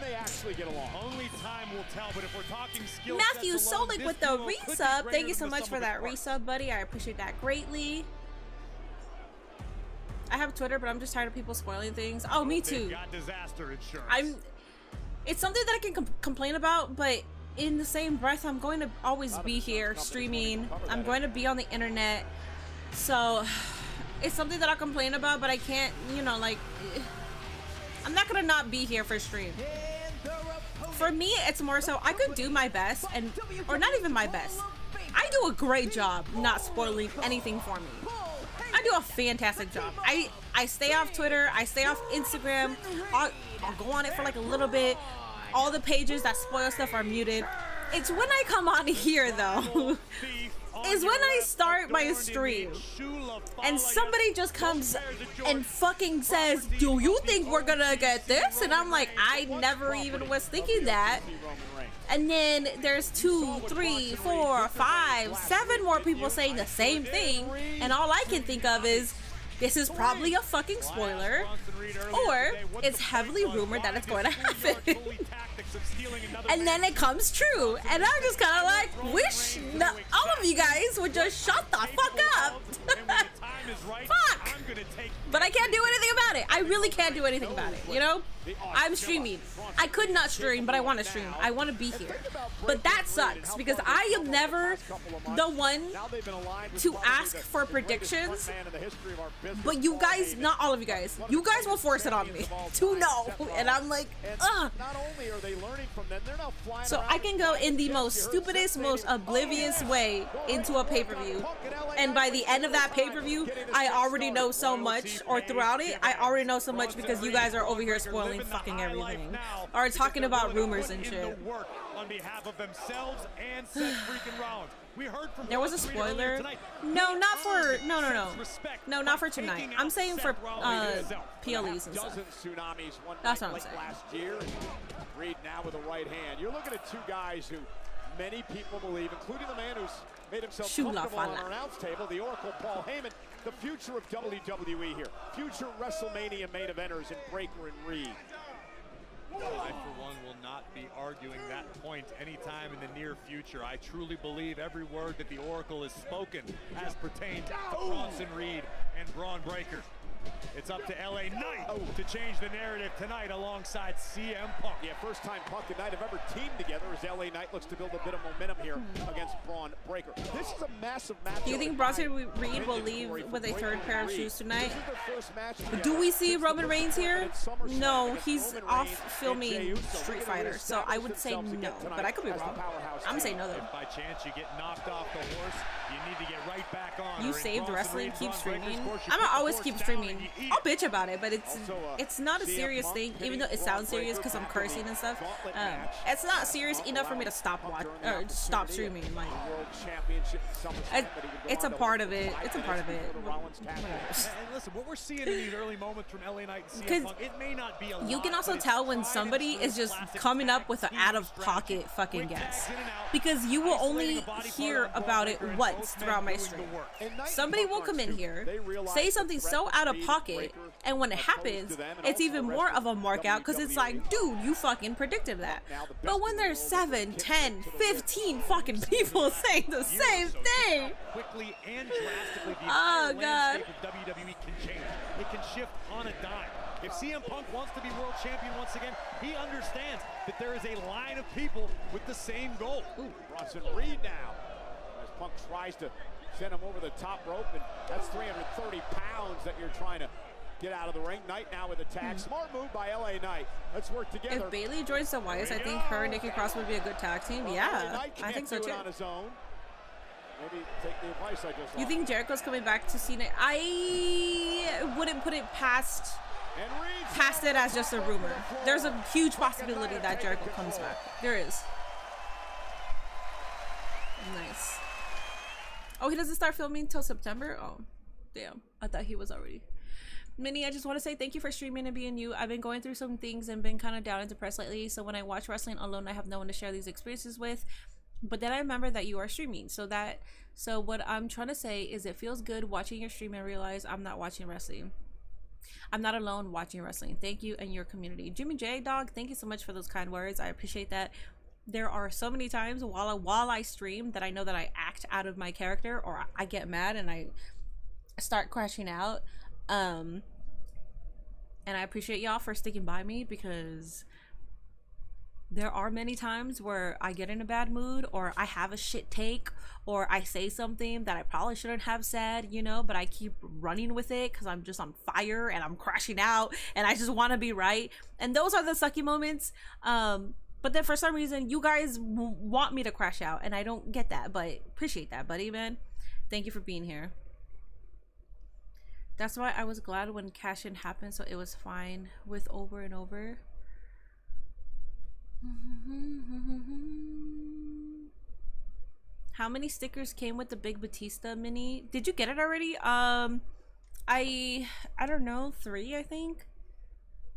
Matthew Solik with the resub. Thank you so much for that resub, buddy. I appreciate that greatly. I have Twitter, but I'm just tired of people spoiling things. Oh, me too. It's something that I can complain about, but in the same breath, I'm going to always be here streaming. I'm going to be on the internet. So it's something that I'll complain about, but I can't, you know, like, I'm not going to not be here for stream. For me, it's more so I could do my best, or not even my best. I do a great job not spoiling anything for me. I do a fantastic job. I stay off Twitter. I stay off Instagram. I'll go on it for like a little bit. All the pages that spoil stuff are muted. It's when I come on here though, is when I start my stream and somebody just comes and fucking says, do you think we're gonna get this? And I'm like, I never even was thinking that. And then there's 2, 3, 4, 5, 7 more people saying the same thing, and all I can think of is, this is probably a fucking spoiler, or it's heavily rumored that it's going to happen. And then it comes true, and I'm just kind of like, wish all of you guys would just shut the fuck up. Fuck! But I can't do anything about it. I really can't do anything about it, you know? I'm streaming. I could not stream, but I want to stream. I want to be here. But that sucks, because I am never the one to ask for predictions. But you guys, not all of you guys will force it on me to know. And I'm like, ugh. So I can go in the most stupidest, most oblivious way into a pay-per-view. And by the end of that pay-per-view, I already know so much, or throughout it, I already know so much because you guys are over here spoiling fucking everything. Or talking about rumors and shit. There was a spoiler. No, not for no, not for tonight. I'm saying for PLEs and stuff. That's what I'm saying. Last year, Reed now with the right hand. You're looking at two guys who many people believe, including the man who's made himself comfortable on our announce table, the Oracle Paul Heyman, the future of WWE here. Future WrestleMania main eventers in Breakker and Reed. I, for one, will not be arguing that point anytime in the near future. I truly believe every word that the Oracle has spoken as pertained to Bronson Reed and Braun Breaker. It's up to LA Knight to change the narrative tonight alongside CM Punk. Yeah, first time Punk and Knight have ever teamed together as LA Knight looks to build a bit of momentum here against Braun Breaker. This is a massive match. Do you think Bronson Reed will leave with a third pair of shoes tonight? Do we see Roman Reigns here? No, he's off filming Street Fighter, so I would say no, but I could be wrong. I'm gonna say no though. If by chance you get knocked off the horse, you need to get right back on. You saved wrestling, keep streaming. I'm gonna always keep streaming. I'll bitch about it, but it's not a serious thing, even though it sounds serious because I'm cursing and stuff. It's not serious enough for me to stop streaming. Like, it's a part of it. It's a part of it. And listen, what we're seeing in these early moments from LA Knight and CM Punk, it may not be a lot, you can also tell when somebody is just coming up with an out-of-pocket fucking guess, because you will only hear about it once throughout my stream. Somebody will come in here, say something so out of pocket, and when it happens, it's even more of a mark out because it's like, dude, you fucking predicted that. But when there's 7, 10, 15 fucking people saying the same thing, quickly and drastically, the oh entire god, landscape of WWE can change. It can shift on a dime. If CM Punk wants to be world champion once again, he understands that there is a line of people with the same goal. Ooh, Bronson Reed now, as Punk tries to send him over the top rope, and that's 330 pounds that you're trying to get out of the ring. Knight now with a tag. Smart move by LA Knight. Let's work together. If Bayley joins the Wyatts, I think her and Nikki Cross would be a good tag team. Yeah, I think so too. On his own. Maybe take the advice I just You think Jericho's coming back to Cena? I wouldn't put it past it as just a rumor. There's a huge possibility that Jericho comes back. There is. Nice. Oh, he doesn't start filming till September? Oh, damn. I thought he was already. Minnie, I just want to say thank you for streaming and being you. I've been going through some things and been kind of down and depressed lately, so when I watch wrestling alone, I have no one to share these experiences with. But then I remember that you are streaming, so what I'm trying to say is it feels good watching your stream and realize I'm not watching wrestling. I'm not alone watching wrestling. Thank you and your community. Jimmy J, dog, thank you so much for those kind words. I appreciate that. There are so many times while I stream that I know that I act out of my character, or I get mad and I start crashing out. And I appreciate y'all for sticking by me, because there are many times where I get in a bad mood, or I have a shit take, or I say something that I probably shouldn't have said, you know, but I keep running with it because I'm just on fire and I'm crashing out and I just want to be right. And those are the sucky moments. But then for some reason, you guys want me to crash out, and I don't get that, but appreciate that, buddy, man. Thank you for being here. That's why I was glad when cash in happened, so it was fine with over and over. How many stickers came with the Big Batista mini? Did you get it already? I don't know, 3, I think.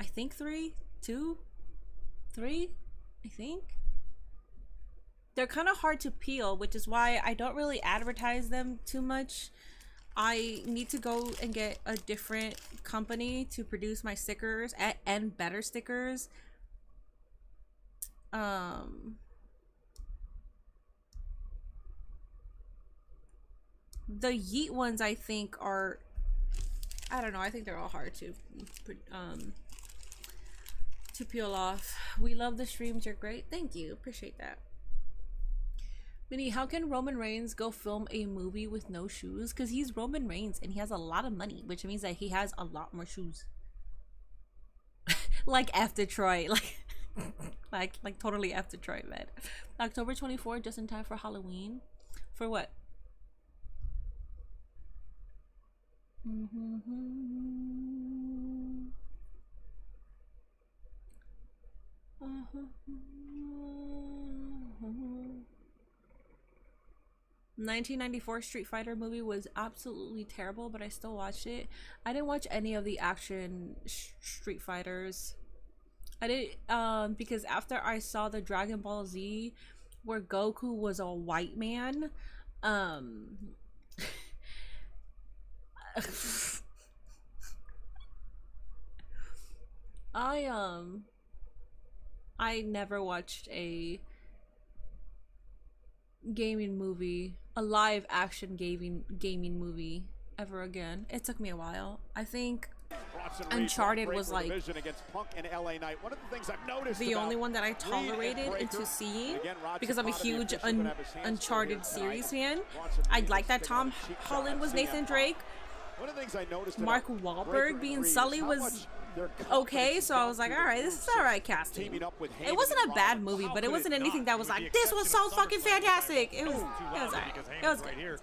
3, 2, 3, I think. They're kind of hard to peel, which is why I don't really advertise them too much. I need to go and get a different company to produce my stickers and better stickers. The Yeet ones I think are, I don't know, I think they're all hard to peel off. We love the streams, you're great. Thank you, appreciate that. Minnie, how can Roman Reigns go film a movie with no shoes? Because he's Roman Reigns and he has a lot of money, which means that he has a lot more shoes. Like F Detroit, like totally F Detroit, man. October 24th, just in time for Halloween. For what? Mm-hmm. 1994 Street Fighter movie was absolutely terrible, but I still watched it. I didn't watch any of the action Street Fighters. I did because after I saw the Dragon Ball Z where Goku was a white man, I never watched a gaming movie, a live action gaming movie ever again. It took me a while. I think Uncharted was like against Punk and LA Knight. One of the things I've noticed the only one that I tolerated into seeing because I'm a huge Uncharted series fan. I like that Tom Holland was Nathan Drake. One of the things I noticed Mark Wahlberg being Sully was okay, so I was like, all right, this is all right casting. It wasn't a bad movie, but it wasn't anything that was like, this was so fucking fantastic. It was all right. It was good.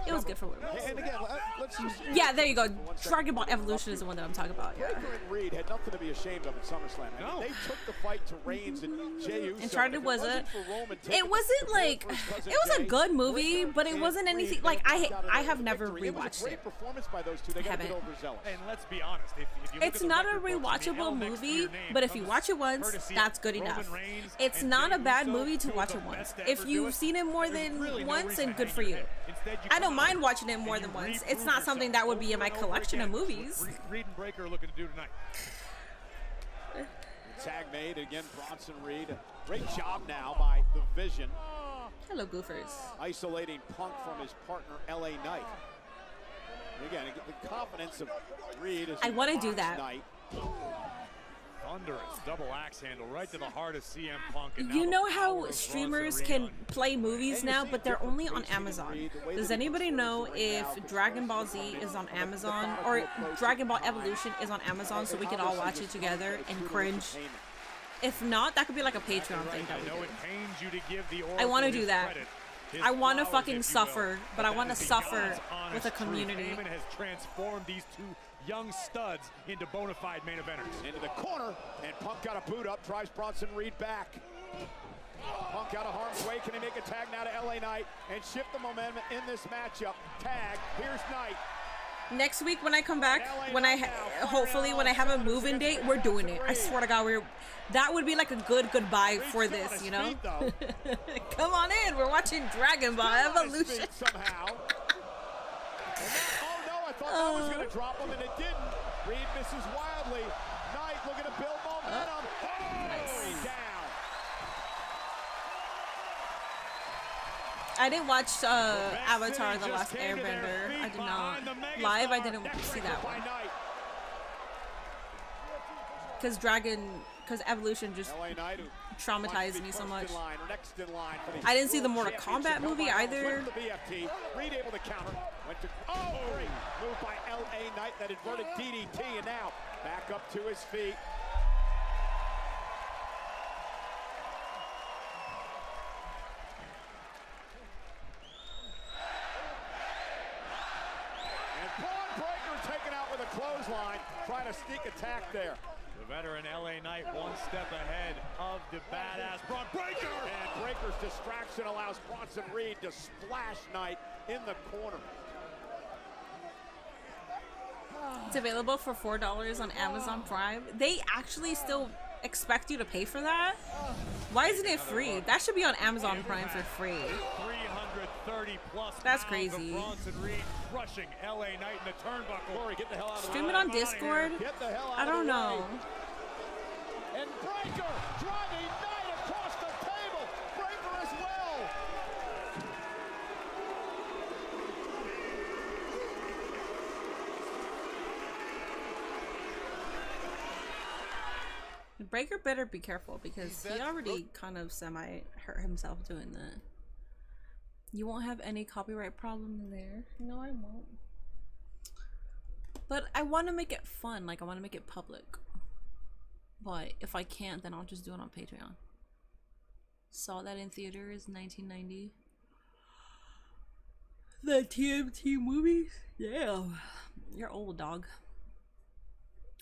It was good for what it was. And again, let's just... Yeah, there you go. Dragon Ball Evolution is the one that I'm talking about. Yeah. Breakker and Reed had nothing to be ashamed of at SummerSlam. I mean, they took the fight to Reigns and Jey Uso. Uncharted wasn't. It wasn't like it was a good movie, but it wasn't anything like I have never rewatched it. Performance by those two. They got a bit overzealous. And let's be honest, if you look it's not a rewatchable movie, but if you watch it once, that's good enough. It's not a bad movie to watch it once. If you've seen it more than once, then good for you. I don't mind watching it more than once. It's not something that would be in my collection of movies. Reed and Breakker are looking to do tonight. Tag made again, Bronson Reed. Great job now by the Vision. Hello, Goofers. Isolating Punk from his partner, LA Knight. Again, the confidence of Reed is I want to do that. Knight. Thunderous double axe handle right to the heart of CM Punk. You know how streamers can play movies now, but they're only on Amazon. Does anybody know if Dragon Ball Z is on Amazon or Dragon Ball Evolution is on Amazon so we can all watch it together and cringe? If not, that could be like a Patreon thing that we do. I want to do that. I want to fucking suffer, but I want to suffer with a community. Heyman has transformed these two young studs into bona fide main eventers. Into the corner, and Punk got a boot up, drives Bronson Reed back. Punk out of harm's way. Can he make a tag now to LA Knight and shift the momentum in this matchup? Tag, here's Knight. Next week when I come back, hopefully when I have a move-in date, we're doing it. I swear to God, that would be like a good goodbye for this, you know? Come on in, we're watching Dragon Ball Evolution. Somehow. Oh no, I thought that was going to drop him, and it didn't. Reed misses wildly. Knight looking to build momentum. Nice. Down. I didn't watch Avatar: The Last Airbender. I did not. Live, I didn't see that one. Because Evolution just traumatized me so much. I didn't see the Mortal Kombat movie either. Reed able to counter. Went to move by LA Knight, that inverted DDT, and now back up to his feet. Clothesline, trying to sneak attack there. The veteran LA Knight one step ahead of the badass Braun Breakker. And Breaker's distraction allows Bronson Reed to splash Knight in the corner. It's available for $4 on Amazon Prime. They actually still expect you to pay for that? Why isn't it free? That should be on Amazon Prime for free. 330 plus. That's crazy. Bronson Reed crushing LA Knight in the turnbuckle. Corey, get the hell out of Stream it on Discord? I don't know. And Breakker driving Knight across the table. Breakker as well. Breakker better be careful because he already kind of semi-hurt himself doing that. You won't have any copyright problem there. No, I won't. But I want to make it fun. Like, I want to make it public. But if I can't, then I'll just do it on Patreon. Saw that in theaters, 1990. The TMT movies? Yeah. You're old, dog.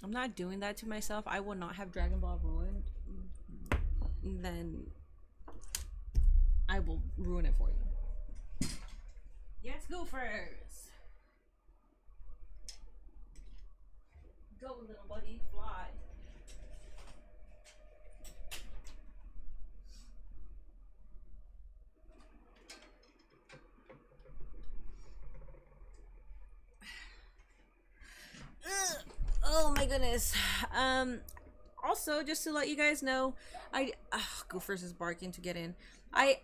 I'm not doing that to myself. I will not have Dragon Ball ruined. Then I will ruin it for you. Yes, go first. Go, little buddy, fly. Oh my goodness. Also, just to let you guys know, Goofers is barking to get in. I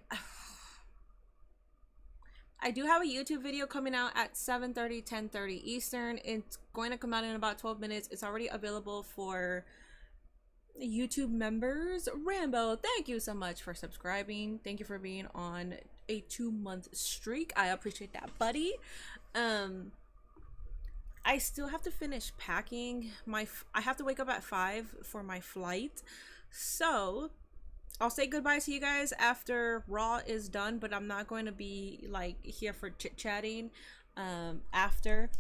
I do have a YouTube video coming out at 7:30, 10:30 Eastern. It's going to come out in about 12 minutes. It's already available for YouTube members. Rambo, thank you so much for subscribing. Thank you for being on a 2-month streak. I appreciate that, buddy. I still have to finish packing. I have to wake up at 5 for my flight. So I'll say goodbye to you guys after Raw is done, but I'm not going to be like here for chit-chatting after.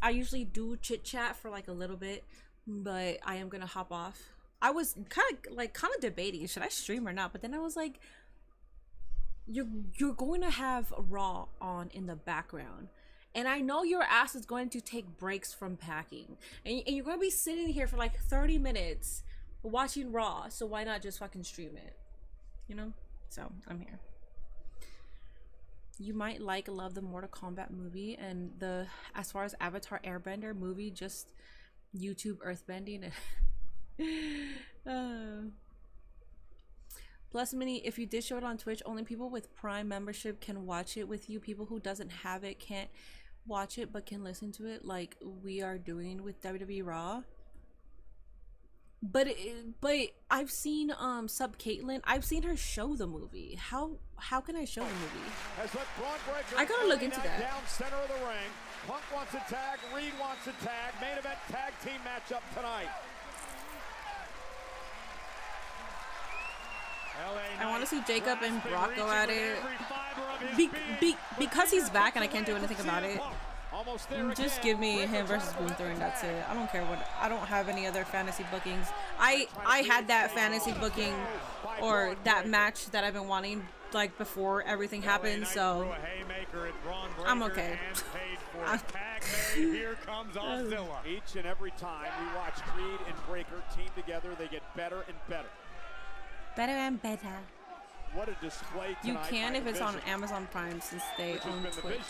I usually do chit-chat for like a little bit, but I am gonna hop off. I was kind of debating, should I stream or not, but then I was like, you're going to have Raw on in the background, and I know your ass is going to take breaks from packing, and you're going to be sitting here for like 30 minutes watching Raw, so why not just fucking stream it, you know? So I'm here. You might love the Mortal Kombat movie, and the as far as Avatar Airbender movie, just YouTube earthbending. Plus Mini, if you did show it on Twitch, only people with Prime membership can watch it with you. People who doesn't have it can't watch it but can listen to it, like we are doing with WWE Raw. But I've seen Sub Caitlyn. I've seen her show the movie. How can I show the movie? I gotta look into that. Down center of the ring. Punk wants a tag. Reed wants a tag. Main event tag team matchup tonight. I want to see Jacob and Brock go at it. Because he's back and I can't do anything about it. Just give me him versus Gunther and that's it. I don't care what. I don't have any other fantasy bookings. I had that fantasy booking or that match that I've been wanting like before everything happened, so I'm okay. Here comes Ozilla. Each and every time we watch Creed and Breaker team together, they get better and better. Better and better. What a display tonight. You can if it's on Amazon Prime since they own Twitch.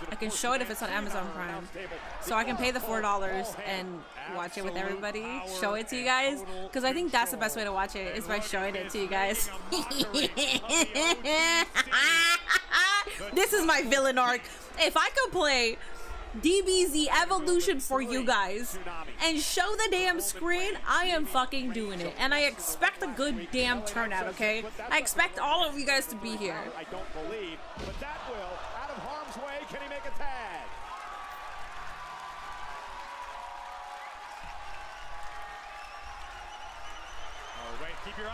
I can show it if it's on Amazon Prime. So I can pay the $4 and watch it with everybody. Show it to you guys. Because I think that's the best way to watch it, is by showing it to you guys. This is my villain arc. If I could play DBZ Evolution for you guys and show the damn screen, I am fucking doing it. And I expect a good damn turnout, okay? I expect all of you guys to be here. I don't believe, but that will, out of harm's way, can he make a tag?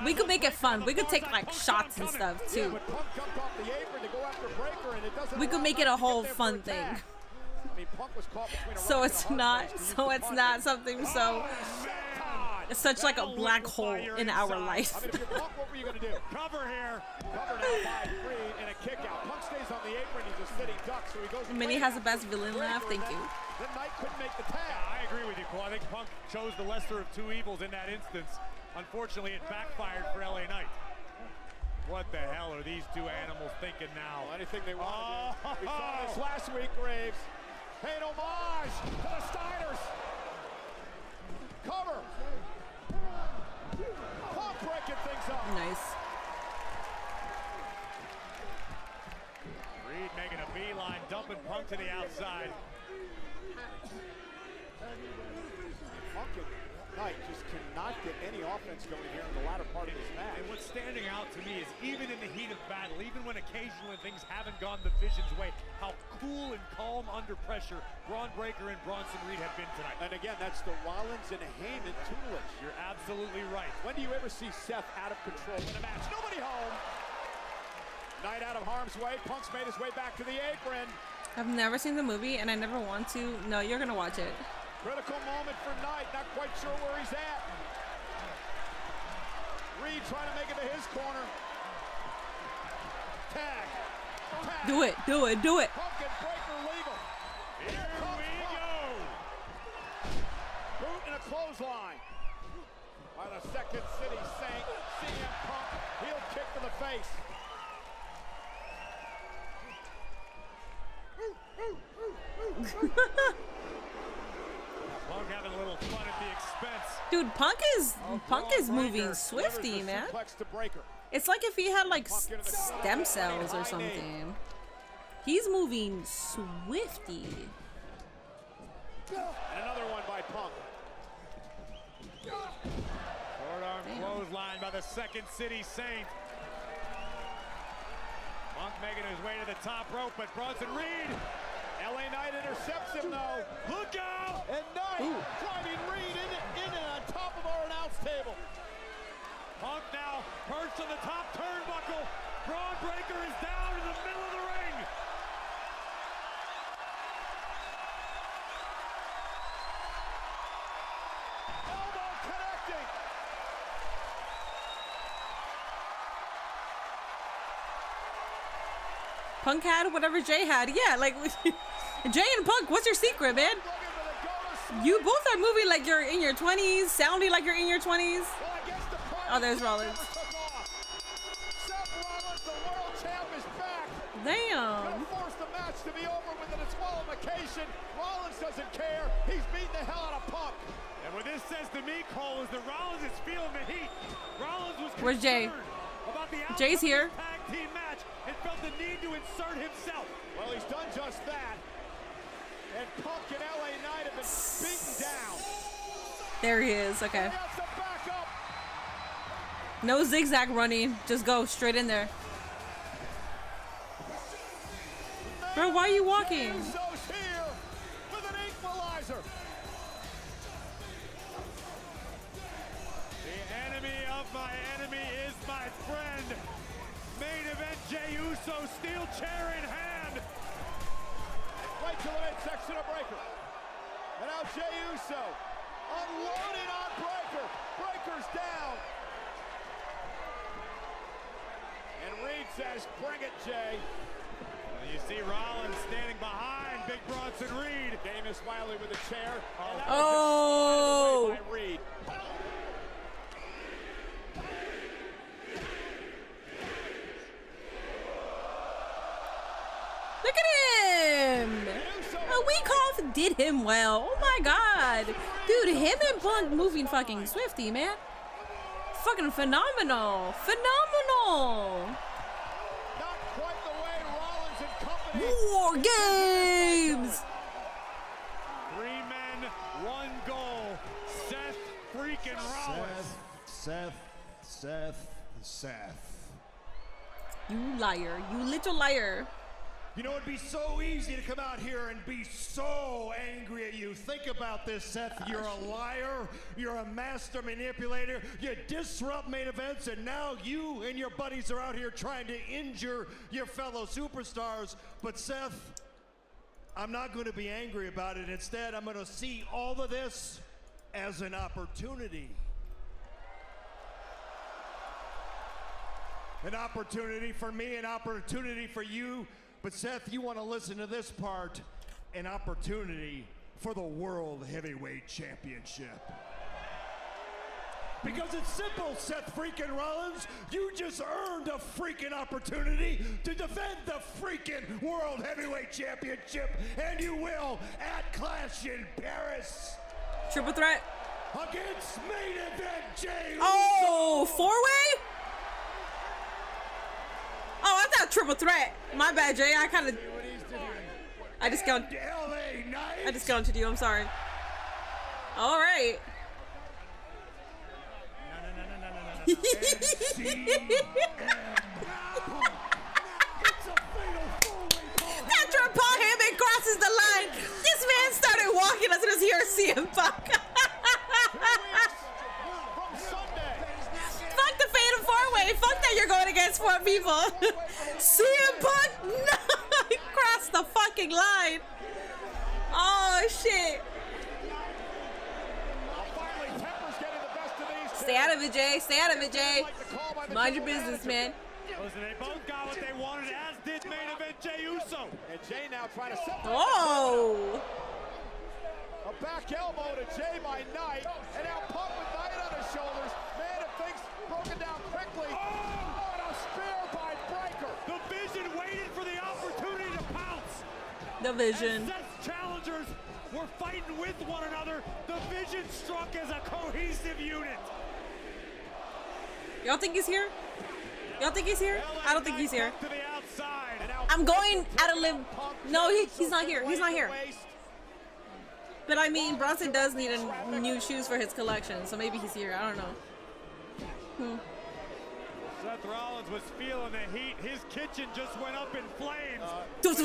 We could make it fun. We could take like shots and stuff too. We could make it a whole fun thing. So it's not something so it's such like a black hole in our life. What were you gonna do? Cover here. Cover now by Creed and a kick out. Punk stays on the apron. He's a sitting duck, so he goes. Minnie has the best villain laugh. Thank you. The Knight couldn't make the tag. I agree with you, Cole. I think Punk chose the lesser of two evils in that instance. Unfortunately, it backfired for LA Knight. What the hell are these two animals thinking now? Well, anything they want to do. We saw this last week, Graves. Paying homage to the Steiners. Cover. Punk breaking things up. Nice. Reed making a beeline, dumping Punk to the outside. Punk and Knight just cannot get any offense going here in the latter part of this match. And what's standing out to me is even in the heat of battle, even when occasionally things haven't gone the Vision's way, how cool and calm under pressure Braun Breaker and Bronson Reed have been tonight. And again, that's the Rollins and Heyman tutelage. You're absolutely right. When do you ever see Seth out of control in a match? Nobody home. Knight out of harm's way. Punk's made his way back to the apron. I've never seen the movie and I never want to. No, you're gonna watch it. Critical moment for Knight. Not quite sure where he's at. Reed trying to make it to his corner. Tag. Tag. Do it. Do it. Do it. Punk and Breaker legal. Here we go. Boot and a clothesline. By the Second City Saint, CM Punk. Heel kick to the face. Punk having a little fun at the expense. Dude, Punk is moving swifty, man. To Breaker. It's like if he had like stem cells or something. He's moving swifty. And another one by Punk. Short arm clothesline by the Second City Saint. Punk making his way to the top rope, but Bronson Reed. LA Knight intercepts him though. Look out! And Knight driving Reed in and on top of our announce table. Punk now perched on the top turnbuckle. Braun Breaker is down in the middle of the ring. Elbow connecting. Punk had whatever Jay had. Yeah, like Jay and Punk, what's your secret, man? You both are moving like you're in your 20s, sounding like you're in your 20s. Oh, there's Rollins. Seth Rollins, the world champ, is back. Damn. Gonna force the match to be over with a disqualification. Rollins doesn't care. He's beating the hell out of Punk. And what this says to me, Cole, is that Rollins is feeling the heat. Rollins was Where's Jay? About the Jay's here. tag team match and felt the need to insert himself. Well, he's done just that. And Punk and LA Knight have been beaten down. There he is. Okay. No zigzag running. Just go straight in there. Bro, why are you walking? Uso's here with an equalizer. The enemy of my enemy is my friend. Main event, Jey Uso, steel chair in hand. Right to the midsection of Breaker. And now Jey Uso unloading on Breaker. Breaker's down. And Reed says, bring it, Jay. Well, you see Rollins standing behind Big Bronson Reed. Dame is Wiley with a chair. Oh. By Reed. Look at him. A week off did him well. Oh my god. Dude, him and Punk moving fucking swifty, man. Fucking phenomenal. Phenomenal. Not quite the way Rollins and company. War Games. 3 men, 1 goal. Seth freaking Rollins. Seth. You liar. You little liar. You know, it'd be so easy to come out here and be so angry at you. Think about this, Seth. You're a liar. You're a master manipulator. You disrupt main events, and now you and your buddies are out here trying to injure your fellow superstars. But, Seth, I'm not going to be angry about it. Instead, I'm going to see all of this as an opportunity. An opportunity for me, an opportunity for you. But Seth, you want to listen to this part, an opportunity for the World Heavyweight Championship. Because it's simple, Seth freaking Rollins. You just earned a freaking opportunity to defend the freaking World Heavyweight Championship, and you will at Clash in Paris. Triple threat. Against main event Jey Uso. Oh, 4-way? Oh, I thought triple threat. My bad, Jay. I discounted you. I'm sorry. All right. After Paul Heyman crosses the line, this man started walking as soon as he heard CM Punk. Fuck the Fatal 4-way. Fuck that you're going against 4 people. CM Punk, no, he crossed the fucking line. Oh shit. Stay out of it, Jay. Stay out of it, Jay. Mind your business, man. Listen, they both got what they wanted, as did main event Jey Uso. And Jay now trying to set. Whoa. A back elbow to Jay by Knight, and now Punk with Knight on his shoulders. Man, if things broken down quickly. Oh, and a spear by Breaker. The Vision waited for the opportunity to pounce. The Vision. As Seth's challengers were fighting with one another, the Vision struck as a cohesive unit. Y'all think he's here? Y'all think he's here? I don't think he's here. To the outside. outside. I'm going at a limb. No, he's not here. He's not here. But I mean, Bronson does need new shoes for his collection, so maybe he's here. I don't know. Seth Rollins was feeling the heat. His kitchen just went up in flames. Do. LA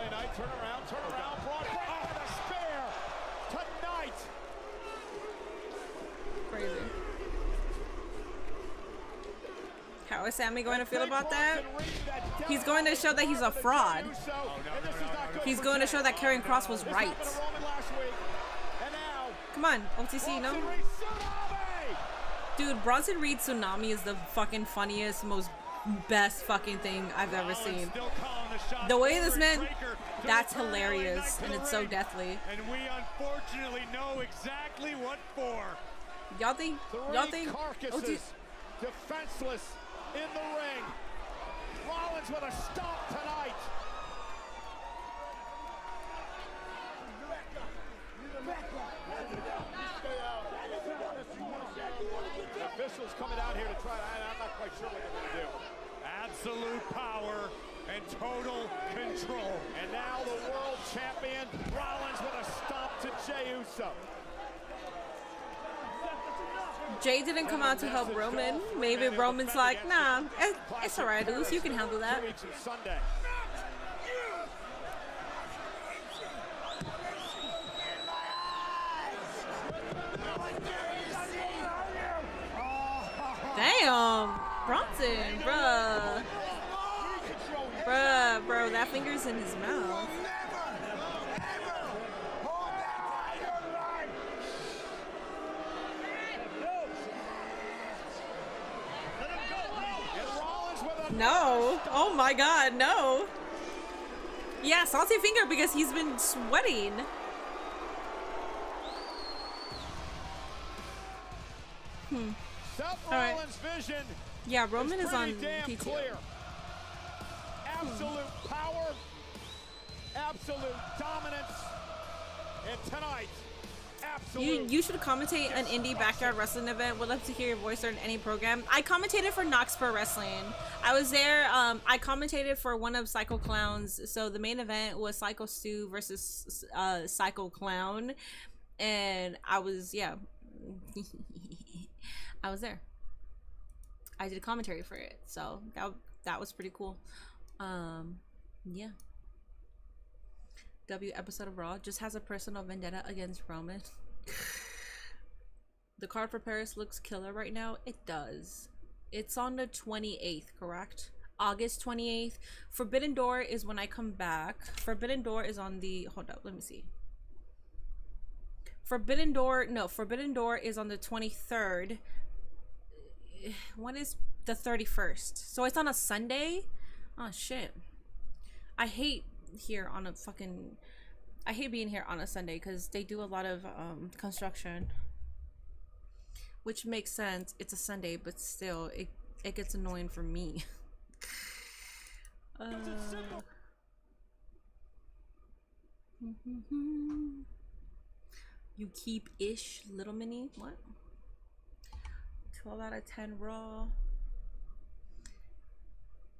Knight, turn around, Braun Breaker with a spear tonight. Crazy. How is Sammy going to feel about that? He's going to show that he's a fraud. He's going to show that Karrion Kross was right. Come on, OTC, no? Dude, Bronson Reed Tsunami is the fucking funniest, most best fucking thing I've ever seen. The way this man, that's hilarious, and it's so deathly. And we unfortunately know exactly what for. Y'all think? Carcasses, defenseless in the ring. Rollins with a stomp tonight. The officials coming out here to try. I'm not quite sure what they're going to do. Absolute power and total control. And now the world champion Rollins with a stomp to Jey Uso. Jay didn't come out to help Roman. Maybe Roman's like, nah, it's alright, Uso, you can handle that. 2 weeks from Sunday. Damn, Bronson, bruh. Bro, that finger's in his mouth. No. Oh my god, no. Yeah, salty finger because he's been sweating. Seth Rollins' vision. Yeah, Roman is on damn PTO. clear. Absolute power, absolute dominance, and tonight, absolute. You should commentate an indie backyard wrestling event. Would love to hear your voice on any program. I commentated for Knox Pro Wrestling. I was there. I commentated for one of Psycho Clown's. So the main event was Psycho Stu versus Psycho Clown, and I was I was there. I did commentary for it, so that was pretty cool. Yeah. W episode of Raw just has a personal vendetta against Roman. The card for Paris looks killer right now. It does. It's on the 28th, correct? August 28th. Forbidden Door is when I come back. Forbidden Door is on the, hold up, let me see. Forbidden Door is on the 23rd. When is the 31st? So it's on a Sunday? Oh shit. I hate being here on a Sunday because they do a lot of construction, which makes sense. It's a Sunday, but still it gets annoying for me. You keep ish little mini. What? 12 out of 10 Raw.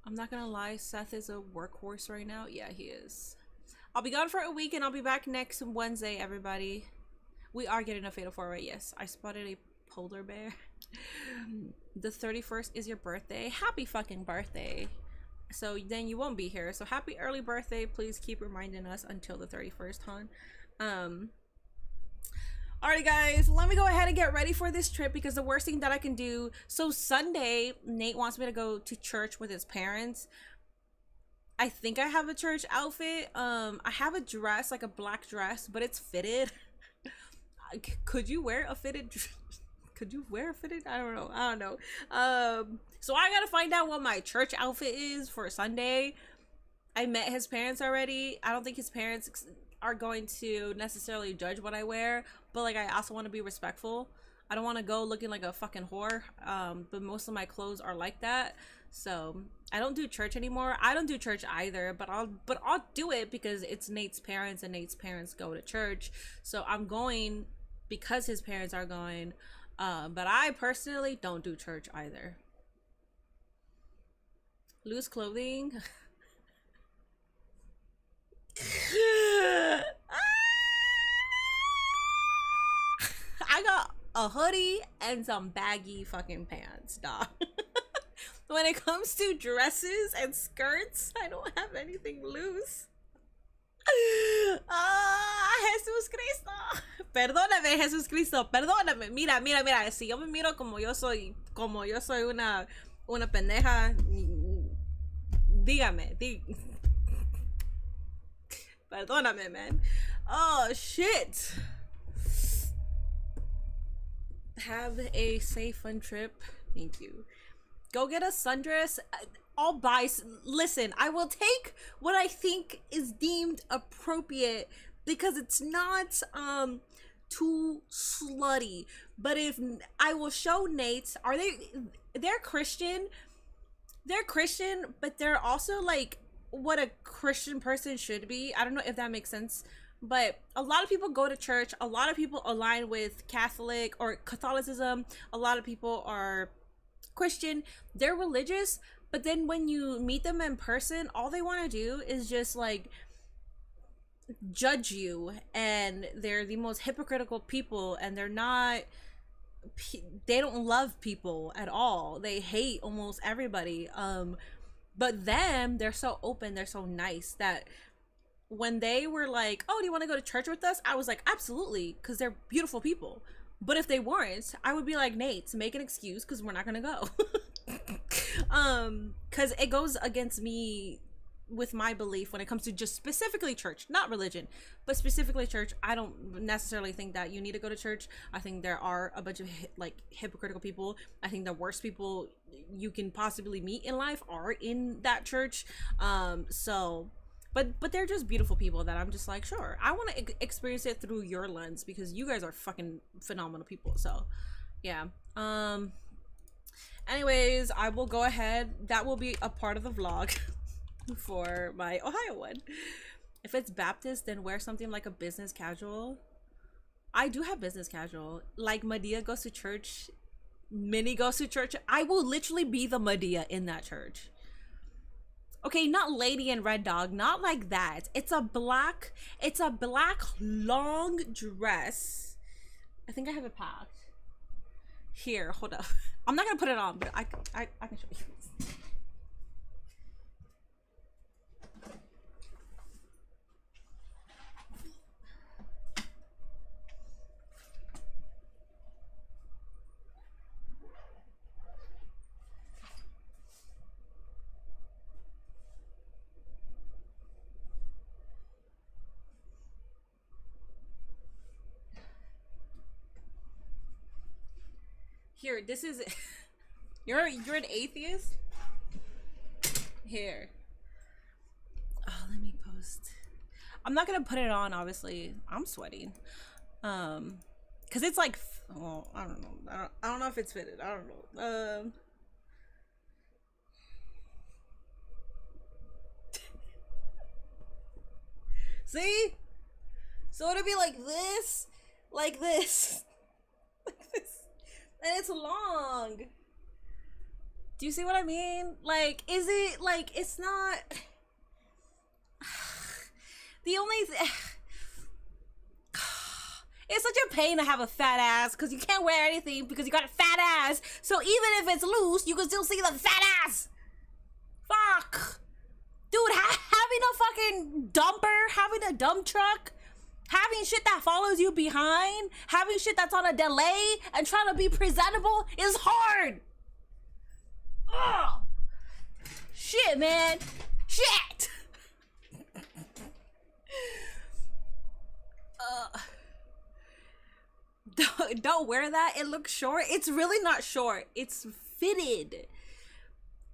I'm not gonna lie, Seth is a workhorse right now. Yeah, he is. I'll be gone for a week and I'll be back next Wednesday, everybody. We are getting a Fatal 4-Way, yes. I spotted a polar bear. The 31st is your birthday. Happy fucking birthday. So then you won't be here. So happy early birthday. Please keep reminding us until the 31st, hon. Alright guys, let me go ahead and get ready for this trip because the worst thing that I can do. So Sunday, Nate wants me to go to church with his parents. I think I have a church outfit. I have a dress, like a black dress, but it's fitted. Could you wear a fitted dress? Could you wear a fitted? I don't know. So I gotta find out what my church outfit is for Sunday. I met his parents already. I don't think his parents are going to necessarily judge what I wear, but like I also want to be respectful. I don't want to go looking like a fucking whore, but most of my clothes are like that. So I don't do church anymore. I don't do church either, but I'll do it because it's Nate's parents and Nate's parents go to church. So I'm going because his parents are going, but I personally don't do church either. Loose clothing. I got a hoodie and some baggy fucking pants, dog. When it comes to dresses and skirts, I don't have anything loose. Ah, Jesús Cristo. Perdóname, Jesús Cristo. Perdóname. Mira, mira, mira. Si yo me miro como yo soy una pendeja, dígame. Perdóname, man. Oh, shit. Have a safe, fun trip. Thank you. Go get a sundress. I'll buy. Listen, I will take what I think is deemed appropriate because it's not too slutty. But if I will show Nate, they're Christian. They're Christian, but they're also like what a Christian person should be. I don't know if that makes sense. But a lot of people go to church. A lot of people align with Catholic or Catholicism. A lot of people are Christian. They're religious, but then when you meet them in person, all they want to do is just like judge you, and they're the most hypocritical people, and they don't love people at all. They hate almost everybody. But them, they're so open, they're so nice that when they were like, oh, do you want to go to church with us? I was like, absolutely, because they're beautiful people. But if they weren't, I would be like, Nate, make an excuse because we're not gonna go. Because it goes against me with my belief when it comes to just specifically church, not religion, but specifically church. I don't necessarily think that you need to go to church. I think there are a bunch of hypocritical people. I think the worst people you can possibly meet in life are in that church. But they're just beautiful people that I'm just like, sure, I want to experience it through your lens because you guys are fucking phenomenal people. So yeah. Anyways, I will go ahead. That will be a part of the vlog for my Ohio one. If it's Baptist, then wear something like a business casual. I do have business casual. Like Medea goes to church, Minnie goes to church. I will literally be the Medea in that church. Okay, not Lady in Red Dog, not like that. It's a black long dress. I think I have it packed. Here, hold up. I'm not gonna put it on, but I can show you. Here, this is you're an atheist? Here. Oh, let me post. I'm not gonna put it on, obviously. I'm sweating. Cause it's like, well, I don't know. I don't know if it's fitted. I don't know. See? So it'll be like this, like this, like this. And it's long. Do you see what I mean? Like, is it like, it's not the only it's such a pain to have a fat ass because you can't wear anything because you got a fat ass. So even if it's loose, you can still see the fat ass. Fuck. Dude, having a fucking dumper, having a dump truck, having shit that follows you behind, having shit that's on a delay, and trying to be presentable is hard. Ugh. Shit, man. Shit. Don't wear that. It looks short. It's really not short. It's fitted.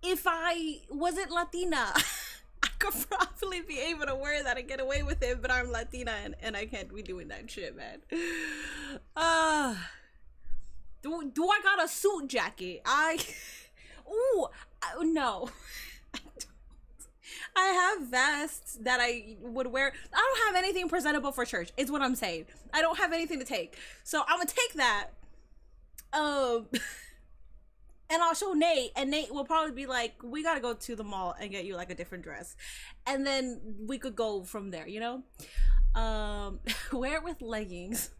If I wasn't Latina, I could probably be able to wear that and get away with it, but I'm Latina and I can't be doing that shit, man. Do I got a suit jacket? No. I have vests that I would wear. I don't have anything presentable for church, is what I'm saying. I don't have anything to take. So I'm gonna take that. And I'll show Nate, and Nate will probably be like, we gotta go to the mall and get you like a different dress. And then we could go from there, you know? Wear it with leggings.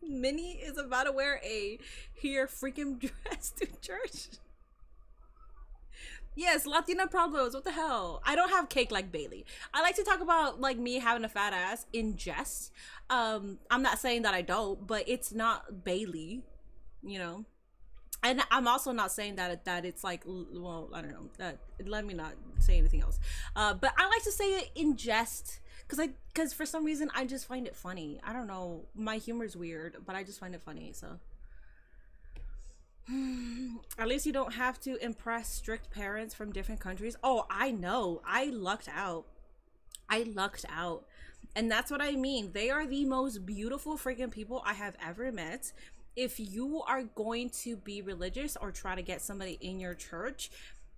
Minnie is about to wear a here freaking dress to church. Yes, Latina problems. What the hell? I don't have cake like Bailey. I like to talk about like me having a fat ass in jest. I'm not saying that I don't, but it's not Bailey, you know. And I'm also not saying that it's like, well, I don't know. Let me not say anything else. But I like to say it in jest because for some reason I just find it funny. I don't know. My humor is weird, but I just find it funny. So. At least you don't have to impress strict parents from different countries. Oh, I know. I lucked out. And that's what I mean. They are the most beautiful freaking people I have ever met. If you are going to be religious or try to get somebody in your church,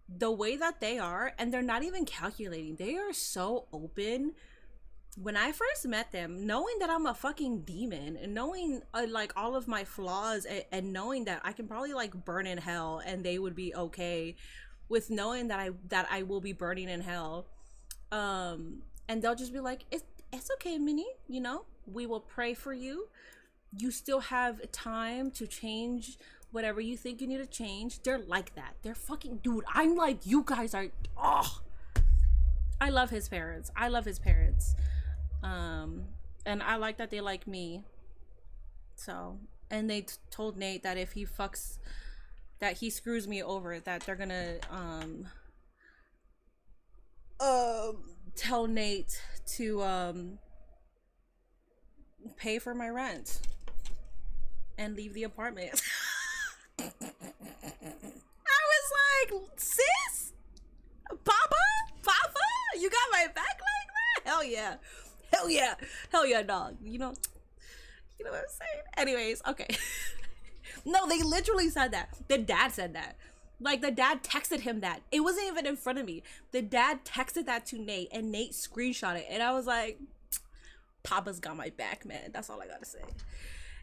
the way that they are, and they're not even calculating. They are so open. When I first met them, knowing that I'm a fucking demon and knowing like all of my flaws and knowing that I can probably like burn in hell and they would be okay with knowing that I will be burning in hell, and they'll just be like, it's okay, Minnie, you know, we will pray for you. You still have time to change whatever you think you need to change. They're like that. They're fucking, dude, I'm like, you guys are, oh, I love his parents. And I like that they like me. So, and they told Nate that if he fucks, that he screws me over, that they're gonna tell Nate to pay for my rent and leave the apartment. I was like, sis, Papa, you got my back like that? Hell yeah, dog. You know what I'm saying? Anyways, okay. No, they literally said that. The dad said that. Like, the dad texted him that. It wasn't even in front of me. The dad texted that to Nate, and Nate screenshot it. And I was like, Papa's got my back, man. That's all I gotta say.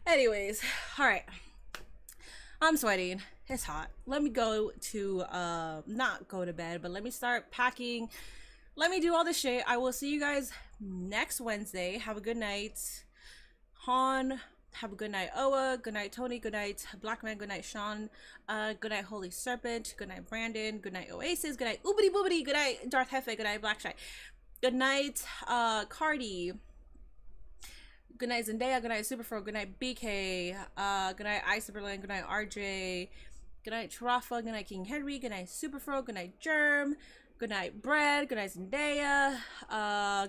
Anyways, all right. I'm sweating. It's hot. Let me go to, not go to bed, but let me start packing. Let me do all this shit. I will see you guys next Wednesday. Have a good night. Han, have a good night. Oa, good night. Tony, good night. Black Man, good night. Sean, good night. Holy Serpent, good night. Brandon, good night. Oasis, good night. Oobity boobity, good night. Darth Hefe, good night. Black Shy, good night. Cardi, good night. Zendaya, good night. Superfro, good night. BK, good night. Ice Berlin, good night. RJ, good night. Trafa, good night. King Henry, good night. Superfro, good night. Germ, good night. Bread, good night. Zendaya,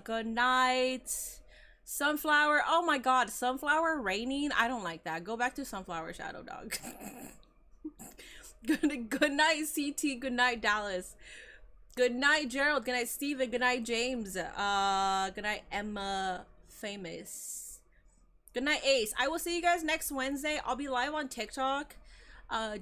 good night. Sunflower, oh my god, Sunflower raining, I don't like that. Go back to Sunflower Shadow Dog. Good night, CT, good night, Dallas. Good night, Gerald, good night, Steven, good night, James. Good night, Emma Famous. Good night, Ace. I will see you guys next Wednesday. I'll be live on TikTok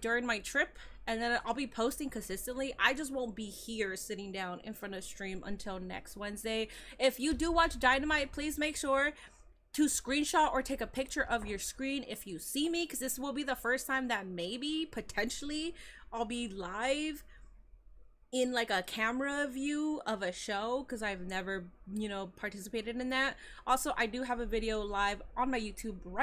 during my trip, and then I'll be posting consistently. I just won't be here sitting down in front of stream until next Wednesday. If you do watch Dynamite, please make sure to screenshot or take a picture of your screen if you see me, because this will be the first time that maybe, potentially, I'll be live in like a camera view of a show, because I've never, you know, participated in that. Also, I do have a video live on my YouTube right